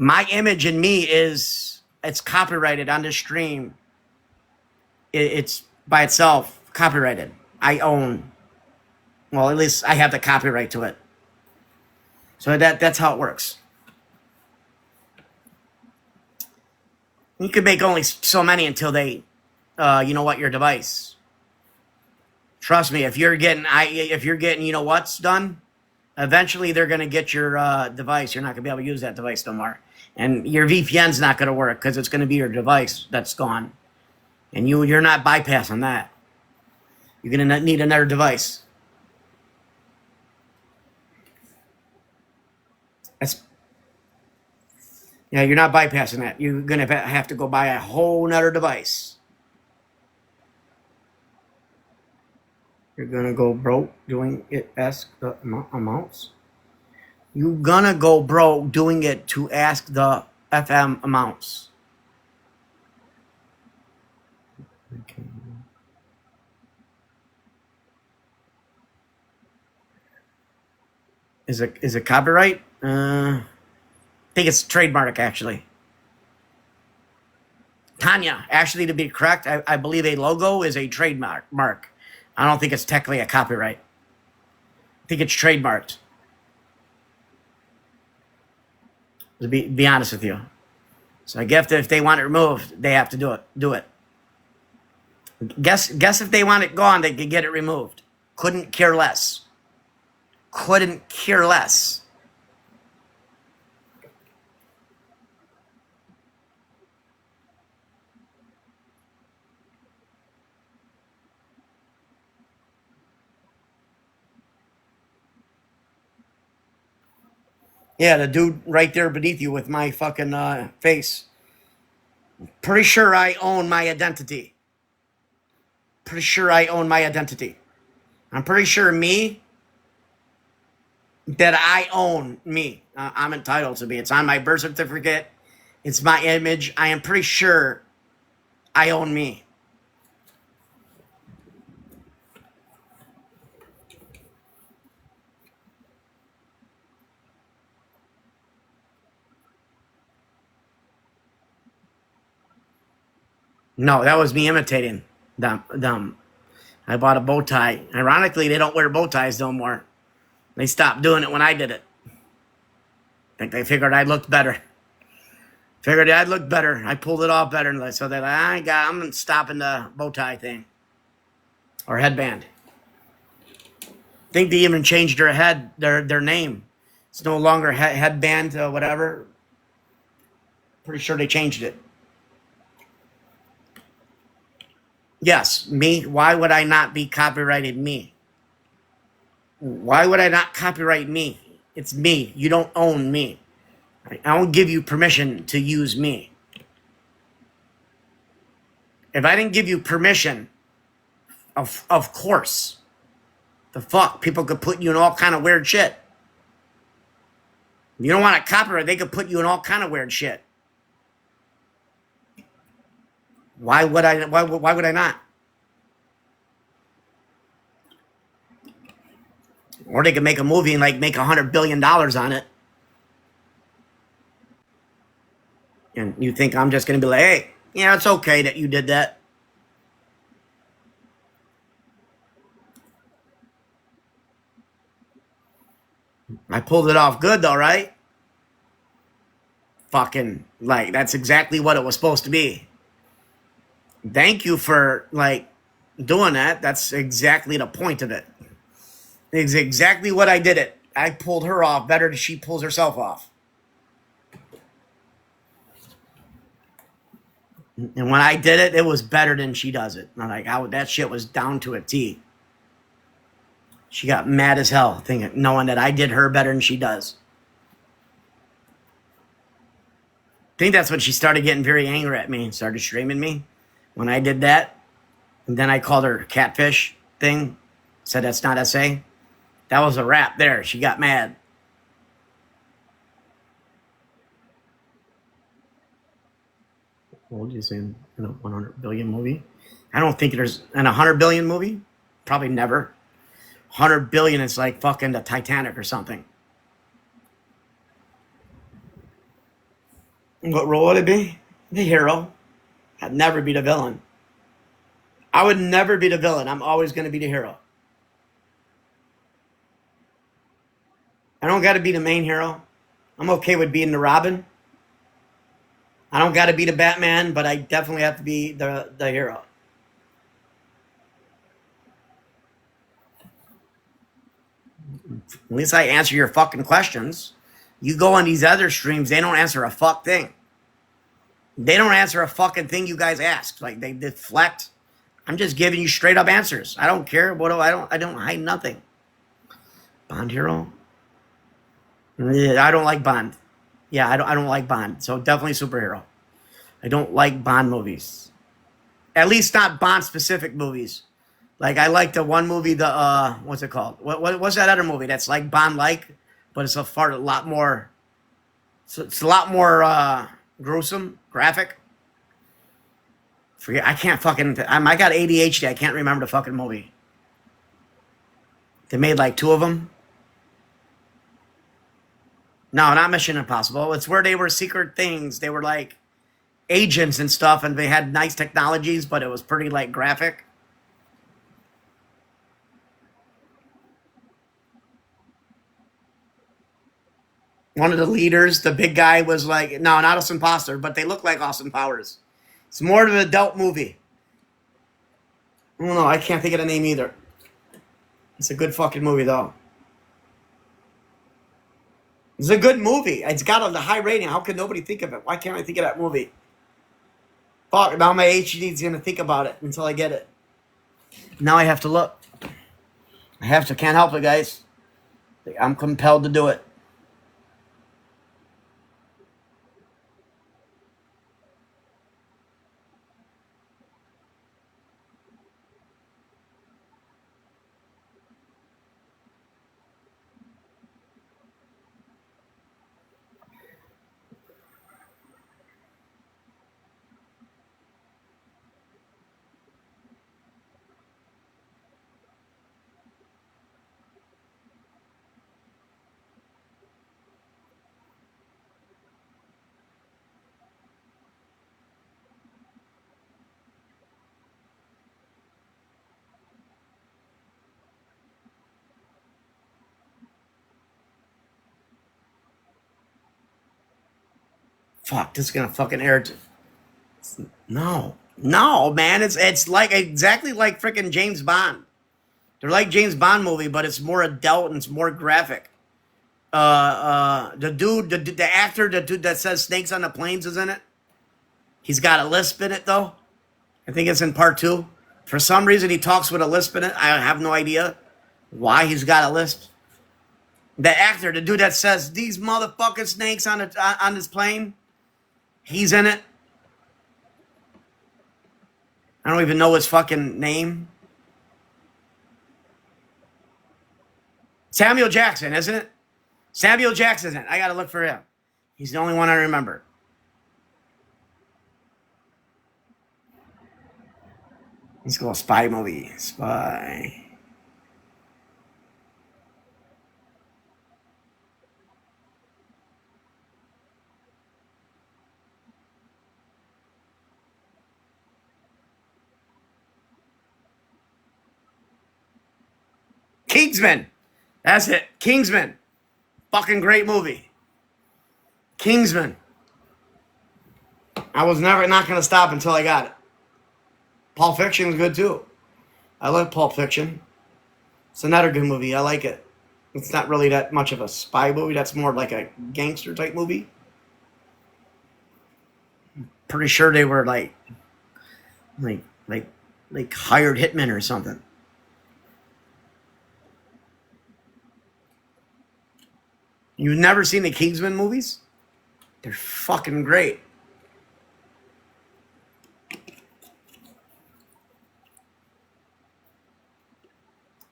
My image and me it's copyrighted on the stream. It's by itself copyrighted. I own. Well, at least I have the copyright to it. So that's how it works. You can make only so many until they, your device. Trust me, if you're getting, what's done, eventually they're going to get your device. You're not going to be able to use that device no more. And your VPN's not going to work because it's going to be your device that's gone. And you're not bypassing that. You're going to need another device. Yeah, you're not bypassing that. You're gonna have to go buy a whole nother device. You're gonna go broke doing it. Ask the amounts. You're gonna go broke doing it to ask the FM amounts. Okay. Is it copyright? I think it's trademark actually. Tanya, actually, to be correct, I believe a logo is a trademark. I don't think it's technically a copyright. I think it's trademarked. To be honest with you. So I guess if they want it removed, they have to do it. Guess if they want it gone, they could get it removed. Couldn't care less. Couldn't care less. Yeah, the dude right there beneath you with my fucking face. Pretty sure I own my identity. Pretty sure I own my identity. I'm pretty sure that I own me. I'm entitled to be. It's on my birth certificate. It's my image. I am pretty sure I own me. No, that was me imitating them. I bought a bow tie. Ironically, they don't wear bow ties no more. They stopped doing it when I did it. I think they figured I looked better. I pulled it off better, so that I'm stopping the bow tie thing or headband. I think they even changed their name. It's no longer headband or whatever. Pretty sure they changed it. Yes, me. Why would I not be copyrighted me? Why would I not copyright me? It's me. You don't own me. I don't give you permission to use me. If I didn't give you permission, of course, the fuck, people could put you in all kind of weird shit. If you don't want to copyright, they could put you in all kind of weird shit. Why would I not? Or they could make a movie and make $100 billion on it. And you think I'm just going to be like, hey, yeah, it's okay that you did that. I pulled it off good though, right? Fucking, that's exactly what it was supposed to be. Thank you for, doing that. That's exactly the point of it. It's exactly what I did it. I pulled her off better than she pulls herself off. And when I did it, it was better than she does it. That shit was down to a T. She got mad as hell, knowing that I did her better than she does. I think that's when she started getting very angry at me and started streaming me. When I did that, and then I called her catfish thing, said that's not SA. That was a wrap there. She got mad. What did you say in a 100 billion movie? I don't think there's in a 100 billion movie. Probably never. 100 billion is like fucking the Titanic or something. What role would it be? The hero. I'd never be the villain. I would never be the villain. I'm always going to be the hero. I don't got to be the main hero. I'm okay with being the Robin. I don't got to be the Batman, but I definitely have to be the hero. At least I answer your fucking questions. You go on these other streams, they don't answer a fuck thing. They don't answer a fucking thing you guys ask. They deflect. I'm just giving you straight up answers. I don't care. I don't hide nothing. Bond hero? Yeah, I don't like Bond. Yeah, I don't like Bond. So definitely superhero. I don't like Bond movies. At least not Bond specific movies. Like I like the one movie, the what's it called? What's that other movie that's like Bond like, but it's a lot more. So it's a lot more gruesome, graphic. Forget. I can't fucking. I got ADHD. I can't remember the fucking movie. They made like 2 of them. No, not Mission Impossible. It's where they were secret things. They were like agents and stuff, and they had nice technologies, but it was pretty like graphic. One of the leaders, the big guy, was like, no, not Austin Poster, but they look like Austin Powers. It's more of an adult movie. I don't know. I can't think of the name either. It's a good fucking movie, though. It's a good movie. It's got a high rating. How can nobody think of it? Why can't I think of that movie? Fuck, now my HD is going to think about it until I get it. Now I have to look. I have to. Can't help it, guys. I'm compelled to do it. Fuck, this is gonna fucking air. No, man. It's like exactly like freaking James Bond. They're like James Bond movie, but it's more adult and it's more graphic. The dude, the actor, the dude that says snakes on the planes is in it. He's got a lisp in it though. I think it's in part 2. For some reason, he talks with a lisp in it. I have no idea why he's got a lisp. The actor, the dude that says these motherfucking snakes on this plane. He's in it. I don't even know his fucking name. Samuel Jackson, isn't it? Samuel Jackson, isn't it? I gotta look for him. He's the only one I remember. Let's go spy movie. Spy. Kingsman. That's it. Kingsman. Fucking great movie. Kingsman. I was never not going to stop until I got it. Pulp Fiction is good too. I like Pulp Fiction. It's another good movie. I like it. It's not really that much of a spy movie. That's more like a gangster type movie. Pretty sure they were like hired hitmen or something. You've never seen the Kingsman movies? They're fucking great.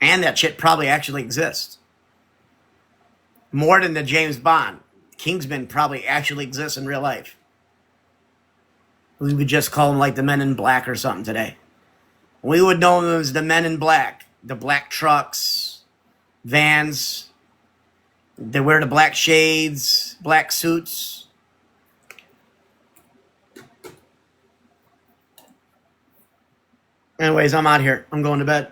And that shit probably actually exists. More than the James Bond. Kingsman probably actually exists in real life. We would just call them like the Men in Black or something today. We would know them as the Men in Black. The black trucks, vans. They wear the black shades, black suits. Anyways, I'm out here. I'm going to bed.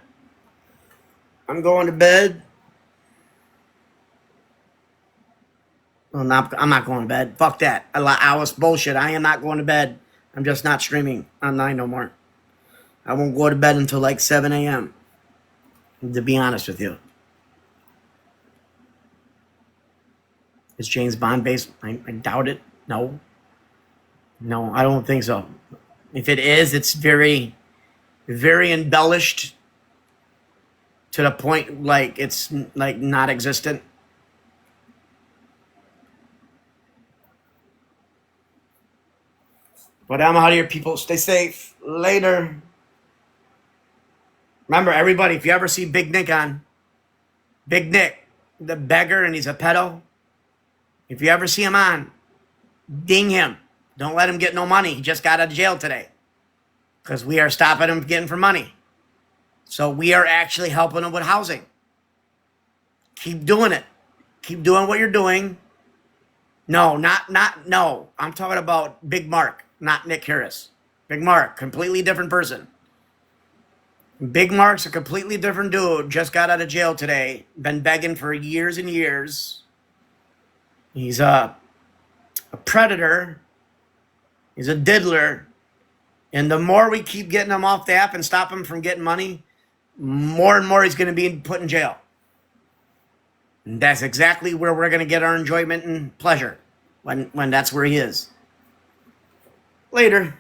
I'm going to bed. Well, I'm not going to bed. Fuck that. I was bullshit. I am not going to bed. I'm just not streaming online no more. I won't go to bed until like 7 a.m. To be honest with you. Is James Bond based? I doubt it. No, I don't think so. If it is, it's very, very embellished to the point like it's like not existent. But I'm out here, people. Stay safe. Later. Remember, everybody, if you ever see Big Nick on, Big Nick, the beggar, and he's a pedo, if you ever see him on, ding him. Don't let him get no money. He just got out of jail today. Because we are stopping him getting for money. So we are actually helping him with housing. Keep doing it. Keep doing what you're doing. No. I'm talking about Big Mark, not Nick Harris. Big Mark, completely different person. Big Mark's a completely different dude. Just got out of jail today. Been begging for years and years. He's a predator. He's a diddler. And the more we keep getting him off the app and stop him from getting money, more and more he's going to be put in jail. And that's exactly where we're going to get our enjoyment and pleasure, when that's where he is. Later.